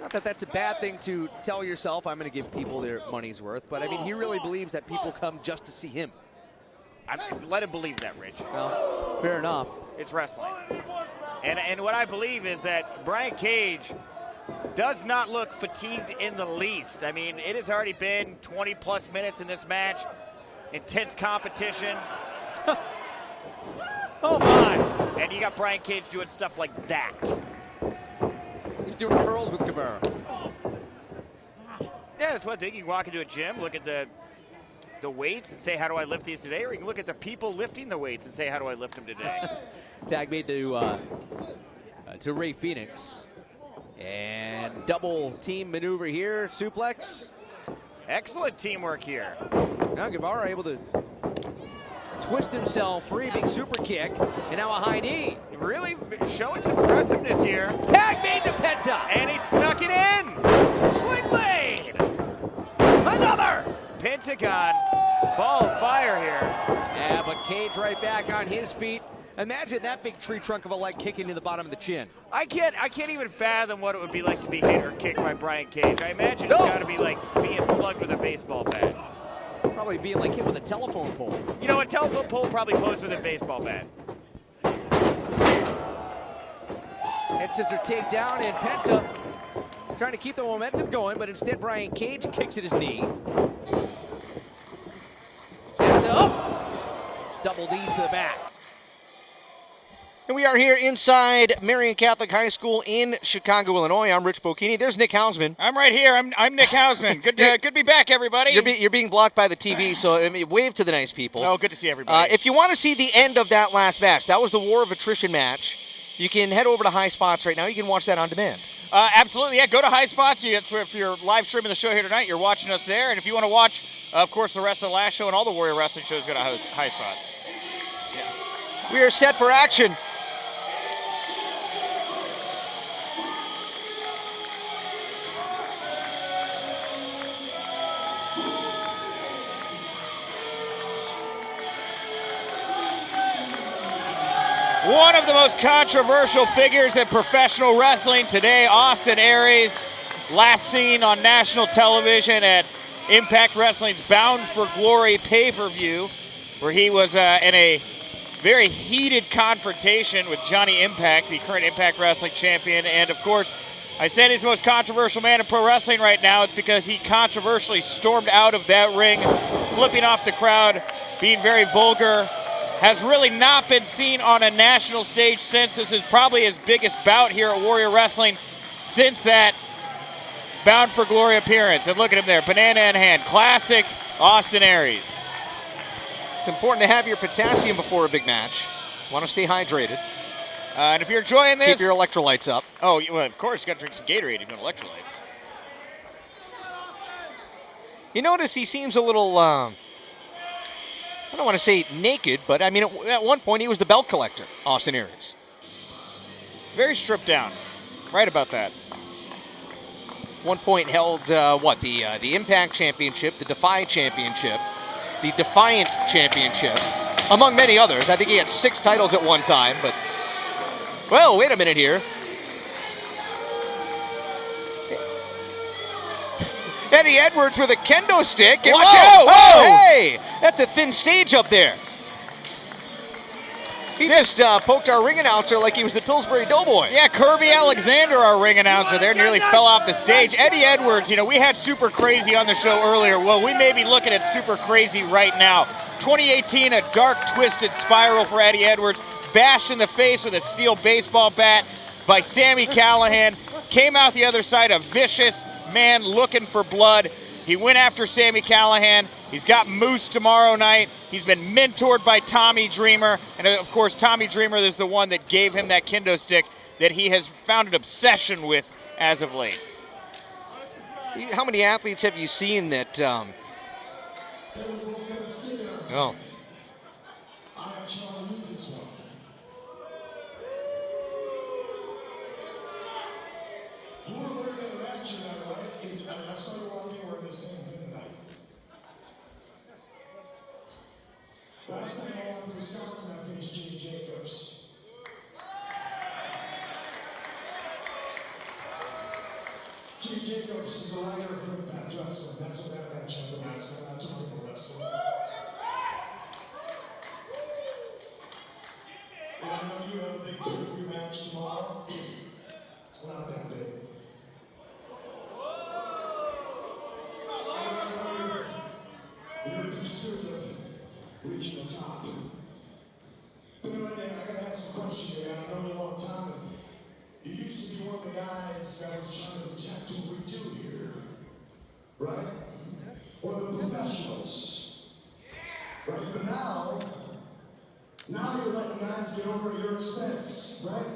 that that's a bad thing to tell yourself. I'm going to give people their money's worth, but I mean, he really believes that people come just to see him. Let him believe that, Rich. Well, fair enough. It's wrestling, and what I believe is that Brian Cage does not look fatigued in the least. I mean, it has already been 20-plus minutes in this match. Intense competition. Oh, my. And you got Brian Cage doing stuff like that. He's doing curls with Guevara. Yeah, that's one thing. You can walk into a gym, look at the weights and say, how do I lift these today? Or you can look at the people lifting the weights and say, how do I lift them today? Tag made to Rey Phoenix. And double team maneuver here, suplex. Excellent teamwork here. Now Guevara able to twist himself free, big super kick, and now a high knee. Really showing some aggressiveness here. Tag made to Penta. And he snuck it in. Sling blade. Another. Pentagon, ball of fire here. Yeah, but Cage right back on his feet. Imagine that big tree trunk of a leg kicking to the bottom of the chin. I can't even fathom what it would be like to be hit or kicked by Brian Cage. I imagine it's got to be like being slugged with a baseball bat. Probably being like hit with a telephone pole. You know, a telephone pole probably closer than a baseball bat. Head scissor takedown, and Penta trying to keep the momentum going, but instead Brian Cage kicks at his knee. Penta up. Double D's to the back. And we are here inside Marian Catholic High School in Chicago, Illinois. I'm Rich Bocchini. There's Nick Hausman. I'm right here. I'm Nick Hausman. Good to be back, everybody. You're being blocked by the TV, so I mean, wave to the nice people. Oh, good to see everybody. If you want to see the end of that last match, that was the War of Attrition match. You can head over to High Spots right now. You can watch that on demand. Absolutely, yeah. Go to High Spots. If you're live streaming the show here tonight, you're watching us there. And if you want to watch, of course, the rest of the last show and all the Warrior Wrestling shows, go to High Spots. We are set for action. One of the most controversial figures in professional wrestling today, Austin Aries, last seen on national television at Impact Wrestling's Bound for Glory pay-per-view, where he was in a very heated confrontation with Johnny Impact, the current Impact Wrestling champion. And of course, I said he's the most controversial man in pro wrestling right now. It's because he controversially stormed out of that ring, flipping off the crowd, being very vulgar. Has really not been seen on a national stage since. This is probably his biggest bout here at Warrior Wrestling since that Bound for Glory appearance. And look at him there, banana in hand. Classic Austin Aries. It's important to have your potassium before a big match. Want to stay hydrated. And if you're enjoying this... Keep your electrolytes up. Oh, well, of course, you got to drink some Gatorade if you want electrolytes. You notice he seems a little... I don't want to say naked, but I mean, at one point he was the belt collector, Austin Aries. Very stripped down. Right about that. One point held, the Impact Championship, the Defy Championship, the Defiant Championship, among many others. I think he had 6 titles at one time, but... Well, wait a minute here. Eddie Edwards with a kendo stick. And watch out! Whoa! Hey! That's a thin stage up there. He just poked our ring announcer like he was the Pillsbury Doughboy. Yeah, Kirby Alexander, our ring announcer there, nearly fell off the stage. Eddie Edwards, we had Super Crazy on the show earlier. Well, we may be looking at Super Crazy right now. 2018, a dark, twisted spiral for Eddie Edwards. Bashed in the face with a steel baseball bat by Sami Callihan. Came out the other side a vicious man looking for blood. He went after Sami Callihan. He's got Moose tomorrow night. He's been mentored by Tommy Dreamer. And of course, Tommy Dreamer is the one that gave him that kendo stick that he has found an obsession with as of late. How many athletes have you seen that... Oh. Last night I went to Wisconsin, I faced Jimmy Jacobs. Jimmy Jacobs is a writer for Impact Wrestling. That's what that match had the last night. I'm not talking about wrestling. And I know you have a big pay-per-view match tomorrow. Well, not that big. You're in pursuit of reaching the top. But anyway, I gotta ask a question here. I've known you a long time. You used to be one of the guys that was trying to protect what we do here. Right? One of the professionals. Right? But now you're letting guys get over at your expense, right?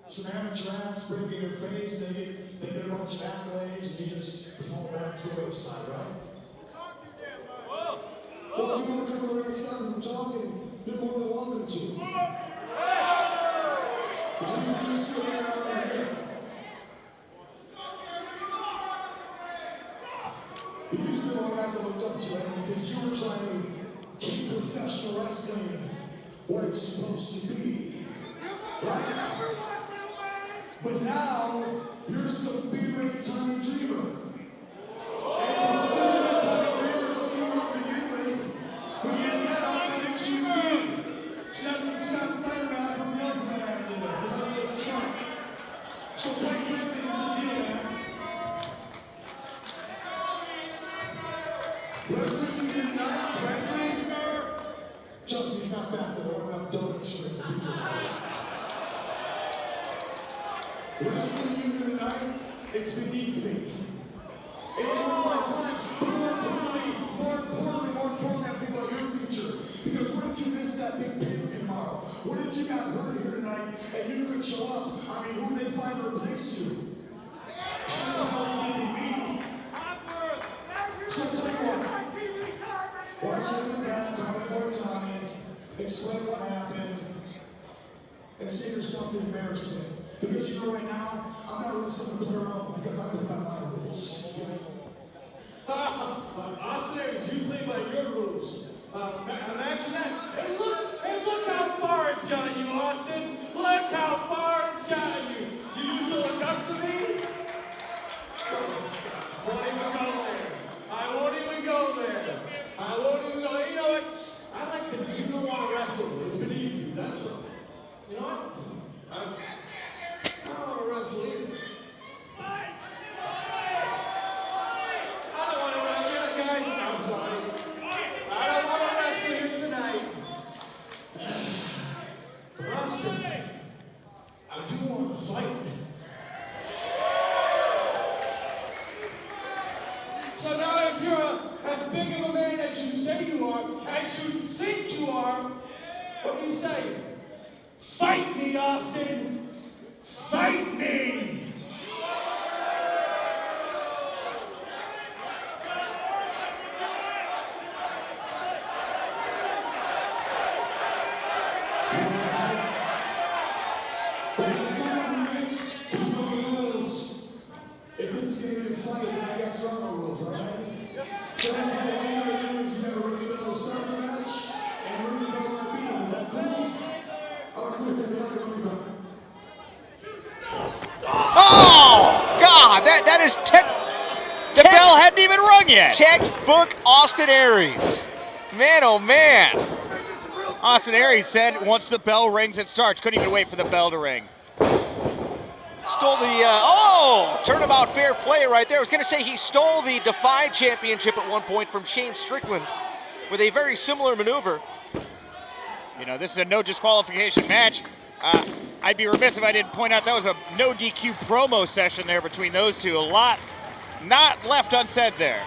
Some amateur acts break in your face, they get a bunch of accolades, and you just fall back to the wayside, right? Well, if you want to come over and stop and talking, you're more than welcome to. But you still here out there. You used to be one of the guys I looked up to, right? Because you were trying to keep professional wrestling what it's supposed to be. Right? But now, you're some B-rate Tommy Dreamer. And consider that Tommy Dreamer seen you to begin with. When you get out, that makes you D. She has some Spider-Man from the Ultimate out in there. Because I'm real smart. So quite carefully with the deal, man. Wrestling here tonight, frankly, Chelsea's not back there. There weren't enough donuts for him to be here. Wrestling you here tonight, it's beneath me. It ain't worth my time, but more importantly, I think about your future. Because what if you missed that big pin tomorrow? What if you got hurt here tonight and you couldn't show up? I mean, who would they find to replace you? Should I tell you me? So I'll tell you what. Watch it in the back, one more time, explain what happened, and save yourself the embarrassment. Because you know right now, I'm not really someone to play around with because I live by my rules. Austin, you play by your rules. Imagine that. And look how far it's gotten you, Austin. Look how far it's gotten you. You used to look up to me? Won't even go there. I won't even go there. I won't even go. You know what? I like that you don't want to wrestle. It's beneath you. That's right. You know what? I don't want to wrestle either. I don't want to wrestle. Yeah, guys, I'm sorry. I don't want to wrestle here tonight. Austin, I do want to fight. So now if you're as big of a man as you say you are, as you think you are, what do you say? Fight me, Austin! Fight me! If this is going to be a fight, then I guess there are no rules, right, Eddie? So then all you got to do is you got to ring the bell to start the match, and ring the bell when I beat him. Is that cool? Oh, cool. Take the mic and ring the bell. Oh, God, that is The bell hadn't even rung yet. textbook Austin Aries. Man, oh, man. Austin Aries said once the bell rings, it starts. Couldn't even wait for the bell to ring. Stole the, turnabout fair play right there. I was going to say he stole the Defy Championship at one point from Shane Strickland with a very similar maneuver. You know, this is a no disqualification match. I'd be remiss if I didn't point out that was a no DQ promo session there between those two. A lot not left unsaid there.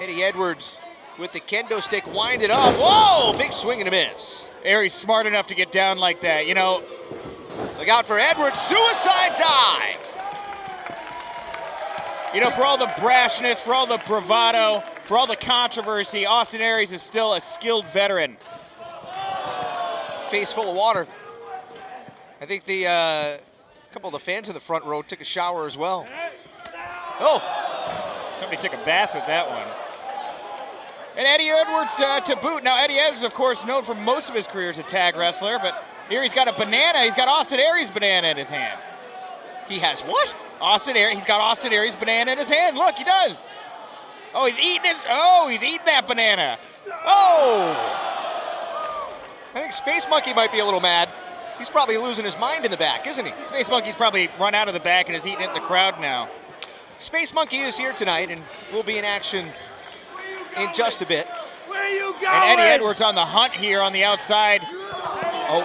Eddie Edwards with the kendo stick winded up. Whoa, big swing and a miss. Aries smart enough to get down like that. You know, look out for Edwards, suicide dive. You know, for all the brashness, for all the bravado, for all the controversy, Austin Aries is still a skilled veteran. Face full of water. I think the couple of the fans in the front row took a shower as well. Oh. Somebody took a bath with that one. And Eddie Edwards to boot. Now, Eddie Edwards, of course, known for most of his career as a tag wrestler, but here he's got a banana. He's got Austin Aries' banana in his hand. He has what? He's got Austin Aries' banana in his hand. Look, he does. Oh, he's eating that banana. Oh! I think Space Monkey might be a little mad. He's probably losing his mind in the back, isn't he? Space Monkey's probably run out of the back and is eating it in the crowd now. Space Monkey is here tonight and will be in action in just a bit. Where you going? And Eddie Edwards on the hunt here on the outside. Oh.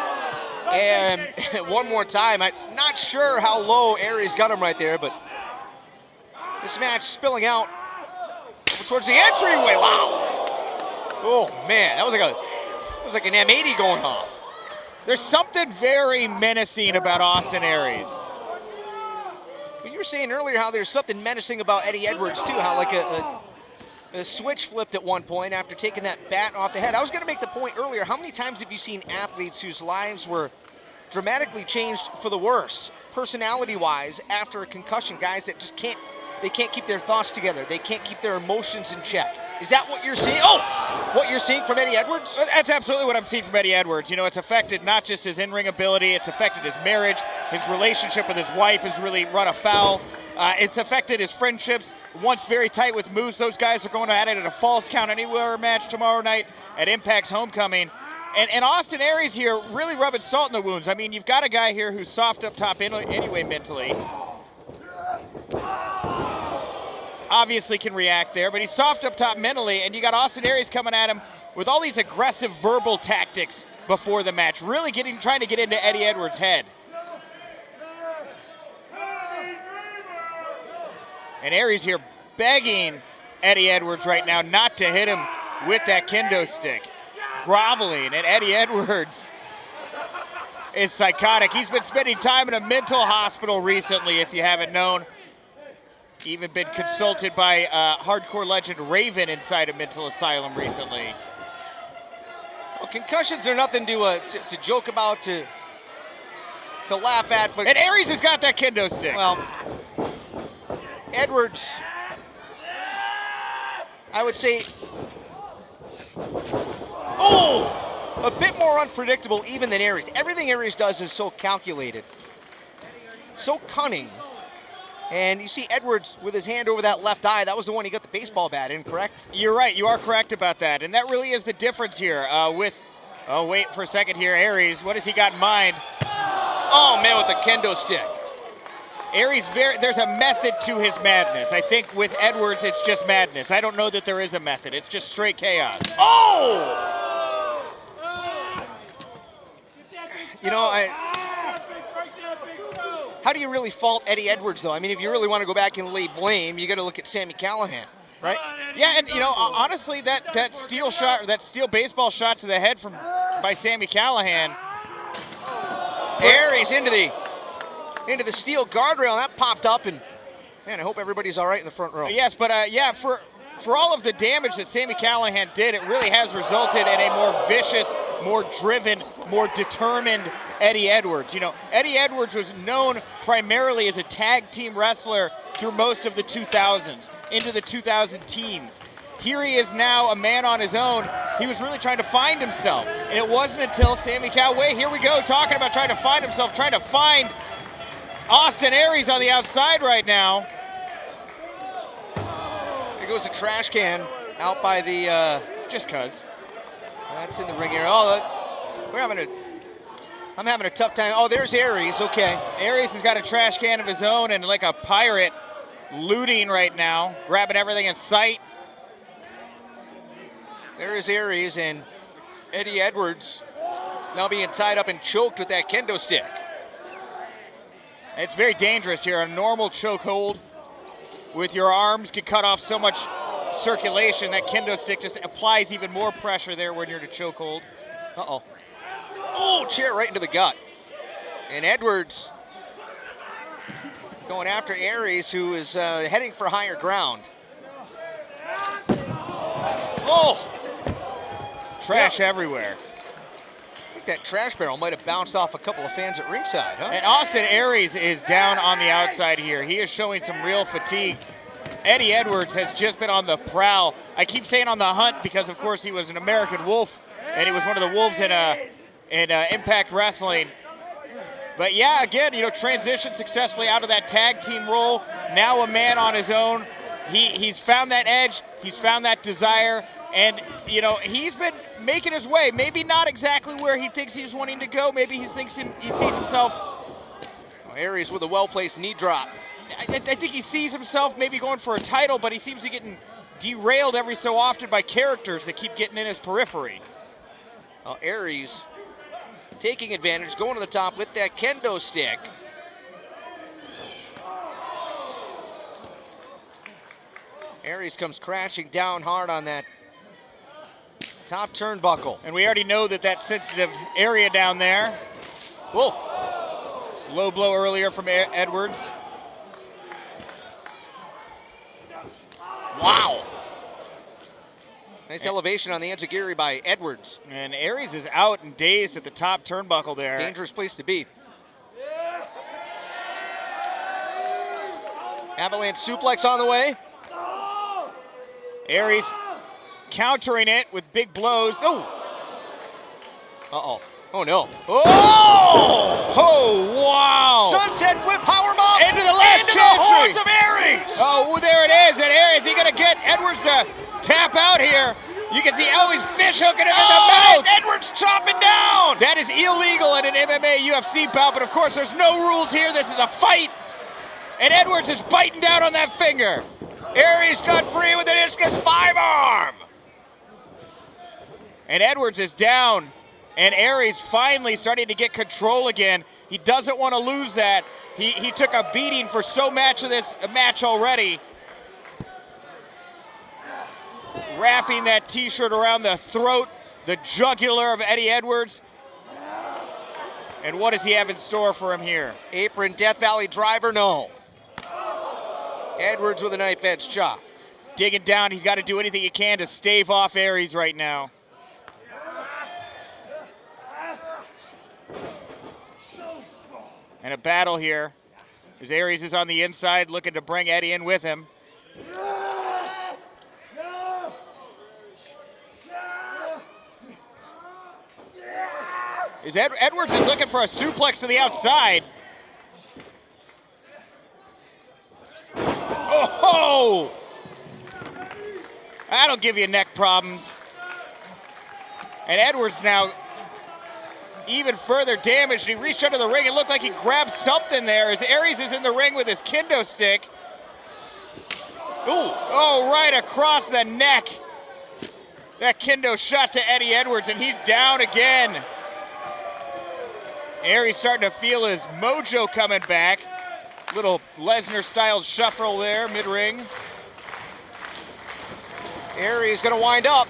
And one more time, I'm not sure how low Aries got him right there, but this match spilling out towards the entryway. Wow. Oh, man, that was like an M80 going off. There's something very menacing about Austin Aries. But you were saying earlier how there's something menacing about Eddie Edwards, too, how like a switch flipped at one point after taking that bat off the head. I was going to make the point earlier, how many times have you seen athletes whose lives were dramatically changed for the worse, personality-wise, after a concussion? Guys that just can't keep their thoughts together. They can't keep their emotions in check. Is that what you're seeing? Oh, what you're seeing from Eddie Edwards? That's absolutely what I'm seeing from Eddie Edwards. You know, it's affected not just his in-ring ability, it's affected his marriage, his relationship with his wife has really run afoul. It's affected his friendships. Once very tight with Moose, those guys are going at it at a Falls Count Anywhere match tomorrow night at Impact's Homecoming. And Austin Aries here really rubbing salt in the wounds. I mean, you've got a guy here who's soft up top anyway mentally. Obviously can react there, but he's soft up top mentally, and you got Austin Aries coming at him with all these aggressive verbal tactics before the match, really trying to get into Eddie Edwards' head. And Aries here begging Eddie Edwards right now not to hit him with that kendo stick. Groveling, and Eddie Edwards is psychotic. He's been spending time in a mental hospital recently, if you haven't known. Even been consulted by hardcore legend Raven inside a mental asylum recently. Well, concussions are nothing to joke about, to laugh at. But and Aries has got that kendo stick. Well, Edwards, I would say, a bit more unpredictable even than Aries. Everything Aries does is so calculated, so cunning. And you see Edwards with his hand over that left eye. That was the one he got the baseball bat in, correct? You're right. You are correct about that. And that really is the difference here with, oh, wait for a second here, Aries. What has he got in mind? Oh, man, with the kendo stick. Aries, there's a method to his madness. I think with Edwards, it's just madness. I don't know that there is a method. It's just straight chaos. Oh! You know, how do you really fault Eddie Edwards, though? I mean, if you really want to go back and lay blame, you got to look at Sami Callihan, right? Yeah, and you know, honestly, that steel shot, that steel baseball shot to the head by Sami Callihan. Aries into the steel guardrail, and that popped up, and man, I hope everybody's all right in the front row. Yes, but yeah, for all of the damage that Sami Callihan did, it really has resulted in a more vicious, more driven, more determined Eddie Edwards. You know, Eddie Edwards was known primarily as a tag team wrestler through most of the 2000s, into the 2000 teens. Here he is now, a man on his own. He was really trying to find himself. And it wasn't until Sami Callihan, here we go, talking about trying to find himself, trying to find Austin Aries on the outside right now. There goes the trash can out by the, just cuz. That's in the ring area. Oh, I'm having a tough time. Oh, there's Aries, okay. Aries has got a trash can of his own and like a pirate looting right now, grabbing everything in sight. There is Aries, and Eddie Edwards now being tied up and choked with that kendo stick. It's very dangerous here. A normal chokehold with your arms can cut off so much circulation. That kendo stick just applies even more pressure there when you're in a chokehold. Uh-oh. Oh, chair right into the gut. And Edwards going after Aries, who is heading for higher ground. Oh! Trash everywhere. I think that trash barrel might have bounced off a couple of fans at ringside, huh? And Austin Aries is down on the outside here. He is showing some real fatigue. Eddie Edwards has just been on the prowl. I keep saying on the hunt because, of course, he was an American Wolf, and he was one of the Wolves in Impact Wrestling. But yeah, again, you know, transitioned successfully out of that tag team role. Now a man on his own. He's found that edge. He's found that desire. And, you know, he's been making his way. Maybe not exactly where he thinks he's wanting to go. Maybe he sees himself. Oh, Aries with a well-placed knee drop. I think he sees himself maybe going for a title, but he seems to be getting derailed every so often by characters that keep getting in his periphery. Well, Aries taking advantage, going to the top with that kendo stick. Aries comes crashing down hard on that top turnbuckle. And we already know that sensitive area down there. Whoa. Low blow earlier from Edwards. Wow. Nice elevation on the enziguri by Edwards. And Aries is out and dazed at the top turnbuckle there. Dangerous place to be. Avalanche suplex on the way. Aries countering it with big blows. Oh! Uh-oh. Oh, no. Oh! Oh, wow! Sunset flip powerbomb! Into the left into the horns of Aries! Oh, there it is. And Aries, he gonna get Edwards to tap out here. You can see, oh, he's fish hooking him in the mouth. Edwards chopping down! That is illegal in an MMA UFC bout, but of course there's no rules here. This is a fight. And Edwards is biting down on that finger. Aries got free with the discus 5-arm. And Edwards is down. And Aries finally starting to get control again. He doesn't want to lose that. He took a beating for so much of this match already. Wrapping that T-shirt around the throat, the jugular of Eddie Edwards. And what does he have in store for him here? Apron, Death Valley driver, no. Edwards with a knife edge chop. Digging down, he's got to do anything he can to stave off Aries right now. And a battle here as Aries is on the inside looking to bring Eddie in with him. Edwards is looking for a suplex to the outside. Oh! That'll give you neck problems. And Edwards now even further damaged. He reached under the ring. It looked like he grabbed something there as Aries is in the ring with his kendo stick. Ooh, oh, right across the neck. That kendo shot to Eddie Edwards, and he's down again. Aries starting to feel his mojo coming back. Little Lesnar-style shuffle there, mid-ring. Aries gonna wind up.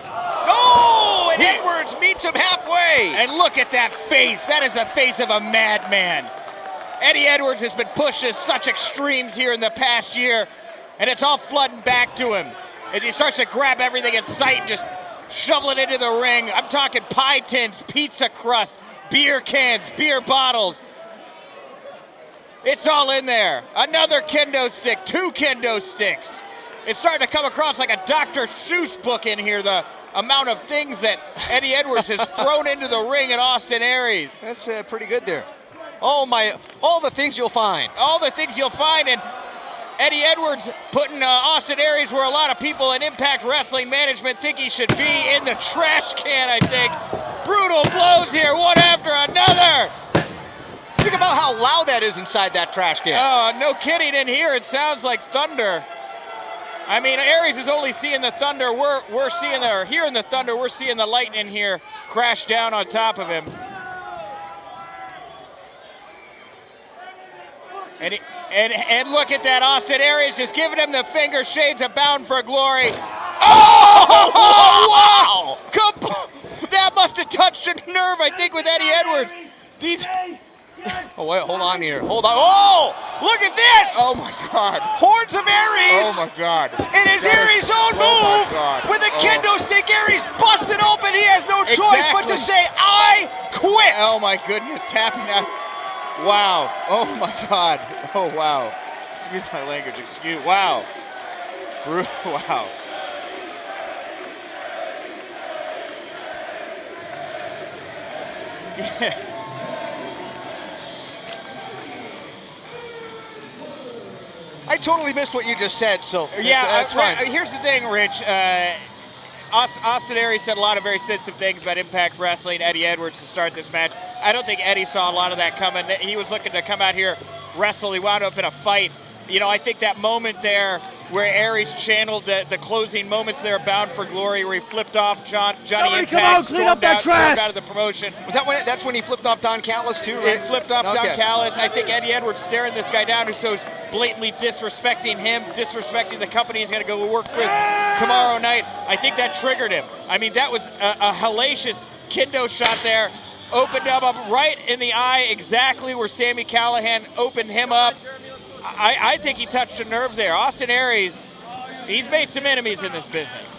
Oh, and Edwards meets him halfway. And look at that face. That is the face of a madman. Eddie Edwards has been pushed to such extremes here in the past year, and it's all flooding back to him as he starts to grab everything in sight and just shovel it into the ring. I'm talking pie tins, pizza crusts, beer cans, beer bottles. It's all in there. Another kendo stick, 2 kendo sticks. It's starting to come across like a Dr. Seuss book in here, the amount of things that Eddie Edwards has thrown into the ring at Austin Aries. That's pretty good there. Oh my, all the things you'll find. All the things you'll find, and Eddie Edwards putting Austin Aries where a lot of people in Impact Wrestling Management think he should be, in the trash can, I think. Brutal blows here, one after another. Think about how loud that is inside that trash can. Oh, no kidding. In here, it sounds like thunder. I mean, Aries is only seeing the thunder. We're seeing the, or hearing the thunder. We're seeing the lightning here crash down on top of him. And look at that, Austin Aries just giving him the finger shades of Bound for Glory. Oh, wow! That must have touched a nerve, I think, with Eddie Edwards. These. Oh, wait, hold on here. Hold on. Oh, look at this! Oh, my God. Hordes of Aries! Oh, my God. It is Aries' own move! With a kendo stick, Aries busted open. He has no choice but to say, I quit! Oh, my goodness. Tapping out. Wow. Oh, my God. Oh, wow. Excuse my language. Wow. Wow. Yeah. I totally missed what you just said, so yeah, that's fine. Here's the thing, Rich. Austin Aries said a lot of very sensitive things about Impact Wrestling, Eddie Edwards, to start this match. I don't think Eddie saw a lot of that coming. He was looking to come out here, wrestle. He wound up in a fight. You know, I think that moment there where Aries channeled the closing moments there, Bound for Glory, where he flipped off Johnny Impact, come out, clean up that trash. Stormed out of the promotion. Was that when? That's when he flipped off Don Callis too, right? He flipped off Don Callis. I think Eddie Edwards staring this guy down, who's so blatantly disrespecting him, disrespecting the company he's going to go work with tomorrow night. I think that triggered him. I mean, that was a hellacious kendo shot there. Opened him up right in the eye, exactly where Sami Callihan opened him up. I think he touched a nerve there. Austin Aries, he's made some enemies in this business.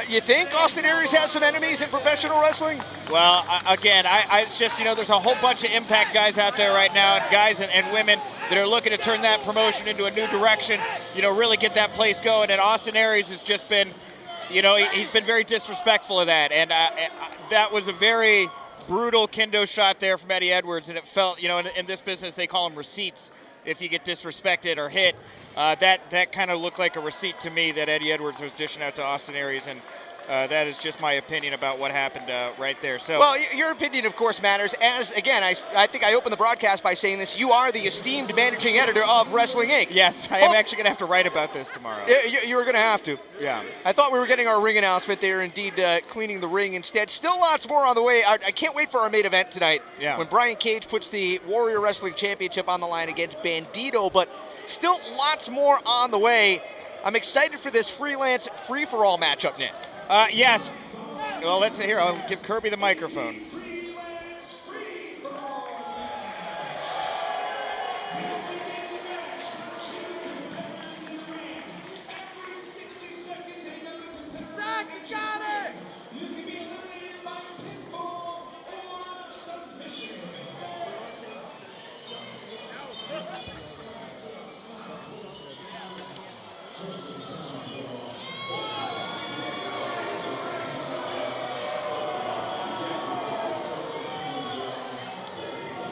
You think Austin Aries has some enemies in professional wrestling? Well, again, it's just, you know, there's a whole bunch of Impact guys out there right now, and guys and women that are looking to turn that promotion into a new direction, you know, really get that place going. And Austin Aries has just been, you know, he's been very disrespectful of that. And that was a very brutal kendo shot there from Eddie Edwards, and it felt, you know, in this business they call them receipts if you get disrespected or hit. That kind of looked like a receipt to me that Eddie Edwards was dishing out to Austin Aries, and That is just my opinion about what happened right there. So, well, your opinion, of course, matters. As, again, I think I opened the broadcast by saying this. You are the esteemed managing editor of Wrestling Inc. Yes, I am actually going to have to write about this tomorrow. You were going to have to. Yeah. I thought we were getting our ring announcement. They are indeed cleaning the ring instead. Still lots more on the way. I can't wait for our main event tonight when Brian Cage puts the Warrior Wrestling Championship on the line against Bandito, but still lots more on the way. I'm excited for this freelance free-for-all matchup, Nick. Yes. Well, let's hear. I'll give Kirby the microphone.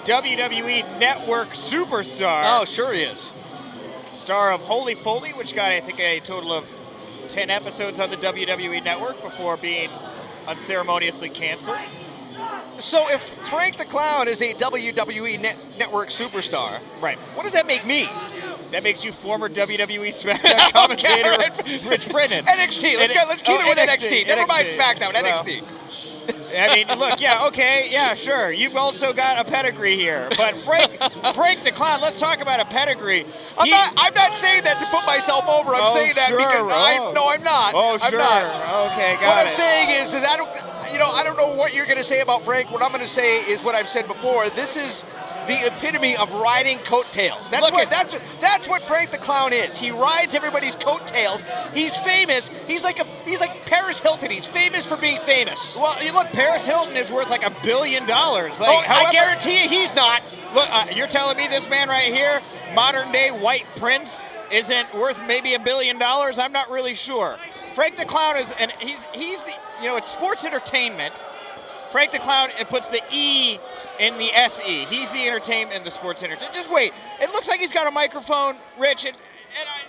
WWE Network superstar. Oh, sure he is. Star of Holy Foley, which got, I think, a total of 10 episodes on the WWE Network before being unceremoniously canceled. So if Frank the Clown is a WWE Network superstar, right? What does that make me? That makes you former WWE SmackDown commentator, Rich Brennan. NXT. Let's keep it with NXT. Never mind SmackDown. NXT. I mean, look, yeah, okay, yeah, sure. You've also got a pedigree here, but Frank the Clown. Let's talk about a pedigree. I'm not saying that to put myself over. I'm saying that because I'm not. Oh, I'm sure. not. Okay, got it. What I'm saying is I don't know what you're going to say about Frank. What I'm going to say is what I've said before. This is the epitome of riding coattails. That's what Frank the Clown is. He rides everybody's coattails. He's famous. He's like Paris Hilton. He's famous for being famous. Well, you look, Paris Hilton is worth like $1 billion. I guarantee you he's not. Look, you're telling me this man right here, modern day white prince, isn't worth maybe $1 billion? I'm not really sure. Frank the Clown is, and he's the, it's sports entertainment. Frank the Clown, it puts the E in the SE. He's the entertainment and the sports entertainment. Just wait. It looks like he's got a microphone, Rich, and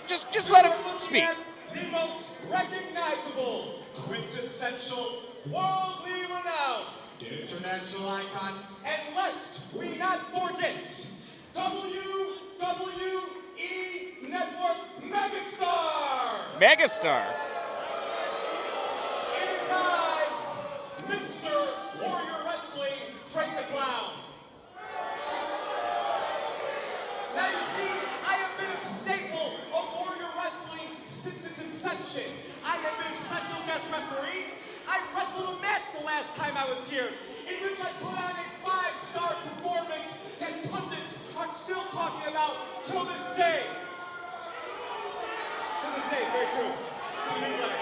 just let him speak. The most recognizable, quintessential, worldly renowned, international icon, and lest we not forget, WWE Network megastar. Megastar. It is I, Mr. Warrior Wrestling, Frank the Clown. Now you see, I have been a staple of Warrior Wrestling since its inception. I have been a special guest referee. I wrestled a match the last time I was here, in which I put on a 5-star performance that pundits are still talking about till this day. To this day, very true. To this day.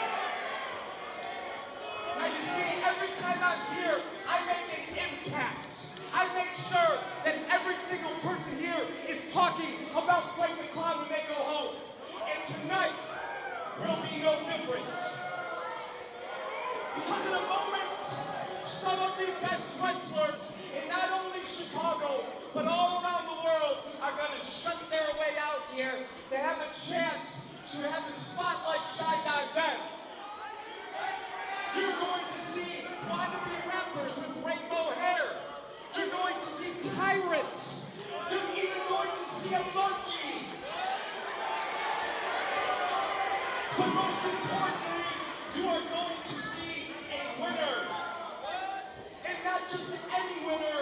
Now you see, every time I'm here, I make an impact. I make sure that every single person here is talking about Frank the Clown when they go home. And tonight will be no different. Because in a moment, some of the best wrestlers in not only Chicago, but all around the world are going to shut their way out here to have a chance to have the spotlight shine on them. You're going to see wannabe rappers with rainbow hair. You're going to see pirates. You're even going to see a monkey. But most importantly, you are going to see a winner. And not just any winner.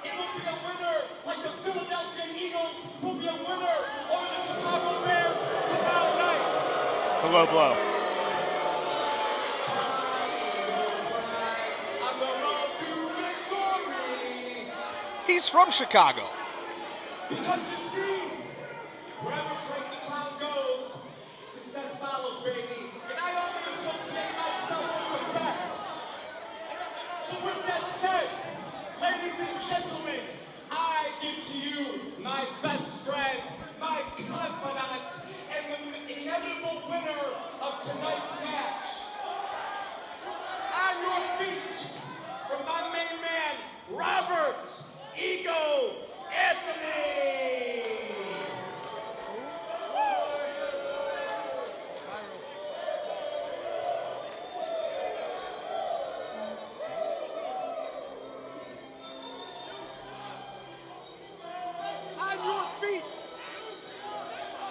It will be a winner like the Philadelphia Eagles will be a winner over the Chicago Bears tomorrow night. It's a low blow. He's from Chicago. Because you see, wherever Frank the Clown goes, success follows, baby. And I only associate myself with the best. So with that said, ladies and gentlemen, I give to you my best friend, my confidant, and the inevitable winner of tonight's match. On your feet, from my main man, Robert Ego Anthony!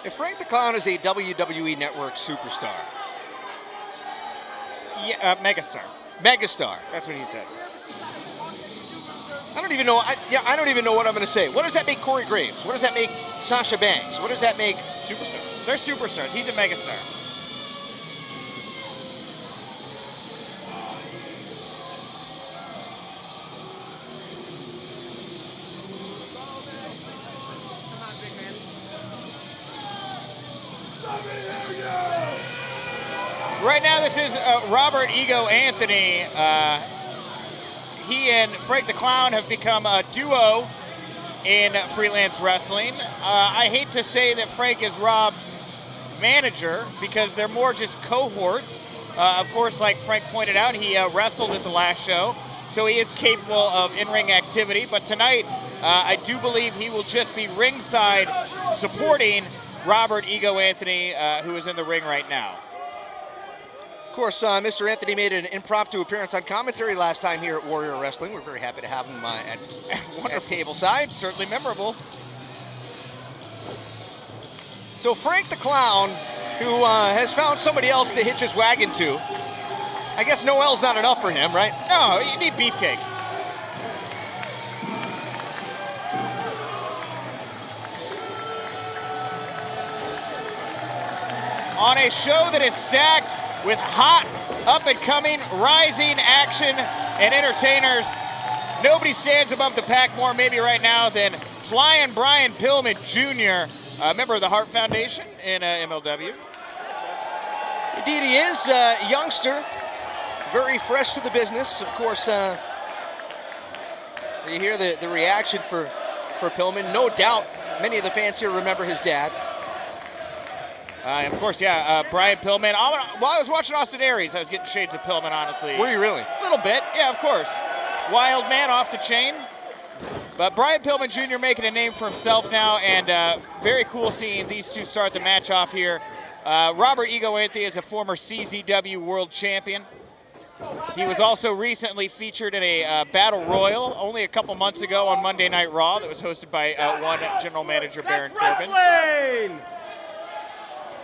If Frank the Clown is a WWE Network superstar. Yeah, megastar. Megastar. That's what he said. I don't even know. I don't even know what I'm going to say. What does that make Corey Graves? What does that make Sasha Banks? What does that make Superstars? They're superstars. He's a megastar. Right now, this is Robert Ego Anthony. He and Frank the Clown have become a duo in freelance wrestling. I hate to say that Frank is Rob's manager because they're more just cohorts. Of course, like Frank pointed out, he wrestled at the last show, so he is capable of in-ring activity. But tonight, I do believe he will just be ringside supporting Robert Ego Anthony, who is in the ring right now. Of course, Mr. Anthony made an impromptu appearance on commentary last time here at Warrior Wrestling. We're very happy to have him at table side. Certainly memorable. So Frank the Clown, who has found somebody else to hitch his wagon to. I guess Noel's not enough for him, right? No, you need beefcake. On a show that is stacked with hot, up-and-coming, rising action and entertainers, nobody stands above the pack more maybe right now than Flying Brian Pillman Jr., a member of the Hart Foundation in MLW. Indeed he is, a youngster, very fresh to the business. Of course, you hear the reaction for Pillman. No doubt many of the fans here remember his dad. Of course, yeah, Brian Pillman. While I was watching Austin Aries, I was getting shades of Pillman, honestly. Were you really? A little bit, yeah, of course. Wild man off the chain. But Brian Pillman Jr. making a name for himself now, and very cool seeing these two start the match off here. Robert Ego Anthony is a former CZW World Champion. He was also recently featured in a Battle Royal only a couple months ago on Monday Night Raw that was hosted by one general manager, Baron Corbin.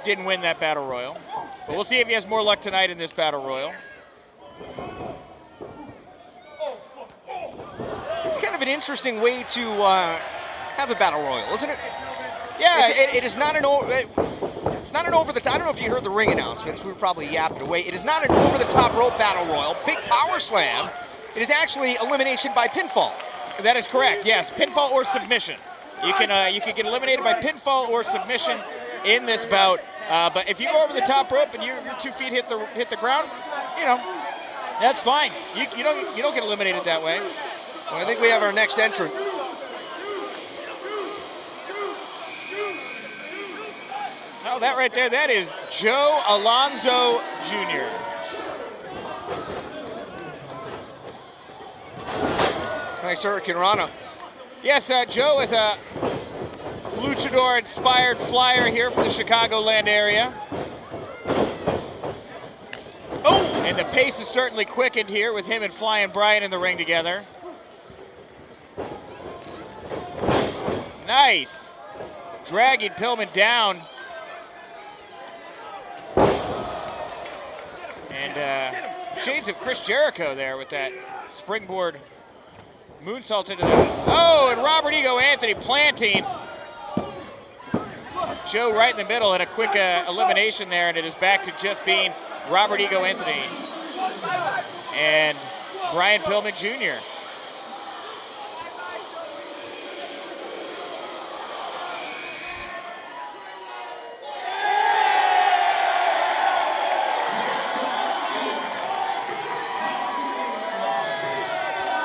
Didn't win that Battle Royal. But we'll see if he has more luck tonight in this Battle Royal. It's kind of an interesting way to have a Battle Royal, isn't it? Yeah. It is not an it's not an over-the-top. I don't know if you heard the ring announcements. We were probably yapping away. It is not an over-the-top rope Battle Royal. Big power slam. It is actually elimination by pinfall. That is correct, yes. Pinfall or submission. You can get eliminated by pinfall or submission in this bout. But if you go over the top rope and your 2 feet hit the ground, you know, that's fine. You don't get eliminated that way. Well, I think we have our next entrant. No, that right there, that is Joe Alonzo Jr. Nice Hurricane Rana. Yes, Joe is a luchador-inspired flyer here from the Chicagoland area. Oh, and the pace is certainly quickened here with him and Flying Brian in the ring together. Nice. Dragging Pillman down. And shades of Chris Jericho there with that springboard moonsault into the... Oh, and Robert Ego Anthony planting. Joe right in the middle and a quick elimination there, and it is back to just being Robert Ego Anthony and Brian Pillman Jr.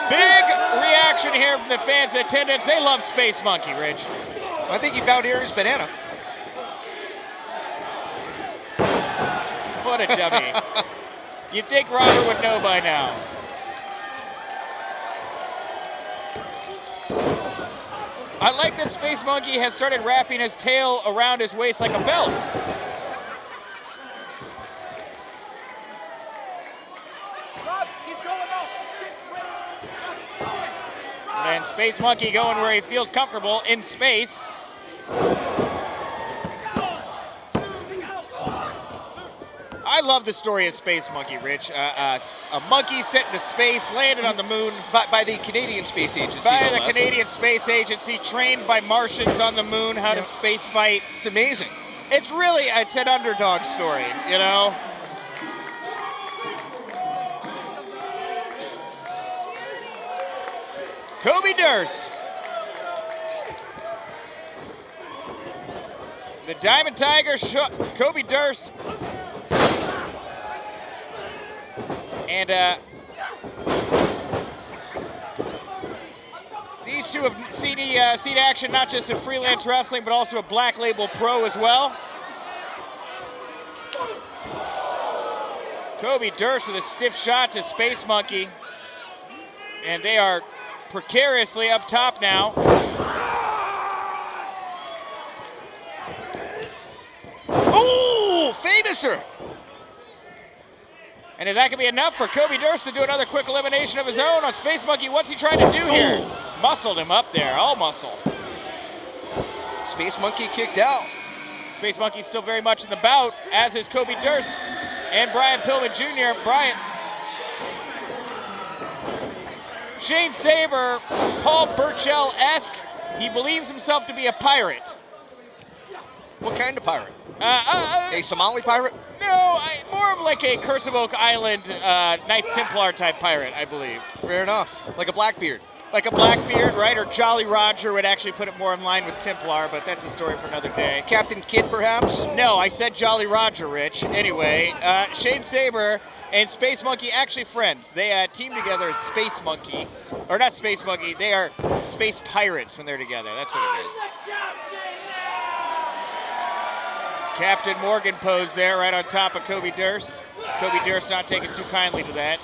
Big reaction here from the fans in attendance. They love Space Monkey, Rich. I think he found Aries Banana. What a dummy. You'd think Robert would know by now. I like that Space Monkey has started wrapping his tail around his waist like a belt. And Space Monkey going where he feels comfortable in space. I love the story of Space Monkey, Rich. A monkey sent into space, landed on the moon. By the Canadian Space Agency. By no the less. Canadian Space Agency, trained by Martians on the moon how to space fight. It's amazing. It's really, it's an underdog story, you know? Kobe Durst. The Diamond Tiger, Kobe Durst. And these two have seen action not just in freelance wrestling, but also a Black Label Pro as well. Kobe Durst with a stiff shot to Space Monkey. And they are precariously up top now. Ooh, Famouser! And is that going to be enough for Kobe Durst to do another quick elimination of his own on Space Monkey? What's he trying to do here? Muscled him up there, all muscle. Space Monkey kicked out. Space Monkey still very much in the bout, as is Kobe Durst and Brian Pillman Jr. Brian. Shane Saber, Paul Burchell-esque. He believes himself to be a pirate. What kind of pirate? A Somali pirate? No, more of like a Curse of Oak Island Knights Templar type pirate, I believe. Fair enough. Like a Blackbeard. Like a Blackbeard, right? Or Jolly Roger would actually put it more in line with Templar, but that's a story for another day. Captain Kidd, perhaps? No, I said Jolly Roger, Rich. Anyway, Shane Saber and Space Monkey actually friends. They team together as Space Monkey. Or not Space Monkey, they are Space Pirates when they're together. That's what it is. Captain Morgan posed there right on top of Kobe Durst. Kobe Durst not taking too kindly to that.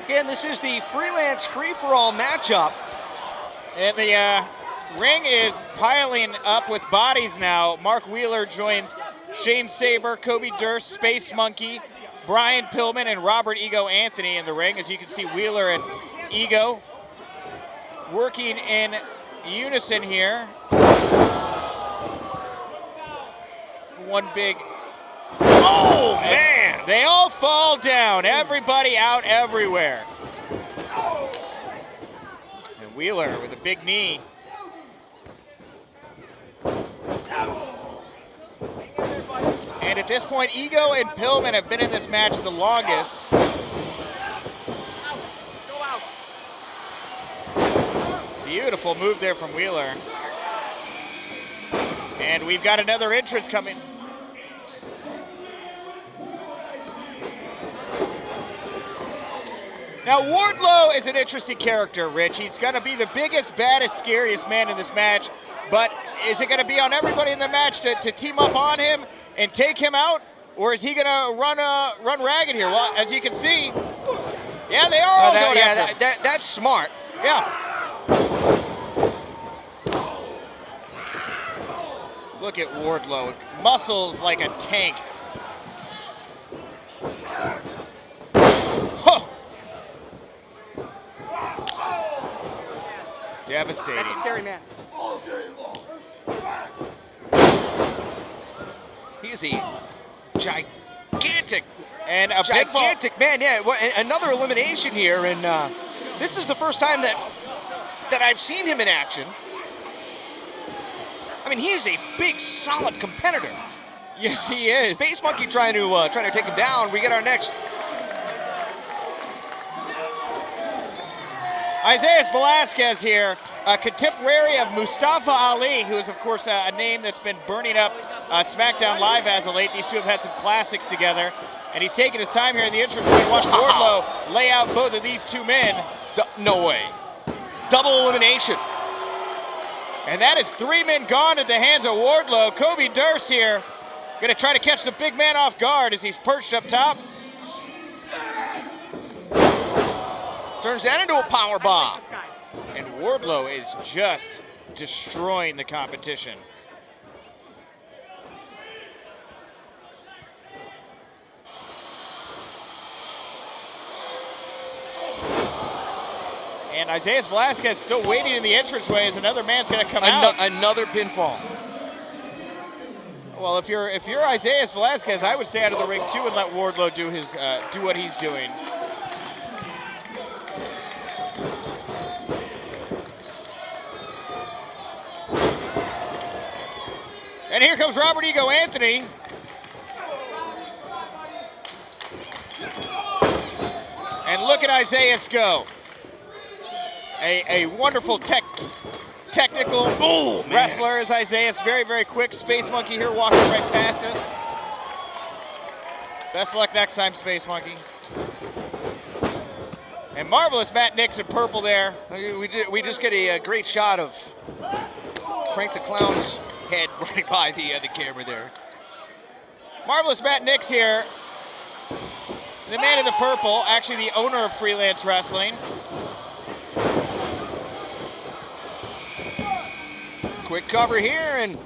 Again, this is the freelance free-for-all matchup. And the ring is piling up with bodies now. Mark Wheeler joins Shane Saber, Kobe Durst, Space Monkey, Brian Pillman, and Robert Ego Anthony in the ring. As you can see, Wheeler and Ego working in unison here. One big... Oh, man! They all fall down. Everybody out everywhere. And Wheeler with a big knee. And at this point, Ego and Pillman have been in this match the longest. Beautiful move there from Wheeler. And we've got another entrance coming. Now, Wardlow is an interesting character, Rich. He's going to be the biggest, baddest, scariest man in this match. But is it going to be on everybody in the match to team up on him and take him out? Or is he going to run ragged here? Well, as you can see, yeah, they are all going after him. That's smart. Yeah. Look at Wardlow. Muscles like a tank. Devastating. That's a scary man. He is a gigantic and a gigantic man. Yeah, well, another elimination here, and this is the first time that I've seen him in action. I mean, he's a big, solid competitor. Yes, he is. Space Monkey trying to take him down. We get our next. Isaiah Velasquez here, a contemporary of Mustafa Ali, who is, of course, a name that's been burning up SmackDown Live as of late. These two have had some classics together, and he's taking his time here in the entrance. We watch Wardlow lay out both of these two men. No way. Double elimination. And that is 3 men gone at the hands of Wardlow. Kobe Durst here, going to try to catch the big man off guard as he's perched up top. Turns that into a power bomb. And Wardlow is just destroying the competition. And Isaiah Velasquez still waiting in the entranceway as another man's going to come out. Another pinfall. Well, if you're Isaiah Velasquez, I would stay out of the ring too and let Wardlow do his do what he's doing. And here comes Robert Ego Anthony. And look at Isaiah go. A wonderful technical wrestler is Isaiah. Very, very quick. Space Monkey here walking right past us. Best of luck next time, Space Monkey. And marvelous Matt Nix in purple there. We just get a great shot of Frank the Clown's head running by the camera there. Marvelous Matt Nix here. The man in the purple, actually the owner of Freelance Wrestling. Quick cover here, and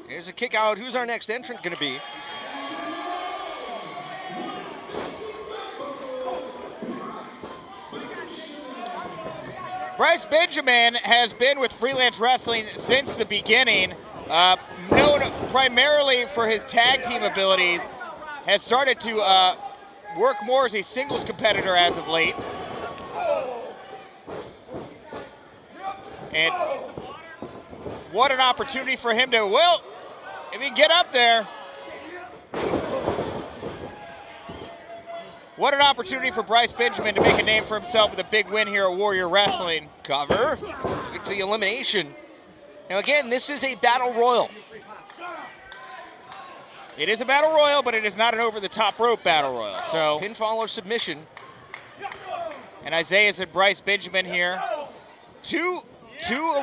here's a kick out. Who's our next entrant going to be? Bryce Benjamin has been with Freelance Wrestling since the beginning, known primarily for his tag team abilities, has started to work more as a singles competitor as of late. And what an opportunity for him to, well, if he can get up there. What an opportunity for Bryce Benjamin to make a name for himself with a big win here at Warrior Wrestling. Cover, good for the elimination. Now again, this is a battle royal. It is a battle royal, but it is not an over-the-top rope battle royal. So pinfall or submission. And Isaiah and Bryce Benjamin here. Two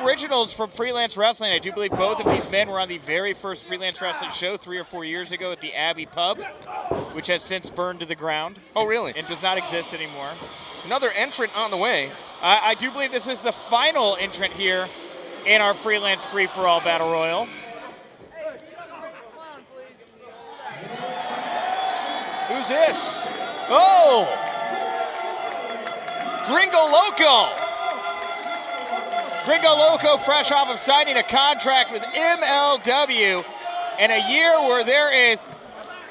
originals from Freelance Wrestling. I do believe both of these men were on the very first Freelance Wrestling show 3 or 4 years ago at the Abbey Pub, which has since burned to the ground. Oh, really? And does not exist anymore. Another entrant on the way. I do believe this is the final entrant here in our Freelance Free-for-All Battle Royal. Who's this? Oh! Gringo Loco! Gringo Loco fresh off of signing a contract with MLW in a year where there is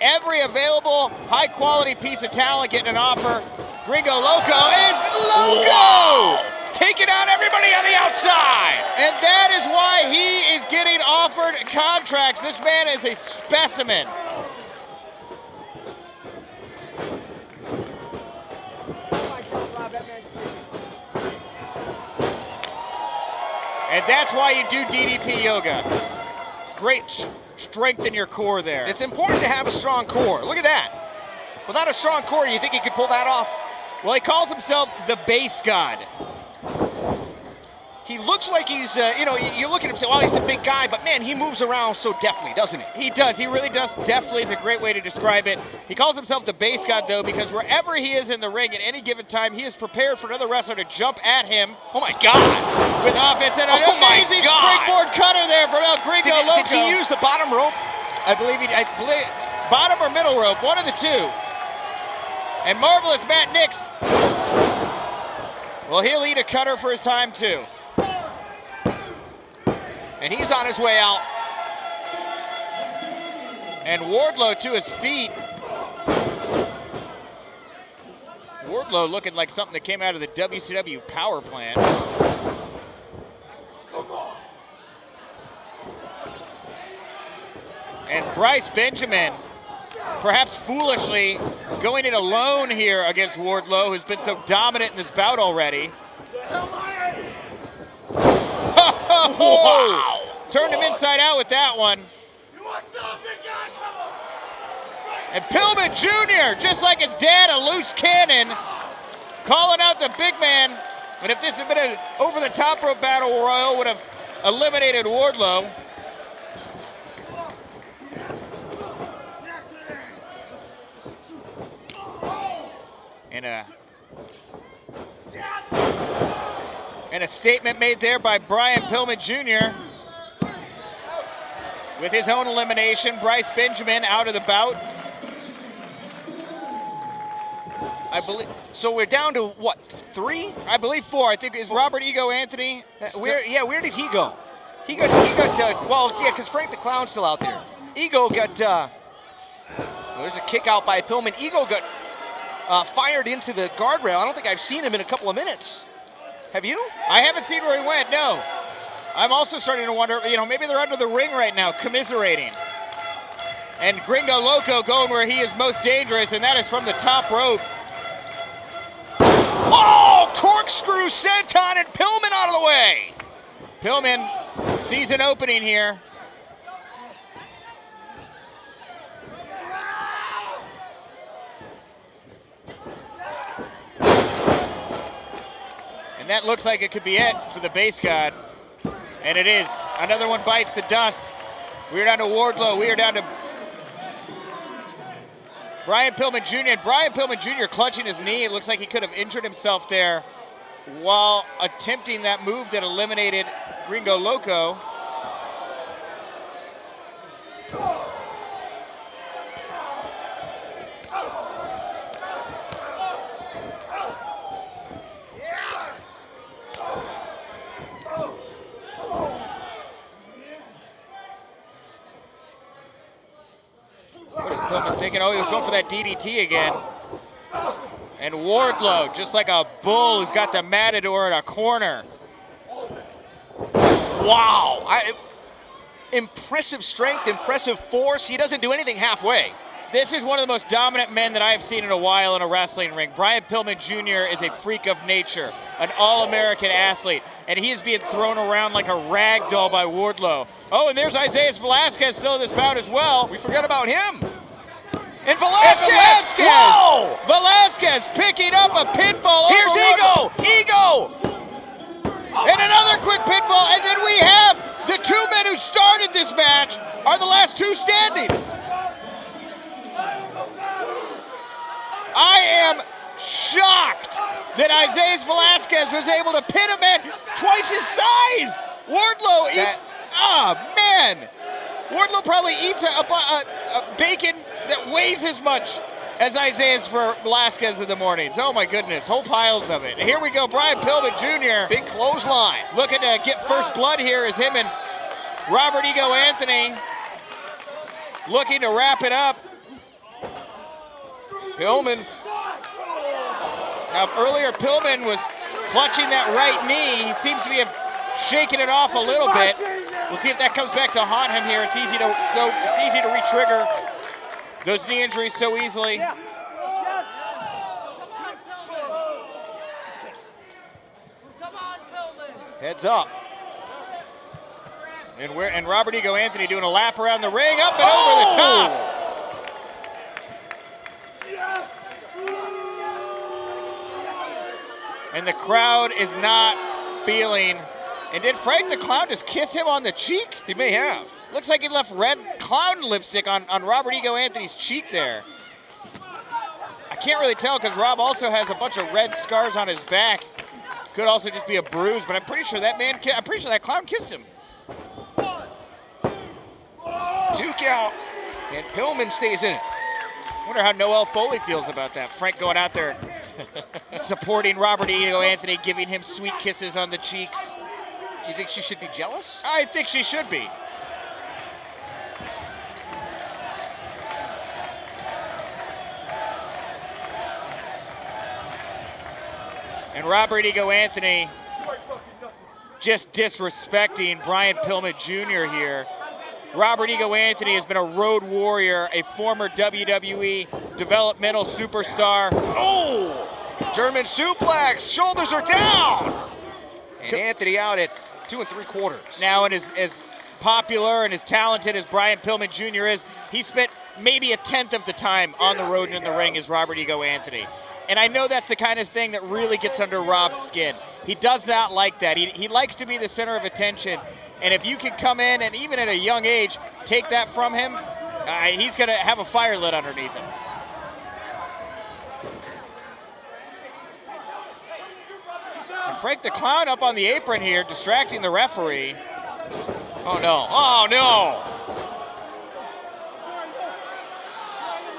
every available high-quality piece of talent getting an offer. Gringo Loco is Loco! Wow. Taking out everybody on the outside! And that is why he is getting offered contracts. This man is a specimen. And that's why you do DDP yoga. Great strength in your core there. It's important to have a strong core. Look at that. Without a strong core, you think he could pull that off? Well, he calls himself the base god. He looks like he's, you look at him and say, well, he's a big guy, but man, he moves around so deftly, doesn't he? He does. He really does. Deftly is a great way to describe it. He calls himself the base god, though, because wherever he is in the ring at any given time, he is prepared for another wrestler to jump at him. Oh, my God. With offense and an amazing springboard cutter there from El Gringo Loco. Did he use the bottom rope? I believe bottom or middle rope, one of the two. And marvelous Matt Nix. Well, he'll eat a cutter for his time, too. And he's on his way out. And Wardlow to his feet. Wardlow looking like something that came out of the WCW power plant. And Bryce Benjamin, perhaps foolishly, going it alone here against Wardlow, who's been so dominant in this bout already. Wow. Turned him inside out with that one. And Pillman Jr., just like his dad, a loose cannon, calling out the big man. And if this had been an over-the-top rope battle royal, would have eliminated Wardlow. And a statement made there by Brian Pillman Jr. with his own elimination. Bryce Benjamin out of the bout. I believe. So we're down to what, 3? I believe 4. I think is Robert Ego Anthony. Where did he go? He got. Well, yeah, because Frank the Clown's still out there. Ego got. There's a kick out by Pillman. Ego got fired into the guardrail. I don't think I've seen him in a couple of minutes. Have you? I haven't seen where he went. No. I'm also starting to wonder. Maybe they're under the ring right now, commiserating. And Gringo Loco going where he is most dangerous, and that is from the top rope. Oh, corkscrew senton and Pillman out of the way. Pillman sees an opening here. And that looks like it could be it for the base god. And it is. Another one bites the dust. We are down to Wardlow. We are down to Brian Pillman Jr. And Brian Pillman Jr. clutching his knee. It looks like he could have injured himself there while attempting that move that eliminated Gringo Loco. What is Pillman thinking? Oh, he was going for that DDT again. And Wardlow, just like a bull who's got the matador in a corner. Wow. Impressive strength, impressive force. He doesn't do anything halfway. This is one of the most dominant men that I have seen in a while in a wrestling ring. Brian Pillman Jr. is a freak of nature, an all-American athlete, and he is being thrown around like a rag doll by Wardlow. Oh, and there's Isaiah Velasquez still in this bout as well. We forgot about him. And Velasquez! Whoa! Velasquez picking up a pinfall. Here's Ego! Ego! And another quick pinfall, and then we have the 2 men who started this match are the last 2 standing. I am shocked that Isaiah Velasquez was able to pin a man twice his size. Wardlow eats, man. Wardlow probably eats a bacon that weighs as much as Isaiah Velasquez in the mornings. Oh my goodness, whole piles of it. And here we go, Brian Pillman Jr. Big clothesline. Looking to get first blood here is him and Robert Ego Anthony looking to wrap it up. Pillman. Now earlier Pillman was clutching that right knee. He seems to be shaking it off a little bit. We'll see if that comes back to haunt him here. It's easy to re-trigger those knee injuries so easily. Heads up. And Robert Ego Anthony doing a lap around the ring, up and over the top. And the crowd is not feeling. And did Frank the Clown just kiss him on the cheek? He may have. Looks like he left red clown lipstick on Robert Ego Anthony's cheek there. I can't really tell because Rob also has a bunch of red scars on his back. Could also just be a bruise, but I'm pretty sure that clown kissed him. 2 count, and Pillman stays in it. Wonder how Noelle Foley feels about that. Frank going out there supporting Robert Ego Anthony, giving him sweet kisses on the cheeks. You think she should be jealous? I think she should be. And Robert Ego Anthony just disrespecting Brian Pillman Jr. here. Robert Ego Anthony has been a road warrior, a former WWE developmental superstar. Oh! German suplex, shoulders are down! And Anthony out at 2 3/4. Now, and as popular and as talented as Brian Pillman Jr. is, he spent maybe 1/10 of the time on the road and in the ring as Robert Ego Anthony. And I know that's the kind of thing that really gets under Rob's skin. He does not like that. He likes to be the center of attention. And if you can come in and even at a young age take that from him, he's going to have a fire lit underneath him. And Frank the Clown up on the apron here, distracting the referee. Oh no, oh no!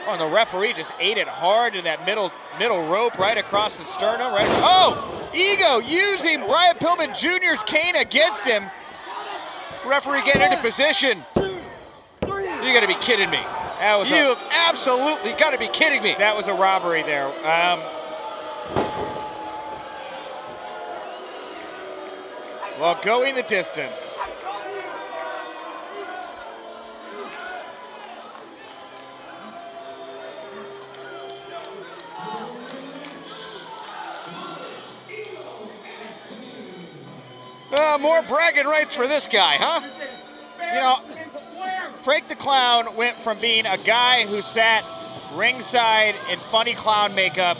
Oh, and the referee just ate it hard in that middle rope right across the sternum. Right. Oh, Ego using Brian Pillman Jr.'s cane against him. Referee getting into position. You got to be kidding me. You've absolutely got to be kidding me. That was a robbery there. Well, going the distance. More bragging rights for this guy, huh? You know, Frank the Clown went from being a guy who sat ringside in funny clown makeup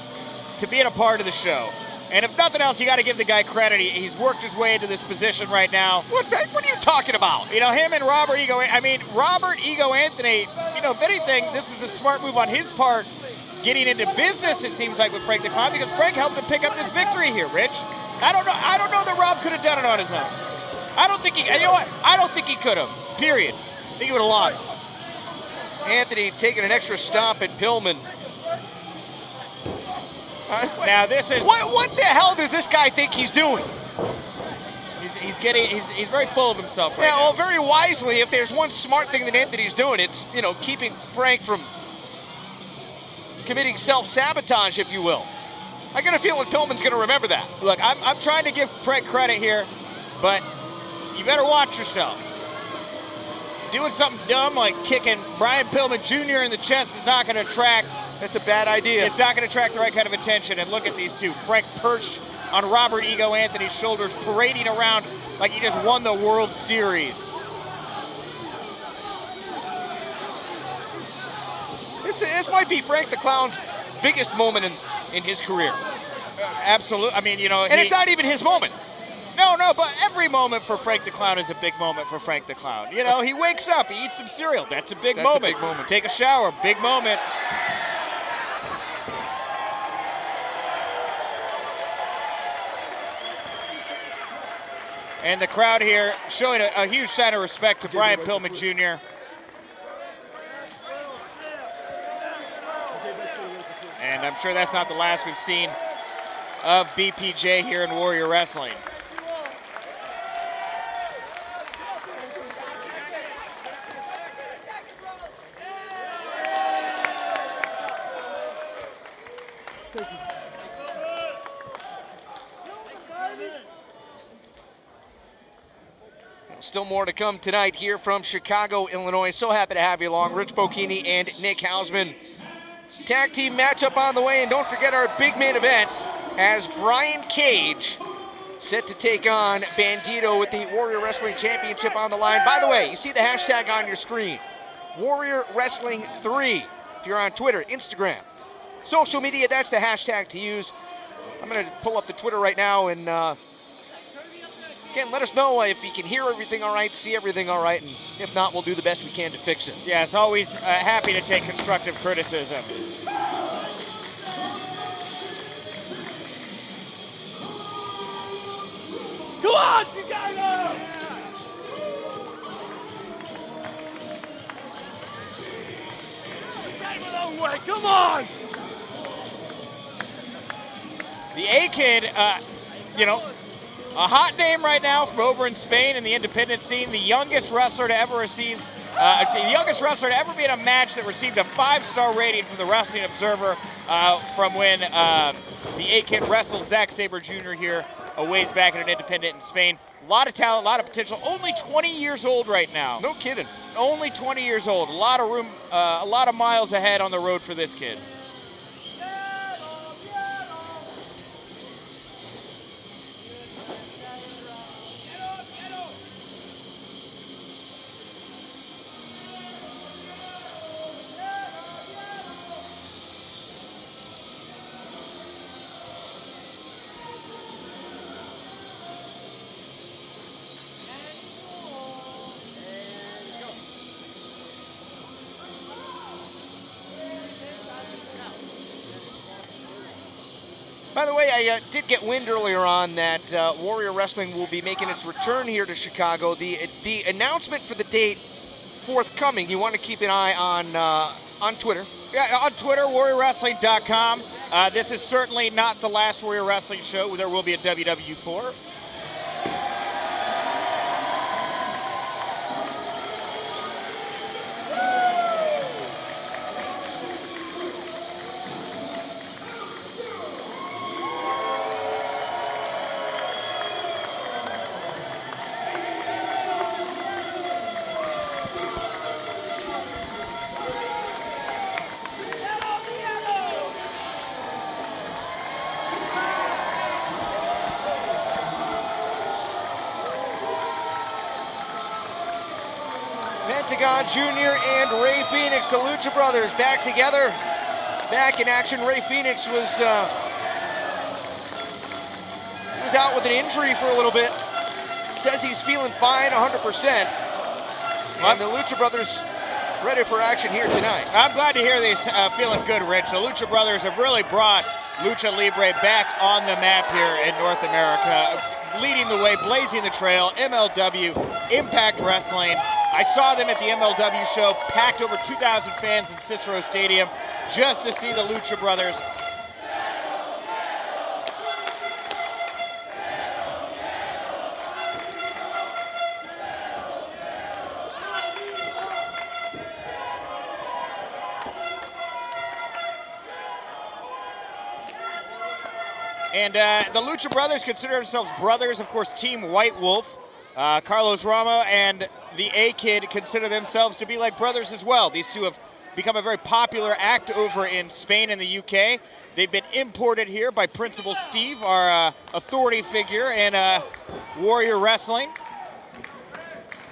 to being a part of the show. And if nothing else, you got to give the guy credit. He's worked his way into this position right now. What are you talking about? You know, him and Robert Ego Anthony, you know, if anything, this was a smart move on his part, getting into business, it seems like, with Frank the Clown, because Frank helped him pick up this victory here, Rich. I don't know that Rob could have done it on his own. I don't think you know what? I don't think he could have, period. I think he would have lost. Anthony taking an extra stomp at Pillman. Now this is... What the hell does this guy think he's doing? He's very full of himself right now. Well, very wisely, if there's one smart thing that Anthony's doing, it's, you know, keeping Frank from committing self-sabotage, if you will. I got a feeling Pillman's going to remember that. Look, I'm trying to give Frank credit here, but you better watch yourself. Doing something dumb like kicking Brian Pillman Jr. in the chest is not going to attract... That's a bad idea. It's not going to attract the right kind of attention. And look at these two. Frank perched on Robert Ego Anthony's shoulders, parading around like he just won the World Series. This might be Frank the Clown's biggest moment in his career. Absolutely. I mean, you know... And it's not even his moment. No, but every moment for Frank the Clown is a big moment for Frank the Clown. You know, he wakes up, he eats some cereal. That's a big moment. A big moment. Take a shower, big moment. And the crowd here showing a huge sign of respect to Brian Pillman Jr. And I'm sure that's not the last we've seen of BPJ here in Warrior Wrestling. Still more to come tonight here from Chicago, Illinois. So happy to have you along. Rich Bocchini and Nick Hausman. Tag team matchup on the way, and don't forget our big main event as Brian Cage set to take on Bandito with the Warrior Wrestling Championship on the line. By the way, you see the hashtag on your screen, Warrior Wrestling 3. If you're on Twitter, Instagram, social media, that's the hashtag to use. I'm going to pull up the Twitter right now and again, let us know if you can hear everything all right, see everything all right, and if not, we'll do the best we can to fix it. Yeah, it's always happy to take constructive criticism. Come on, Chicago! Way. Come on! The A-Kid, you know, a hot name right now from over in Spain in the independent scene. The youngest wrestler to ever receive, the youngest wrestler to ever be in a match that received a 5-star rating from the Wrestling Observer from when the A-Kid wrestled Zack Sabre Jr. here a ways back in an independent in Spain. A lot of talent, a lot of potential. Only 20 years old right now. No kidding. Only 20 years old. A lot of room, a lot of miles ahead on the road for this kid. By the way, I did get wind earlier on that Warrior Wrestling will be making its return here to Chicago. The announcement for the date forthcoming. You want to keep an eye on Twitter. Yeah, on Twitter, WarriorWrestling.com. This is certainly not the last Warrior Wrestling show. There will be a WW4. Pentagon Jr. and Ray Phoenix, the Lucha Brothers, back together, back in action. Ray Phoenix was out with an injury for a little bit. Says he's feeling fine, 100%. And the Lucha Brothers ready for action here tonight. I'm glad to hear they're feeling good, Rich. The Lucha Brothers have really brought Lucha Libre back on the map here in North America, leading the way, blazing the trail. MLW, Impact Wrestling. I saw them at the MLW show, packed over 2,000 fans in Cicero Stadium just to see the Lucha Brothers. And the Lucha Brothers consider themselves brothers. Of course, Team White Wolf, Carlos Rama and the A-Kid consider themselves to be like brothers as well. These two have become a very popular act over in Spain and the UK. They've been imported here by Principal Steve, our authority figure in Warrior Wrestling.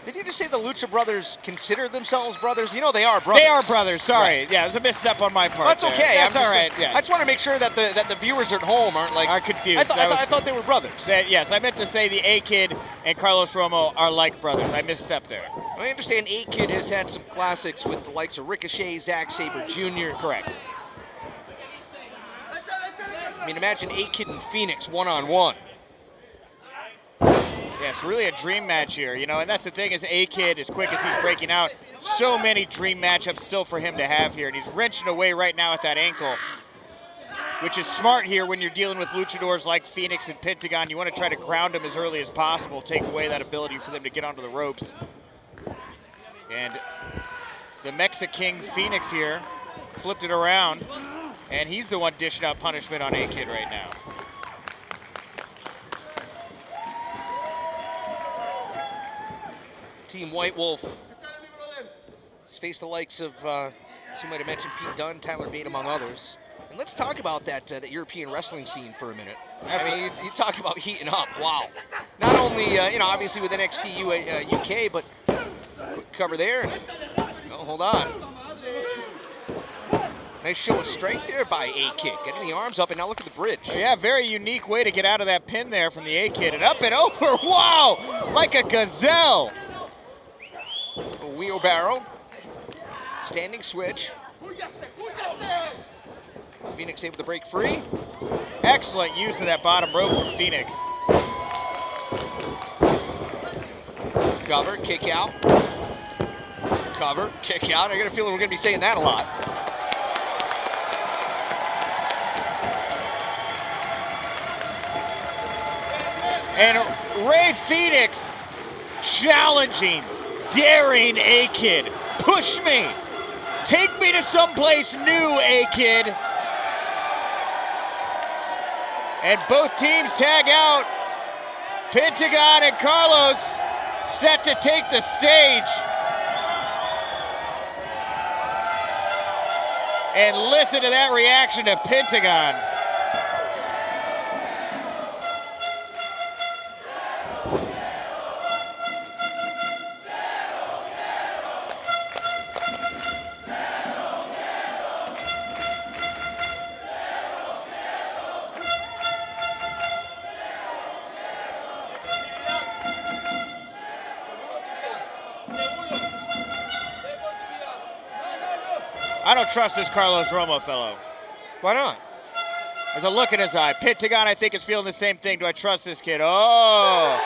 Did you just say the Lucha Brothers consider themselves brothers? You know they are brothers. They are brothers, sorry. Right. Yeah, it was a misstep on my part. That's okay. That's all right, yeah. I just want to make sure that the viewers at home aren't like... Are confused. I thought they were brothers. Yes, I meant to say the A-Kid and Carlos Romo are like brothers. I misstepped there. I understand A-Kid has had some classics with the likes of Ricochet, Zack Sabre Jr. Correct. I mean, imagine A-Kid and Phoenix one-on-one. Yeah, it's really a dream match here, you know, and that's the thing is A-Kid, as quick as he's breaking out, so many dream matchups still for him to have here, and he's wrenching away right now at that ankle, which is smart here when you're dealing with luchadors like Phoenix and Pentagon. You want to try to ground them as early as possible, take away that ability for them to get onto the ropes. And the Mexican Phoenix here flipped it around, and he's the one dishing out punishment on A-Kid right now. Team White Wolf has faced the likes of, as you might have mentioned, Pete Dunne, Tyler Bate, among others. And let's talk about that European wrestling scene for a minute. I mean, you talk about heating up. Wow. Not only, you know, obviously with NXT UK, but quick cover there. And, oh, hold on. Nice show of strength there by A-Kid. Getting the arms up, and now look at the bridge. Yeah, very unique way to get out of that pin there from the A-Kid. And up and over. Wow! Like a gazelle. A wheelbarrow. Standing switch. Phoenix able to break free. Excellent use of that bottom rope from Phoenix. Cover, kick out. Cover, kick out. I got a feeling we're going to be saying that a lot. And Ray Phoenix challenging, daring A-Kid. Push me. Take me to someplace new, A-Kid. And both teams tag out. Pentagon and Carlos set to take the stage. And listen to that reaction to Pentagon. I don't trust this Carlos Romo fellow. Why not? There's a look in his eye. Pentagon, I think, is feeling the same thing. Do I trust this kid? Oh!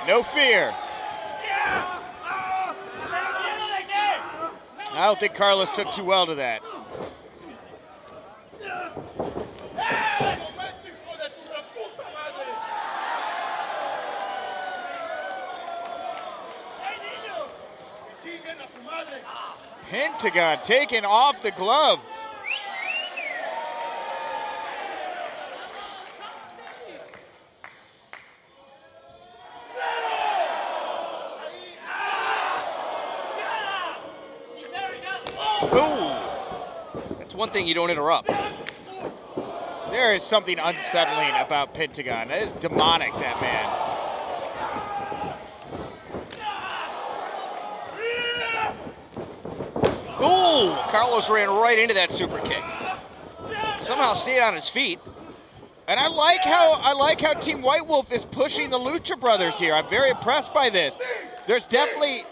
No fear. I don't think Carlos took too well to that. Pentagon taking off the glove. Ooh. That's one thing you don't interrupt. There is something unsettling about Pentagon. That is demonic, that man. Ooh, Carlos ran right into that super kick. Somehow stayed on his feet. And I like how Team White Wolf is pushing the Lucha Brothers here. I'm very impressed by this. There's definitely...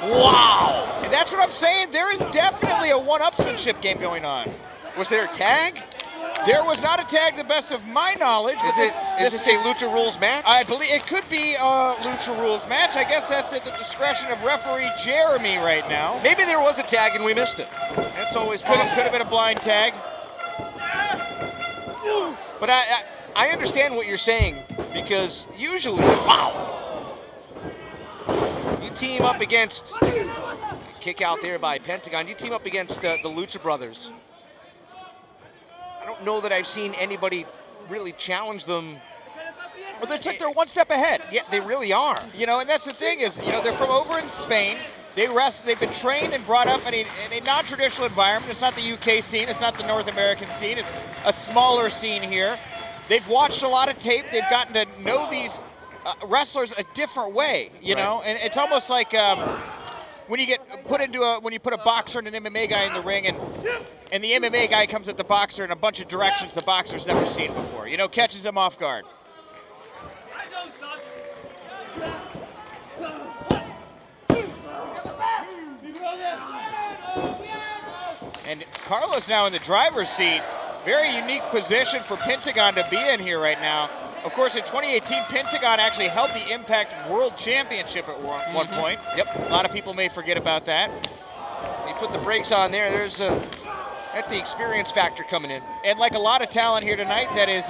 Wow! And that's what I'm saying. There is definitely a one-upsmanship game going on. Was there a tag? There was not a tag, to the best of my knowledge. Is this a Lucha Rules match? I believe it could be a Lucha Rules match. I guess that's at the discretion of referee Jeremy right now. Maybe there was a tag and we missed it. That's always possible. Could have been a blind tag. But I understand what you're saying, because usually, wow, you team up against, kick out there by Pentagon, you team up against the Lucha Brothers. I don't know that I've seen anybody really challenge them. Well, they're one step ahead. Yeah, they really are. You know, and that's the thing is, you know, they're from over in Spain. They've been trained and brought up in a non-traditional environment. It's not the UK scene. It's not the North American scene. It's a smaller scene here. They've watched a lot of tape. They've gotten to know these wrestlers a different way, you know? And it's almost like when you put a boxer and an MMA guy in the ring, and the MMA guy comes at the boxer in a bunch of directions the boxer's never seen before. You know, catches him off guard. And Carlos now in the driver's seat. Very unique position for Pentagon to be in here right now. Of course, in 2018, Pentagon actually held the Impact World Championship at one point. Yep. A lot of people may forget about that. He put the brakes on there. That's the experience factor coming in. And like a lot of talent here tonight that is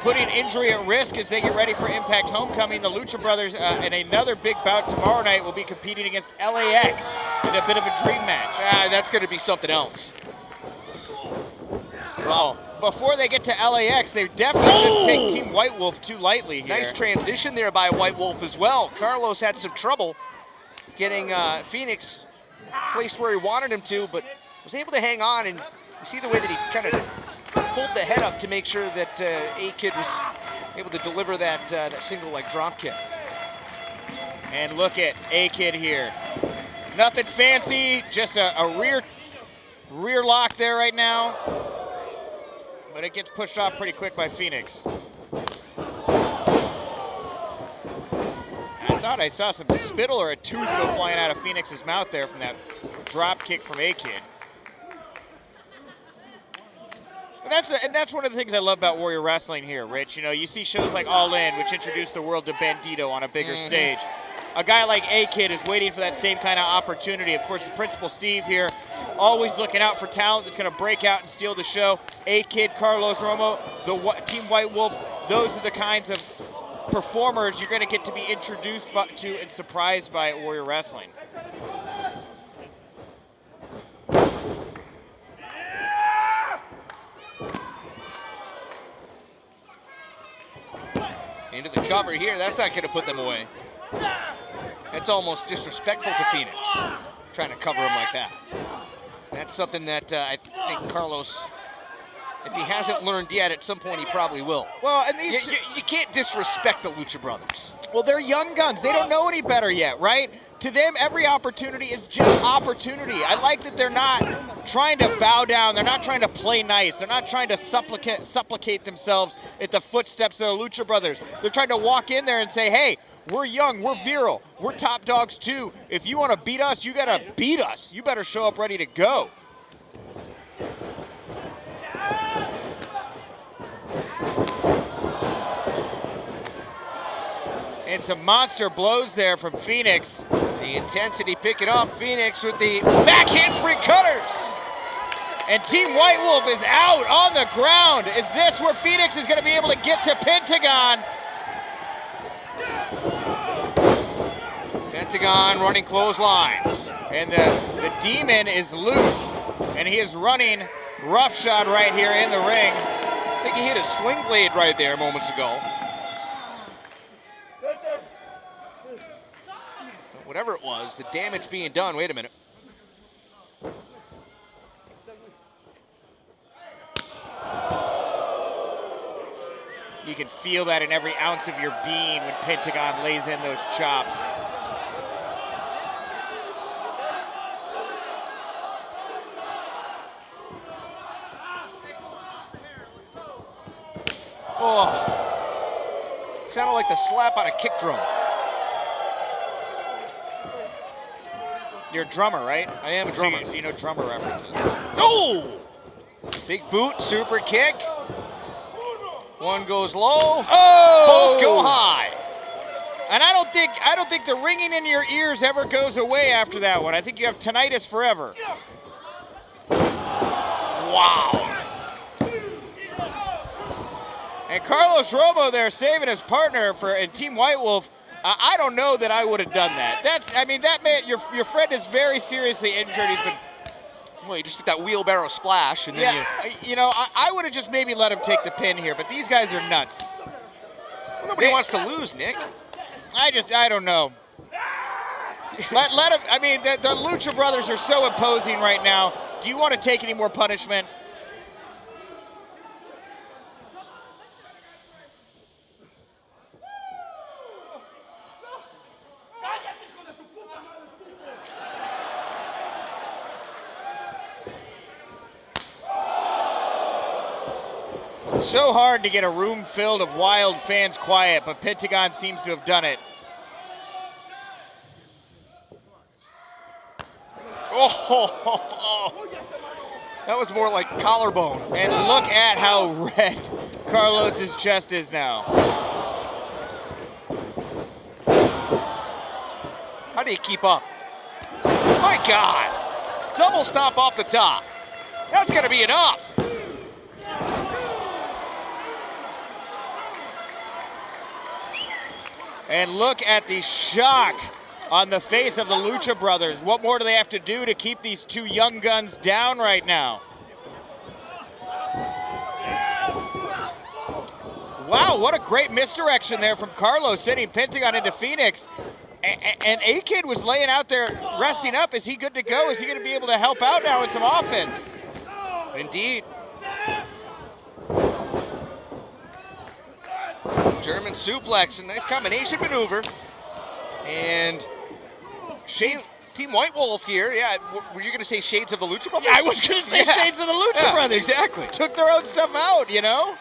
putting injury at risk as they get ready for Impact Homecoming, the Lucha Brothers in another big bout tomorrow night will be competing against LAX in a bit of a dream match. That's going to be something else. Well, before they get to LAX, they definitely shouldn't take Team White Wolf too lightly here. Nice transition there by White Wolf as well. Carlos had some trouble getting Phoenix placed where he wanted him to, but was able to hang on, and you see the way that he kind of pulled the head up to make sure that A-Kid was able to deliver that single leg drop kick. And look at A-Kid here. Nothing fancy, just a rear lock there right now. But it gets pushed off pretty quick by Phoenix. I thought I saw some spittle or a tooth go flying out of Phoenix's mouth there from that drop kick from A-Kid. And that's one of the things I love about Warrior Wrestling here, Rich. You know, you see shows like All In, which introduced the world to Bandito on a bigger stage. A guy like A-Kid is waiting for that same kind of opportunity. Of course, the Principal Steve here, always looking out for talent that's going to break out and steal the show. A-Kid, Carlos Romo, the Team White Wolf, those are the kinds of performers you're going to get to be introduced to and surprised by at Warrior Wrestling. Into the cover here. That's not going to put them away. That's almost disrespectful to Phoenix, trying to cover him like that. That's something that I think Carlos, if he hasn't learned yet, at some point he probably will. Well, and you can't disrespect the Lucha Brothers. Well, they're young guns. They don't know any better yet, right? To them, every opportunity is just opportunity. I like that they're not trying to bow down. They're not trying to play nice. They're not trying to supplicate themselves at the footsteps of the Lucha Brothers. They're trying to walk in there and say, hey, we're young, we're virile, we're top dogs too. If you want to beat us, you got to beat us. You better show up ready to go. And some monster blows there from Phoenix. The intensity picking up. Phoenix with the back handspring cutters. And Team White Wolf is out on the ground. Is this where Phoenix is going to be able to get to Pentagon? Pentagon running clotheslines. And the Demon is loose, and he is running roughshod right here in the ring. I think he hit a sling blade right there moments ago. Whatever it was, the damage being done. Wait a minute. You can feel that in every ounce of your being when Pentagon lays in those chops. Oh, sounded like the slap on a kick drum. You're a drummer, right? I am a drummer. So you know drummer references. Oh! Big boot, super kick. One goes low. Oh! Both go high. And I don't think the ringing in your ears ever goes away after that one. I think you have tinnitus forever. Wow. And Carlos Romo there saving his partner in Team White Wolf. I don't know that I would have done that. That man, your friend is very seriously injured. He's been. Well, you just did that wheelbarrow splash, and then I would have just maybe let him take the pin here, but these guys are nuts. Well, nobody wants to lose, Nick. I don't know. Let him. I mean, the Lucha Brothers are so imposing right now. Do you want to take any more punishment? So hard to get a room filled of wild fans quiet, but Pentagon seems to have done it. Oh, that was more like collarbone. And look at how red Carlos's chest is now. How do you keep up? My God. Double stomp off the top. That's going to be enough. And look at the shock on the face of the Lucha Brothers. What more do they have to do to keep these two young guns down right now? Wow, what a great misdirection there from Carlos, sending Pentagon into Phoenix. And A-Kid was laying out there, resting up. Is he good to go? Is he going to be able to help out now in some offense? Indeed. German suplex, a nice combination maneuver. And Team White Wolf here. Yeah, were you going to say Shades of the Lucha Brothers? Yeah, I was going to say Shades of the Lucha Brothers. Exactly. Took their own stuff out, you know?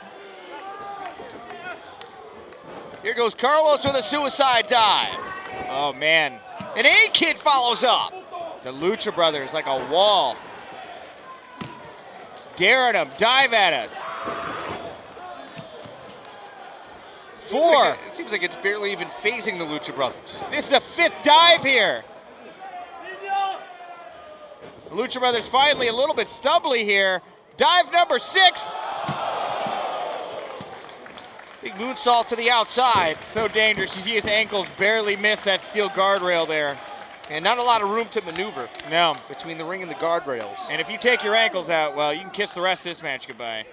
Here goes Carlos with a suicide dive. Oh, man. And A-Kid follows up. The Lucha Brothers like a wall. Daring them, dive at us. Four. It seems like it's barely even phasing the Lucha Brothers. This is the fifth dive here. The Lucha Brothers finally a little bit stumbly here. Dive number 6. Big moonsault to the outside. So dangerous. You see his ankles barely miss that steel guardrail there. And not a lot of room to maneuver. No. Between the ring and the guardrails. And if you take your ankles out, well, you can kiss the rest of this match goodbye.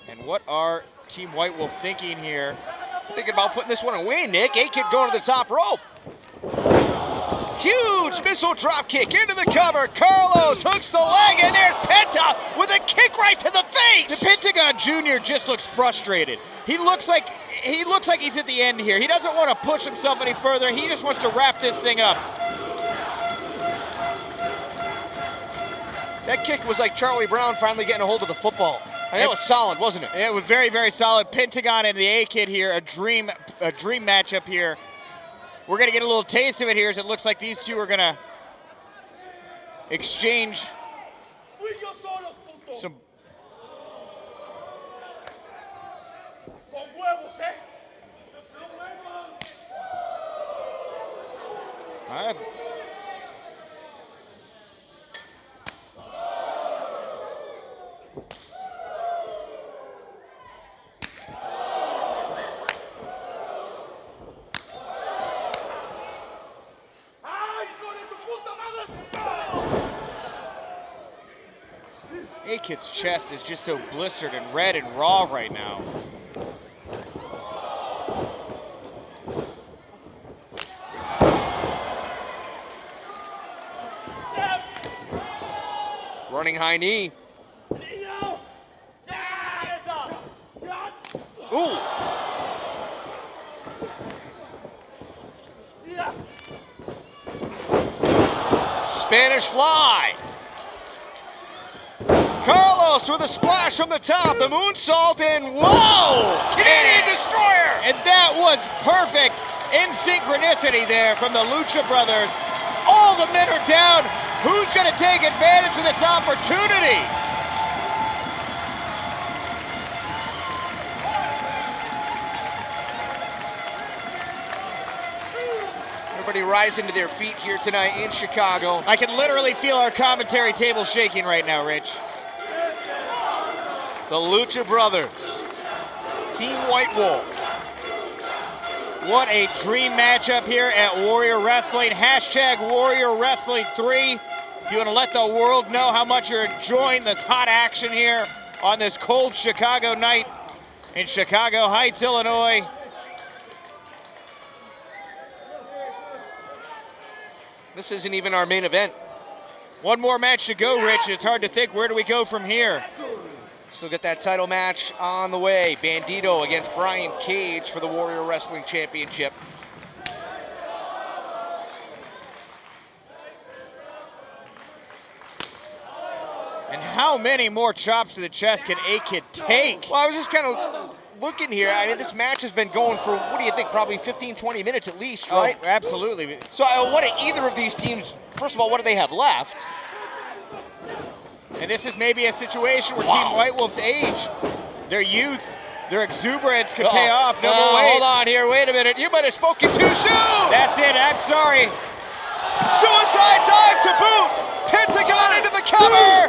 And what are Team White Wolf thinking here? Thinking about putting this one away, Nick. A-Kid going to the top rope. Huge missile drop kick into the cover. Carlos hooks the leg, and there's Penta with a kick right to the face. The Pentagon Jr. just looks frustrated. He looks like he's at the end here. He doesn't want to push himself any further. He just wants to wrap this thing up. That kick was like Charlie Brown finally getting a hold of the football. And it was solid, wasn't it? It was very, very solid. Pentagon and the A-Kid here, a dream matchup here. We're going to get a little taste of it here as it looks like these two are going to exchange some. A-Kid's chest is just so blistered and red and raw right now. Running high knee. Ooh. Spanish fly. Carlos with a splash from the top, the moonsault, and whoa! Canadian Destroyer! And that was perfect in synchronicity there from the Lucha Brothers. All the men are down. Who's going to take advantage of this opportunity? Everybody rising to their feet here tonight in Chicago. I can literally feel our commentary table shaking right now, Rich. The Lucha Brothers, Team White Wolf. What a dream matchup here at Warrior Wrestling. Hashtag Warrior Wrestling 3. If you want to let the world know how much you're enjoying this hot action here on this cold Chicago night in Chicago Heights, Illinois. This isn't even our main event. One more match to go, Rich. It's hard to think, where do we go from here? Still get that title match on the way. Bandito against Brian Cage for the Warrior Wrestling Championship. And how many more chops to the chest can A-Kid take? Well, I was just kind of looking here. I mean, this match has been going for, what do you think, probably 15, 20 minutes at least, right? Oh, absolutely. So what do either of these teams, first of all, what do they have left? And this is maybe a situation where Team White Wolf's age, their youth, their exuberance could pay off. No, wait. Hold on here, wait a minute. You might have spoken too soon. That's it, I'm sorry. Suicide dive to boot. Pentagon into the cover.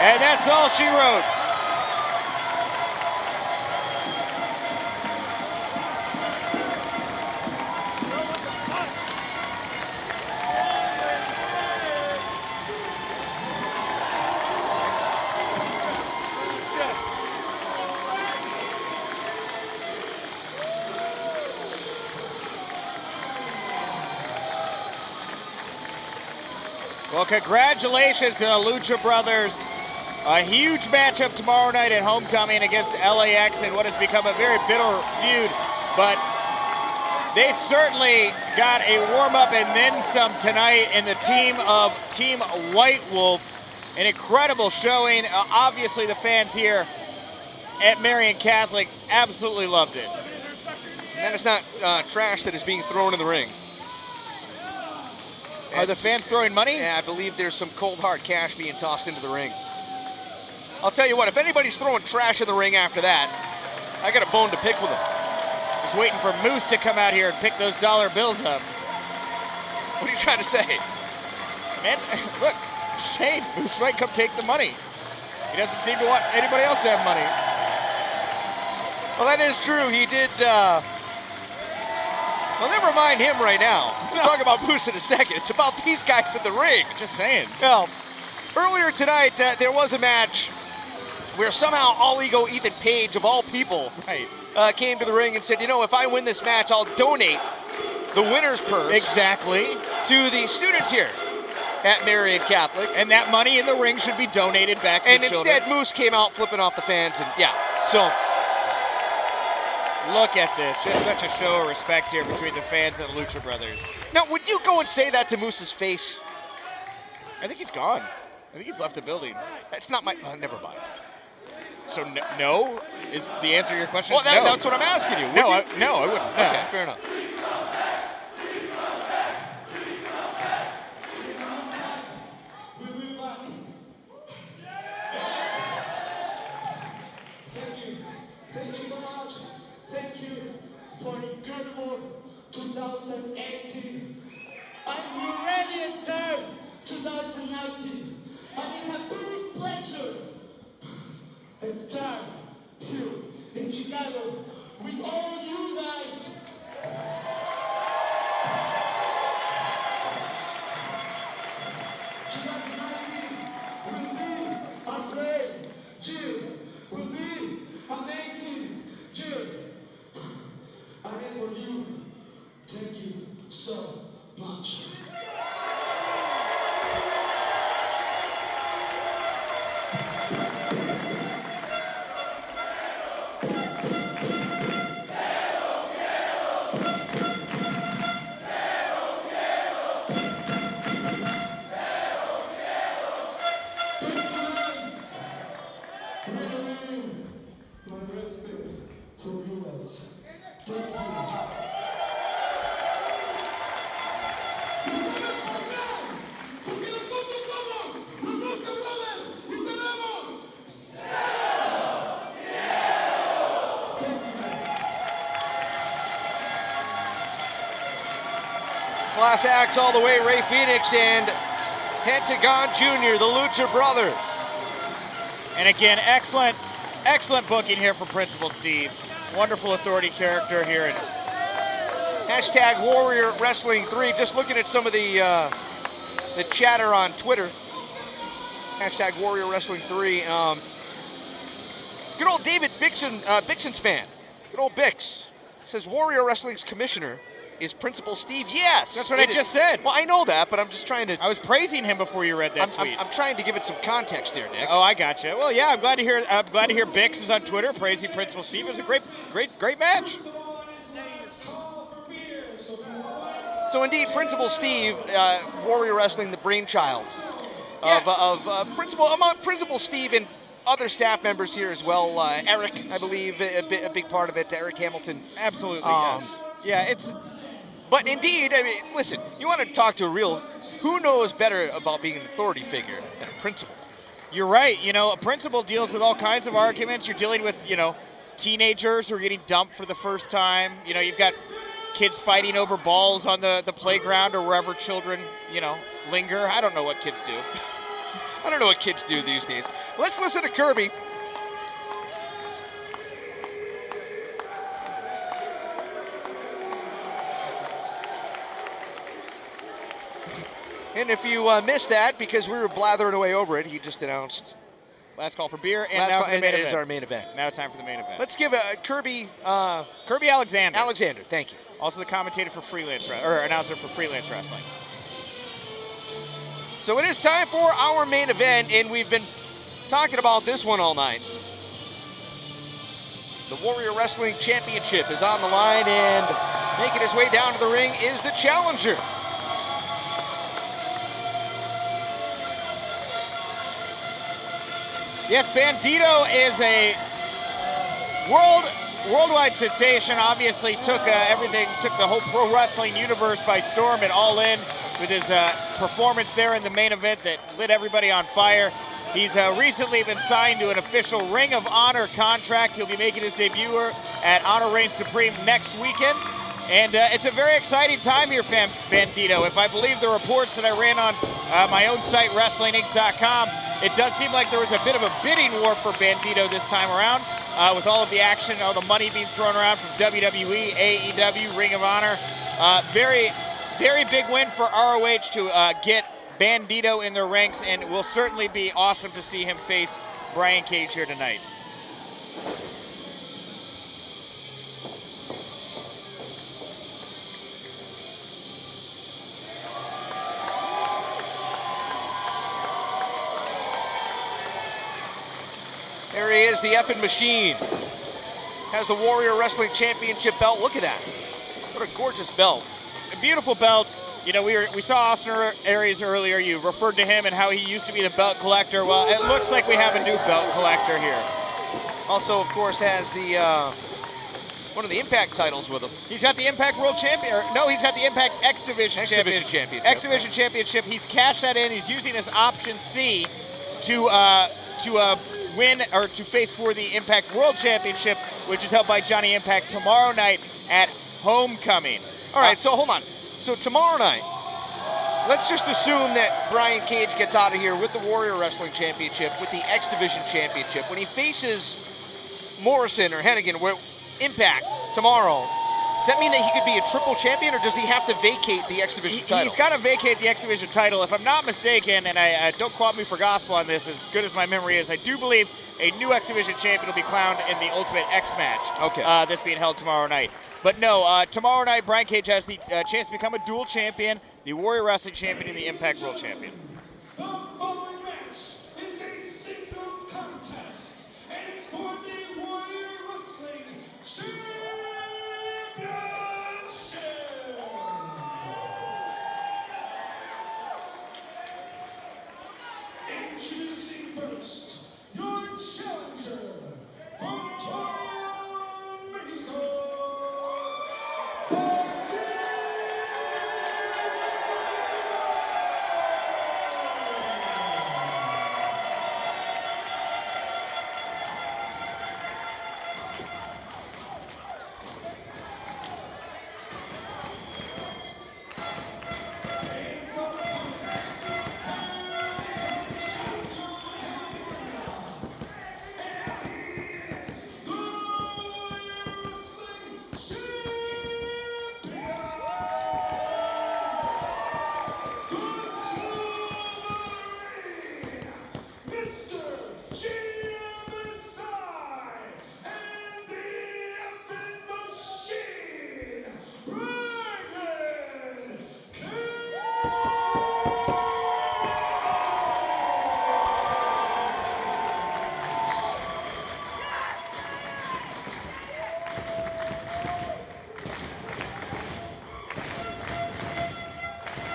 And that's all she wrote. Well, congratulations to the Lucha Brothers. A huge matchup tomorrow night at Homecoming against LAX in what has become a very bitter feud. But they certainly got a warm-up and then some tonight in the team of Team White Wolf. An incredible showing. Obviously, the fans here at Marion Catholic absolutely loved it. And that is not trash that is being thrown in the ring. Are the fans throwing money? Yeah, I believe there's some cold hard cash being tossed into the ring. I'll tell you what, if anybody's throwing trash in the ring after that, I got a bone to pick with them. Just waiting for Moose to come out here and pick those dollar bills up. What are you trying to say? Man, look, Shane, Moose might come take the money. He doesn't seem to want anybody else to have money. Well, that is true. He did, well, never mind him right now. We'll talk about Moose in a second. It's about these guys in the ring. Just saying. Well, earlier tonight, there was a match where somehow All Ego Ethan Page, of all people, came to the ring and said, you know, if I win this match, I'll donate the winner's purse exactly to the students here at Marion Catholic. And that money in the ring should be donated back to and the children. instead, Moose came out flipping off the fans, and yeah, so... Look at this, just such a show of respect here between the fans and the Lucha Brothers. Now, would you go and say that to Moose's face? I think he's gone. I think he's left the building. That's not my, never mind. So no is the answer to your question? Well, no. That's what I'm asking you. No, I wouldn't. Okay, fair enough. Thank you so much. Thank you for an incredible 2018. And we're ready to start 2019. And it's a big pleasure to start here in Chicago with all you guys. Will be a great year. Will be amazing year. And as for you, thank you so much. Class acts all the way, Ray Phoenix and Pentagon Jr., the Lucha Brothers. And again, excellent booking here for Principal Steve. Wonderful authority character here. And Hashtag Warrior Wrestling 3. Just looking at some of the chatter on Twitter. Hashtag Warrior Wrestling 3. Good old David Bixenspan. Good old Bix. Says Warrior Wrestling's commissioner is Principal Steve. Yes. That's what I just said. Well, I know that, but I'm just trying to... I was praising him before you read that tweet. I'm trying to give it some context here, Nick. Oh, I gotcha. Well, yeah, I'm glad to hear Bix is on Twitter praising Principal Steve. It was a great match. So indeed, Principal Steve, Warrior Wrestling, the brainchild of Principal Steve and other staff members here as well. Eric, I believe, a big part of it. Eric Hamilton. Absolutely, yes. Yeah, But indeed, I mean, listen, you want to talk to a real, who knows better about being an authority figure than a principal? You're right. You know, a principal deals with all kinds of arguments. You're dealing with, teenagers who are getting dumped for the first time. You know, you've got kids fighting over balls on the playground or wherever children, linger. I don't know what kids do. I don't know what kids do these days. Let's listen to Kirby. And if you missed that, because we were blathering away over it, he just announced last call for beer, and now for the main event. It is our main event. Now time for the main event. Let's give Kirby Alexander. Alexander, thank you. Also the commentator for announcer for Freelance Wrestling. So it is time for our main event, and we've been talking about this one all night. The Warrior Wrestling Championship is on the line, and making his way down to the ring is the challenger. Yes, Bandito is a worldwide sensation. Obviously took the whole pro wrestling universe by storm at All In with his performance there in the main event that lit everybody on fire. He's recently been signed to an official Ring of Honor contract. He'll be making his debut at Honor Reigns Supreme next weekend. And it's a very exciting time here, Bandito. If I believe the reports that I ran on my own site, WrestlingInc.com, it does seem like there was a bit of a bidding war for Bandito this time around, with all of the action, all the money being thrown around from WWE, AEW, Ring of Honor. Very, very big win for ROH to get Bandito in their ranks, and it will certainly be awesome to see him face Brian Cage here tonight. There he is, the effing machine. Has the Warrior Wrestling Championship belt. Look at that. What a gorgeous belt. A beautiful belt. We saw Austin Aries earlier. You referred to him and how he used to be the belt collector. Well, it looks like we have a new belt collector here. Also, of course, has the one of the Impact titles with him. He's got the Impact World Champion. No, he's got the Impact X Division Championship. X Division Championship. He's cashed that in. He's using his option C to win or to face for the Impact World Championship, which is held by Johnny Impact tomorrow night at Homecoming. All right, so hold on. So tomorrow night, let's just assume that Brian Cage gets out of here with the Warrior Wrestling Championship, with the X Division Championship. When he faces Morrison or Hennigan, where Impact tomorrow, does that mean that he could be a triple champion, or does he have to vacate the X Division title? He's got to vacate the X Division title. If I'm not mistaken, and I don't quote me for gospel on this, as good as my memory is, I do believe a new X Division champion will be crowned in the Ultimate X match. Okay. That's being held tomorrow night. But no, tomorrow night, Brian Cage has the chance to become a dual champion, the Warrior Wrestling champion, and the Impact World champion. The following match is a singles contest, and it's for the Warrior Wrestling Championship. Introducing first, your challenger from Torreon, Mexico.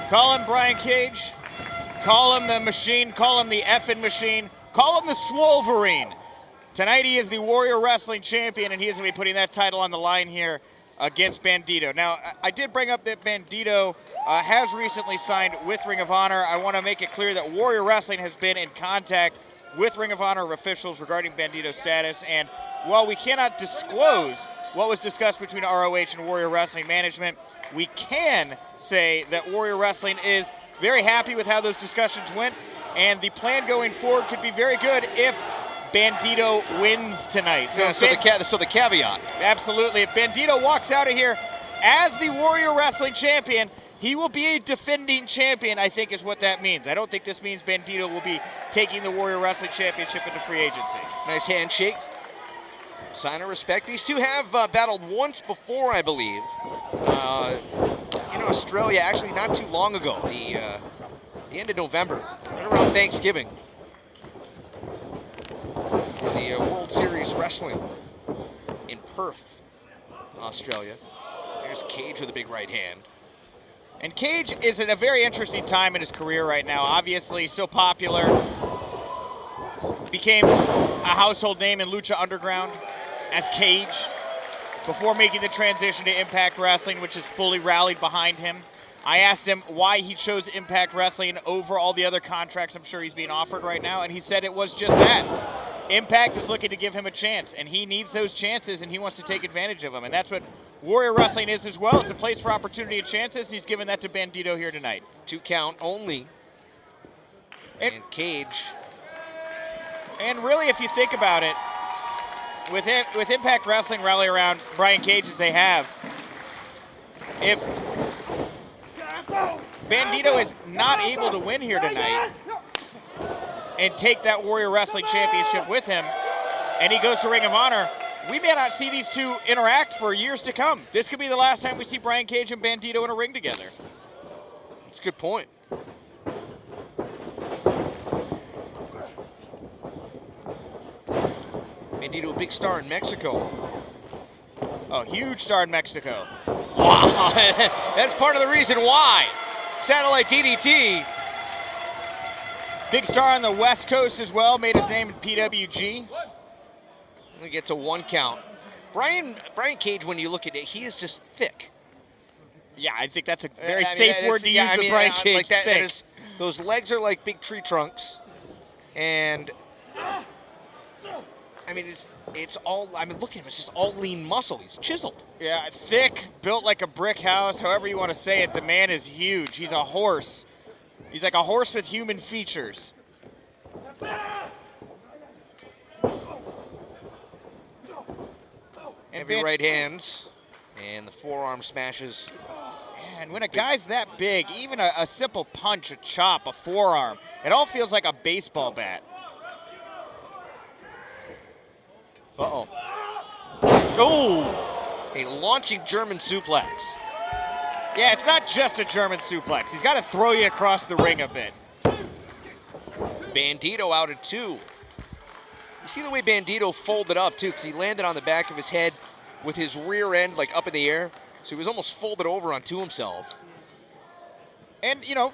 Call him Brian Cage, call him the Machine, call him the effing Machine, call him the Swolverine. Tonight he is the Warrior Wrestling Champion, and he is going to be putting that title on the line here against Bandito. Now, I did bring up that Bandito has recently signed with Ring of Honor. I want to make it clear that Warrior Wrestling has been in contact with Ring of Honor officials regarding Bandito's status, and while we cannot disclose what was discussed between ROH and Warrior Wrestling management, we can say that Warrior Wrestling is very happy with how those discussions went, and the plan going forward could be very good if Bandito wins tonight. So the caveat. Absolutely. If Bandito walks out of here as the Warrior Wrestling Champion, he will be a defending champion, I think is what that means. I don't think this means Bandito will be taking the Warrior Wrestling Championship into free agency. Nice handshake. Sign of respect. These two have battled once before, I believe, in Australia, actually not too long ago, the end of November, right around Thanksgiving, for the World Series Wrestling in Perth, Australia. There's Cage with a big right hand. And Cage is at a very interesting time in his career right now. Obviously, so popular, became a household name in Lucha Underground as Cage before making the transition to Impact Wrestling, which has fully rallied behind him. I asked him why he chose Impact Wrestling over all the other contracts I'm sure he's being offered right now, and he said it was just that. Impact is looking to give him a chance, and he needs those chances, and he wants to take advantage of them, and that's what Warrior Wrestling is as well. It's a place for opportunity and chances, and he's given that to Bandito here tonight. 2 count only. And Cage. And really, if you think about it, with Impact Wrestling rally around Brian Cage as they have, if Bandito is not able to win here tonight and take that Warrior Wrestling Championship with him, and he goes to Ring of Honor, we may not see these two interact for years to come. This could be the last time we see Brian Cage and Bandito in a ring together. That's a good point. Bandito, a big star in Mexico. Oh, huge star in Mexico. Wow, that's part of the reason why. Satellite DDT. Big star on the West Coast as well, made his name in PWG. He gets a 1 count. Brian Cage, when you look at it, he is just thick. Yeah, I think that's a very safe word to use with Brian Cage. Like that those legs are like big tree trunks. And I mean, it's all, I mean, look at him, it's just all lean muscle. He's chiseled. Yeah, thick, built like a brick house, however you want to say it. The man is huge. He's a horse. He's like a horse with human features. Heavy right hands, and the forearm smashes. And when a guy's that big, even a simple punch, a chop, a forearm, it all feels like a baseball bat. Uh-oh. Oh! A launching German suplex. Yeah, it's not just a German suplex. He's got to throw you across the ring a bit. Bandito out at 2. You see the way Bandito folded up, too, because he landed on the back of his head with his rear end, like, up in the air. So he was almost folded over onto himself. And, you know,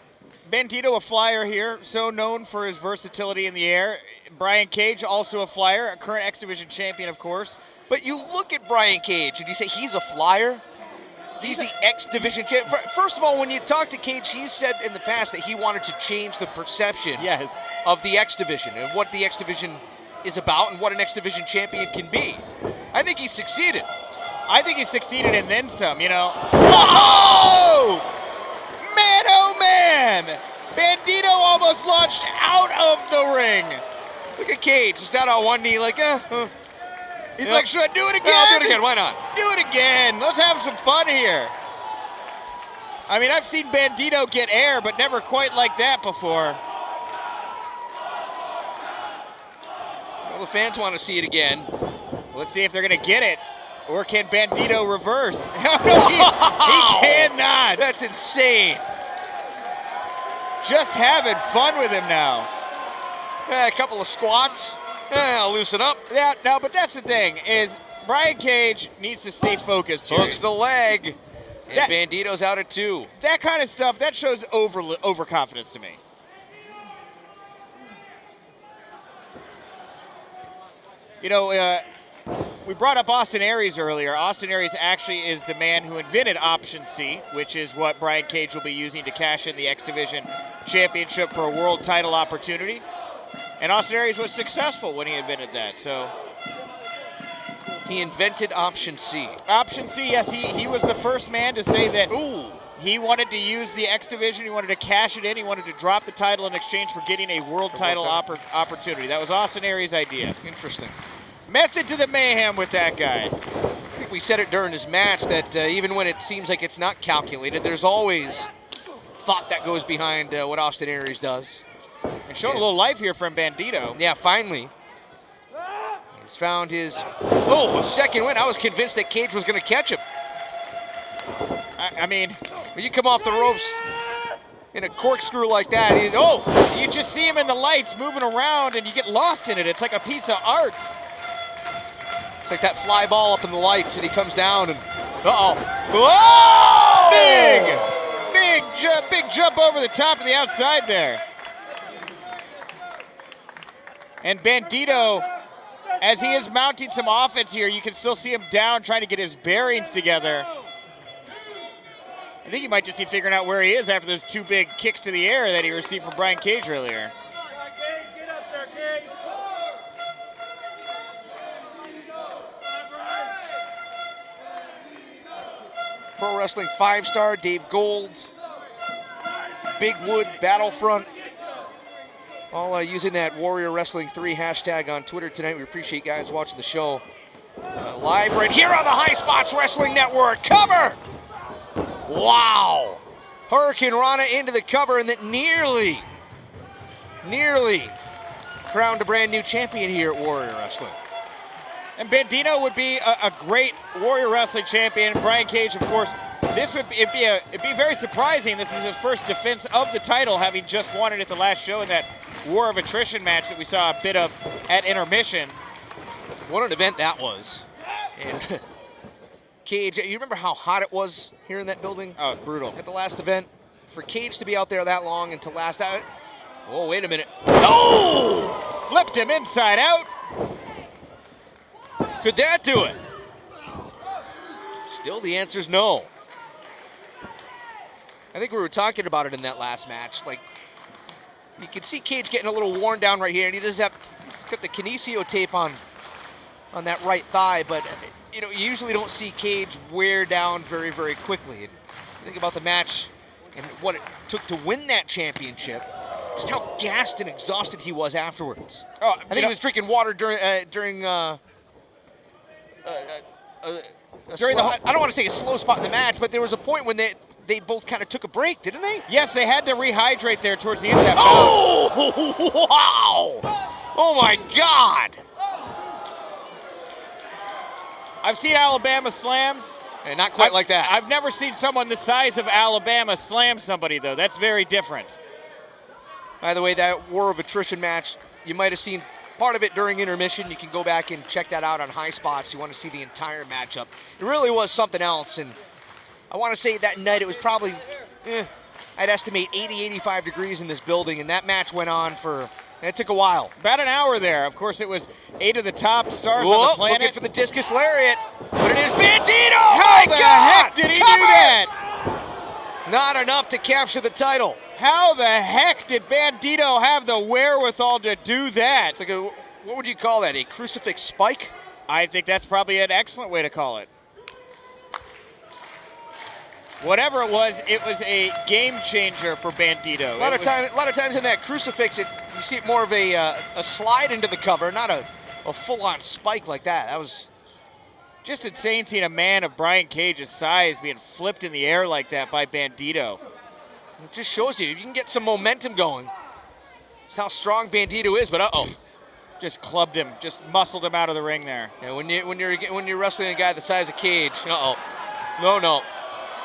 Bandito a flyer here, so known for his versatility in the air. Brian Cage, also a flyer, a current X Division champion, of course. But you look at Brian Cage and you say he's a flyer? He's the X Division champion. First of all, when you talk to Cage, he's said in the past that he wanted to change the perception of the X Division and what the X Division is about and what an X Division champion can be. I think he's succeeded. I think he's succeeded and then some, you know. Oh! Man, oh man! Bandito almost launched out of the ring. Look at Cage, just out on one knee like, He's like, should I do it again? Yeah, I'll do it again, why not? Do it again, let's have some fun here. I mean, I've seen Bandito get air, but never quite like that before. Well, the fans want to see it again. Let's see if they're gonna get it. Or can Bandito reverse? No, he cannot. That's insane. Just having fun with him now. A couple of squats. I'll loosen up. Yeah, no, but that's the thing, is Brian Cage needs to stay focused here. Hooks the leg. And Bandito's out at 2. That kind of stuff, that shows overconfidence to me. You know, we brought up Austin Aries earlier. Austin Aries actually is the man who invented Option C, which is what Brian Cage will be using to cash in the X Division Championship for a world title opportunity. And Austin Aries was successful when he invented that, so. He invented Option C. Option C, yes, he was the first man to say that he wanted to use the X Division, he wanted to cash it in, he wanted to drop the title in exchange for getting a world title opportunity. That was Austin Aries' idea. Interesting. Method to the mayhem with that guy. I think we said it during his match that even when it seems like it's not calculated, there's always thought that goes behind what Austin Aries does. And showing a little life here from Bandito. Yeah, finally. He's found his, second win. I was convinced that Cage was going to catch him. I mean, when you come off the ropes in a corkscrew like that, you just see him in the lights moving around and you get lost in it. It's like a piece of art. It's like that fly ball up in the lights and he comes down and, Whoa! Big jump over the top of the outside there. And Bandito, as he is mounting some offense here, you can still see him down trying to get his bearings together. I think he might just be figuring out where he is after those 2 big kicks to the air that he received from Brian Cage earlier. Get up there, Cage. Pro Wrestling 5-star Dave Gold, Big Wood Battlefront, all using that Warrior Wrestling 3 hashtag on Twitter tonight. We appreciate you guys watching the show live right here on the High Spots Wrestling Network. Cover! Wow! Hurricane Rana into the cover and that nearly crowned a brand new champion here at Warrior Wrestling. And Bandito would be a great Warrior Wrestling champion. Brian Cage, of course, it'd be very surprising. This is his first defense of the title, having just won it at the last show in that War of Attrition match that we saw a bit of at intermission. What an event that was. And Cage, you remember how hot it was here in that building? Oh, brutal. At the last event. For Cage to be out there that long and to last out. Oh, wait a minute. Oh! Flipped him inside out. Could that do it? Still, the answer's no. I think we were talking about it in that last match. Like, you can see Cage getting a little worn down right here, and he's got the kinesio tape on on that right thigh, but you know, you usually don't see Cage wear down very, very quickly. And think about the match and what it took to win that championship, just how gassed and exhausted he was afterwards. I think he was drinking water during I don't want to say a slow spot in the match, but there was a point when they both kind of took a break, didn't they? Yes, they had to rehydrate there towards the end of that bout. Oh, wow! Oh my God! I've seen Alabama slams. And not quite like that. I've never seen someone the size of Alabama slam somebody, though. That's very different. By the way, that War of Attrition match, you might have seen part of it during intermission. You can go back and check that out on High Spots. You want to see the entire matchup. It really was something else. And I want to say that night it was probably, I'd estimate 80, 85 degrees in this building. And that match went on for, it took a while. About an hour there. Of course, it was 8 of the top stars on the planet. Looking for the discus lariat. But it is Bandito! How the heck did he do that? Not enough to capture the title. How the heck did Bandito have the wherewithal to do that? It's like what would you call that, a crucifix spike? I think that's probably an excellent way to call it. Whatever it was a game changer for Bandito. A lot of times in that crucifix, you see it more of a slide into the cover, not a full-on spike like that. That was just insane seeing a man of Brian Cage's size being flipped in the air like that by Bandito. It just shows you, if you can get some momentum going, that's how strong Bandito is, but just clubbed him, just muscled him out of the ring there. Yeah, when you're wrestling a guy the size of Cage, no.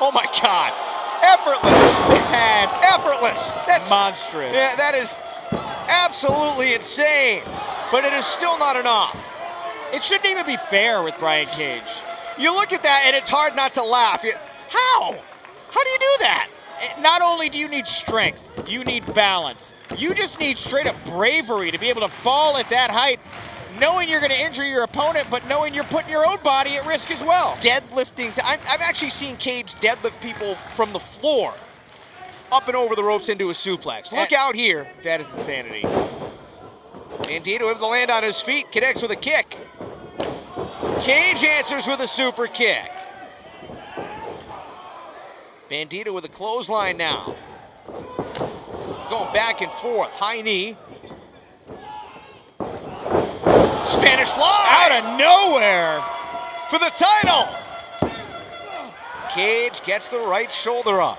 Oh my God, effortless. Effortless. That's monstrous. Yeah, that is absolutely insane, but it is still not enough. It shouldn't even be fair with Brian Cage. You look at that and it's hard not to laugh. How? How do you do that? Not only do you need strength, you need balance. You just need straight up bravery to be able to fall at that height, knowing you're going to injure your opponent, but knowing you're putting your own body at risk as well. Deadlifting. I've actually seen Cage deadlift people from the floor up and over the ropes into a suplex. Look out here. That is insanity. Bandito able to land on his feet, connects with a kick. Cage answers with a super kick. Bandito with a clothesline now. Going back and forth. High knee. Spanish fly. Out of nowhere. For the title. Cage gets the right shoulder up.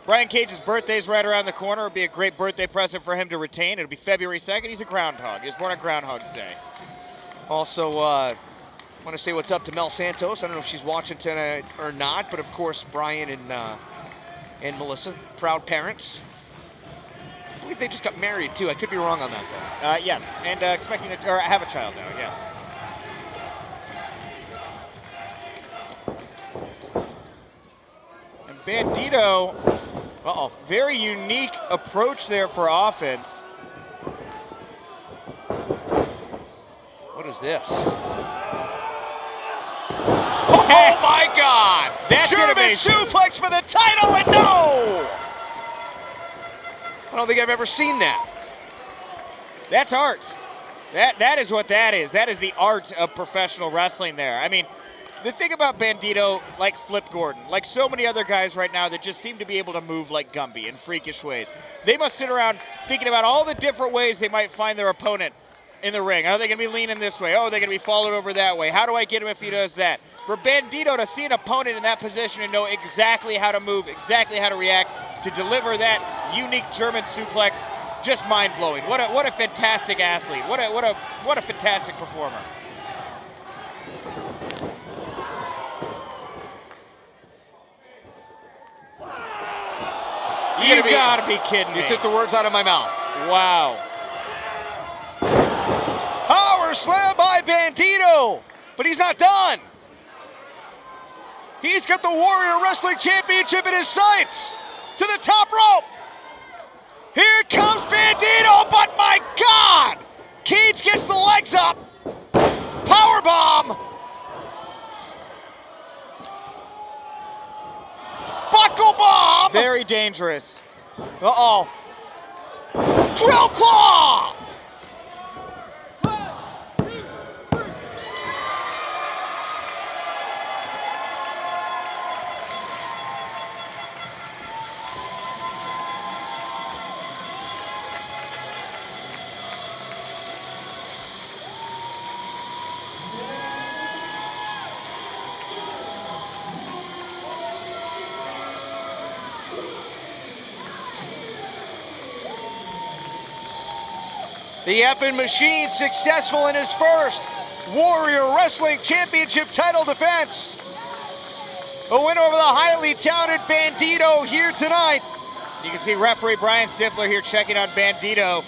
Brian Cage's birthday's right around the corner. It'll be a great birthday present for him to retain. It'll be February 2nd. He's a groundhog. He was born on Groundhog's Day. Also, want to say what's up to Mel Santos. I don't know if she's watching tonight or not, but of course, Brian and Melissa, proud parents. I believe they just got married too. I could be wrong on that though. Yes, and expecting to have a child now. Yes. And Bandito, very unique approach there for offense. What is this? Oh my God! That's German innovation. suplex for the title, and no! I don't think I've ever seen that. That's art. That is what that is. That is the art of professional wrestling there. I mean, the thing about Bandito, like Flip Gordon, like so many other guys right now that just seem to be able to move like Gumby in freakish ways, they must sit around thinking about all the different ways they might find their opponent in the ring. Are they going to be leaning this way? Oh, they're going to be falling over that way. How do I get him if he does that? For Bandito to see an opponent in that position and know exactly how to move, exactly how to react, to deliver that unique German suplex, just mind-blowing. What a fantastic athlete. What a fantastic performer. You gotta be kidding me. You took the words out of my mouth. Wow. Power slam by Bandito, but he's not done. He's got the Warrior Wrestling Championship in his sights. To the top rope. Here comes Bandito, but my God! Cage gets the legs up. Power bomb. Buckle bomb. Very dangerous. Uh-oh. Drill claw. The effing Machine successful in his first Warrior Wrestling Championship title defense. A win over the highly touted Bandito here tonight. You can see referee Brian Stifler here checking on Bandito.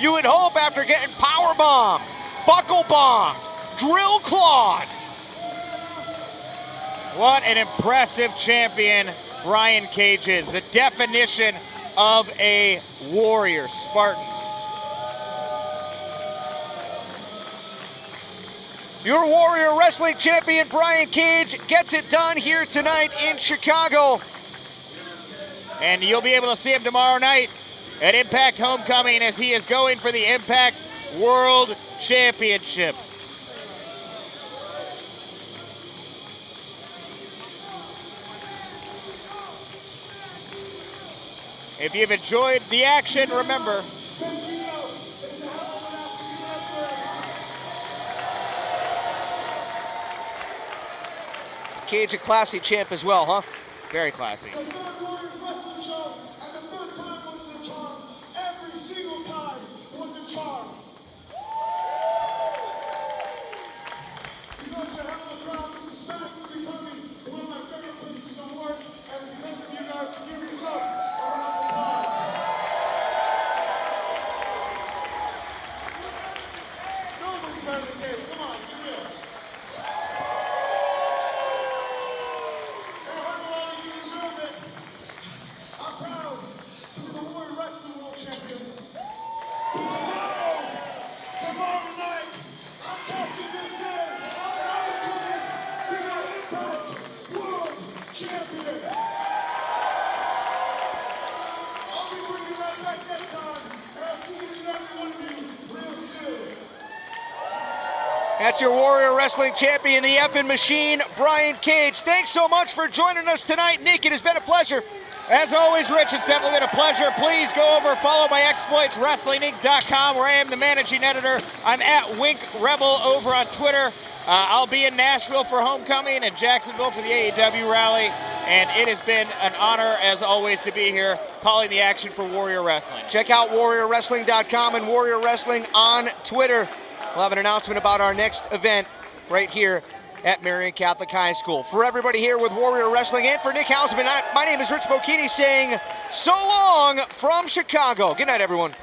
You would hope after getting power bombed, buckle bombed, drill clawed. What an impressive champion Brian Cage is. The definition of a warrior, Spartan. Your Warrior Wrestling champion Brian Cage gets it done here tonight in Chicago. And you'll be able to see him tomorrow night at Impact Homecoming as he is going for the Impact World Championship. If you've enjoyed the action, remember, Cage a classy champ as well, huh? very classy. The third Warriors Wrestling Show, and the third time was the charm. Every single time was the charm. You know, to have the crowd, this is fast becoming one of my favorite places to work, and because of you guys, give yourself a round of applause. Nobody's better than Cage. Come on, get real. I'm proud to be the Warrior Wrestling World Champion. Tomorrow night, I'm casting this in. I'm recruiting to the Impact World Champion. I'll be bringing that back next time, and I'll see each and every one of you real soon. That's your Warrior Wrestling champion, the effing Machine, Brian Cage. Thanks so much for joining us tonight, Nick. It has been a pleasure. As always, Rich, it's definitely been a pleasure. Please go over, follow my exploits, WrestlingInc.com, where I am the managing editor. I'm at Wink Rebel over on Twitter. I'll be in Nashville for Homecoming and Jacksonville for the AEW rally. And it has been an honor, as always, to be here calling the action for Warrior Wrestling. Check out WarriorWrestling.com and Warrior Wrestling on Twitter. We'll have an announcement about our next event right here at Marion Catholic High School. For everybody here with Warrior Wrestling and for Nick Hausman, my name is Rich Bocchini saying so long from Chicago. Good night, everyone.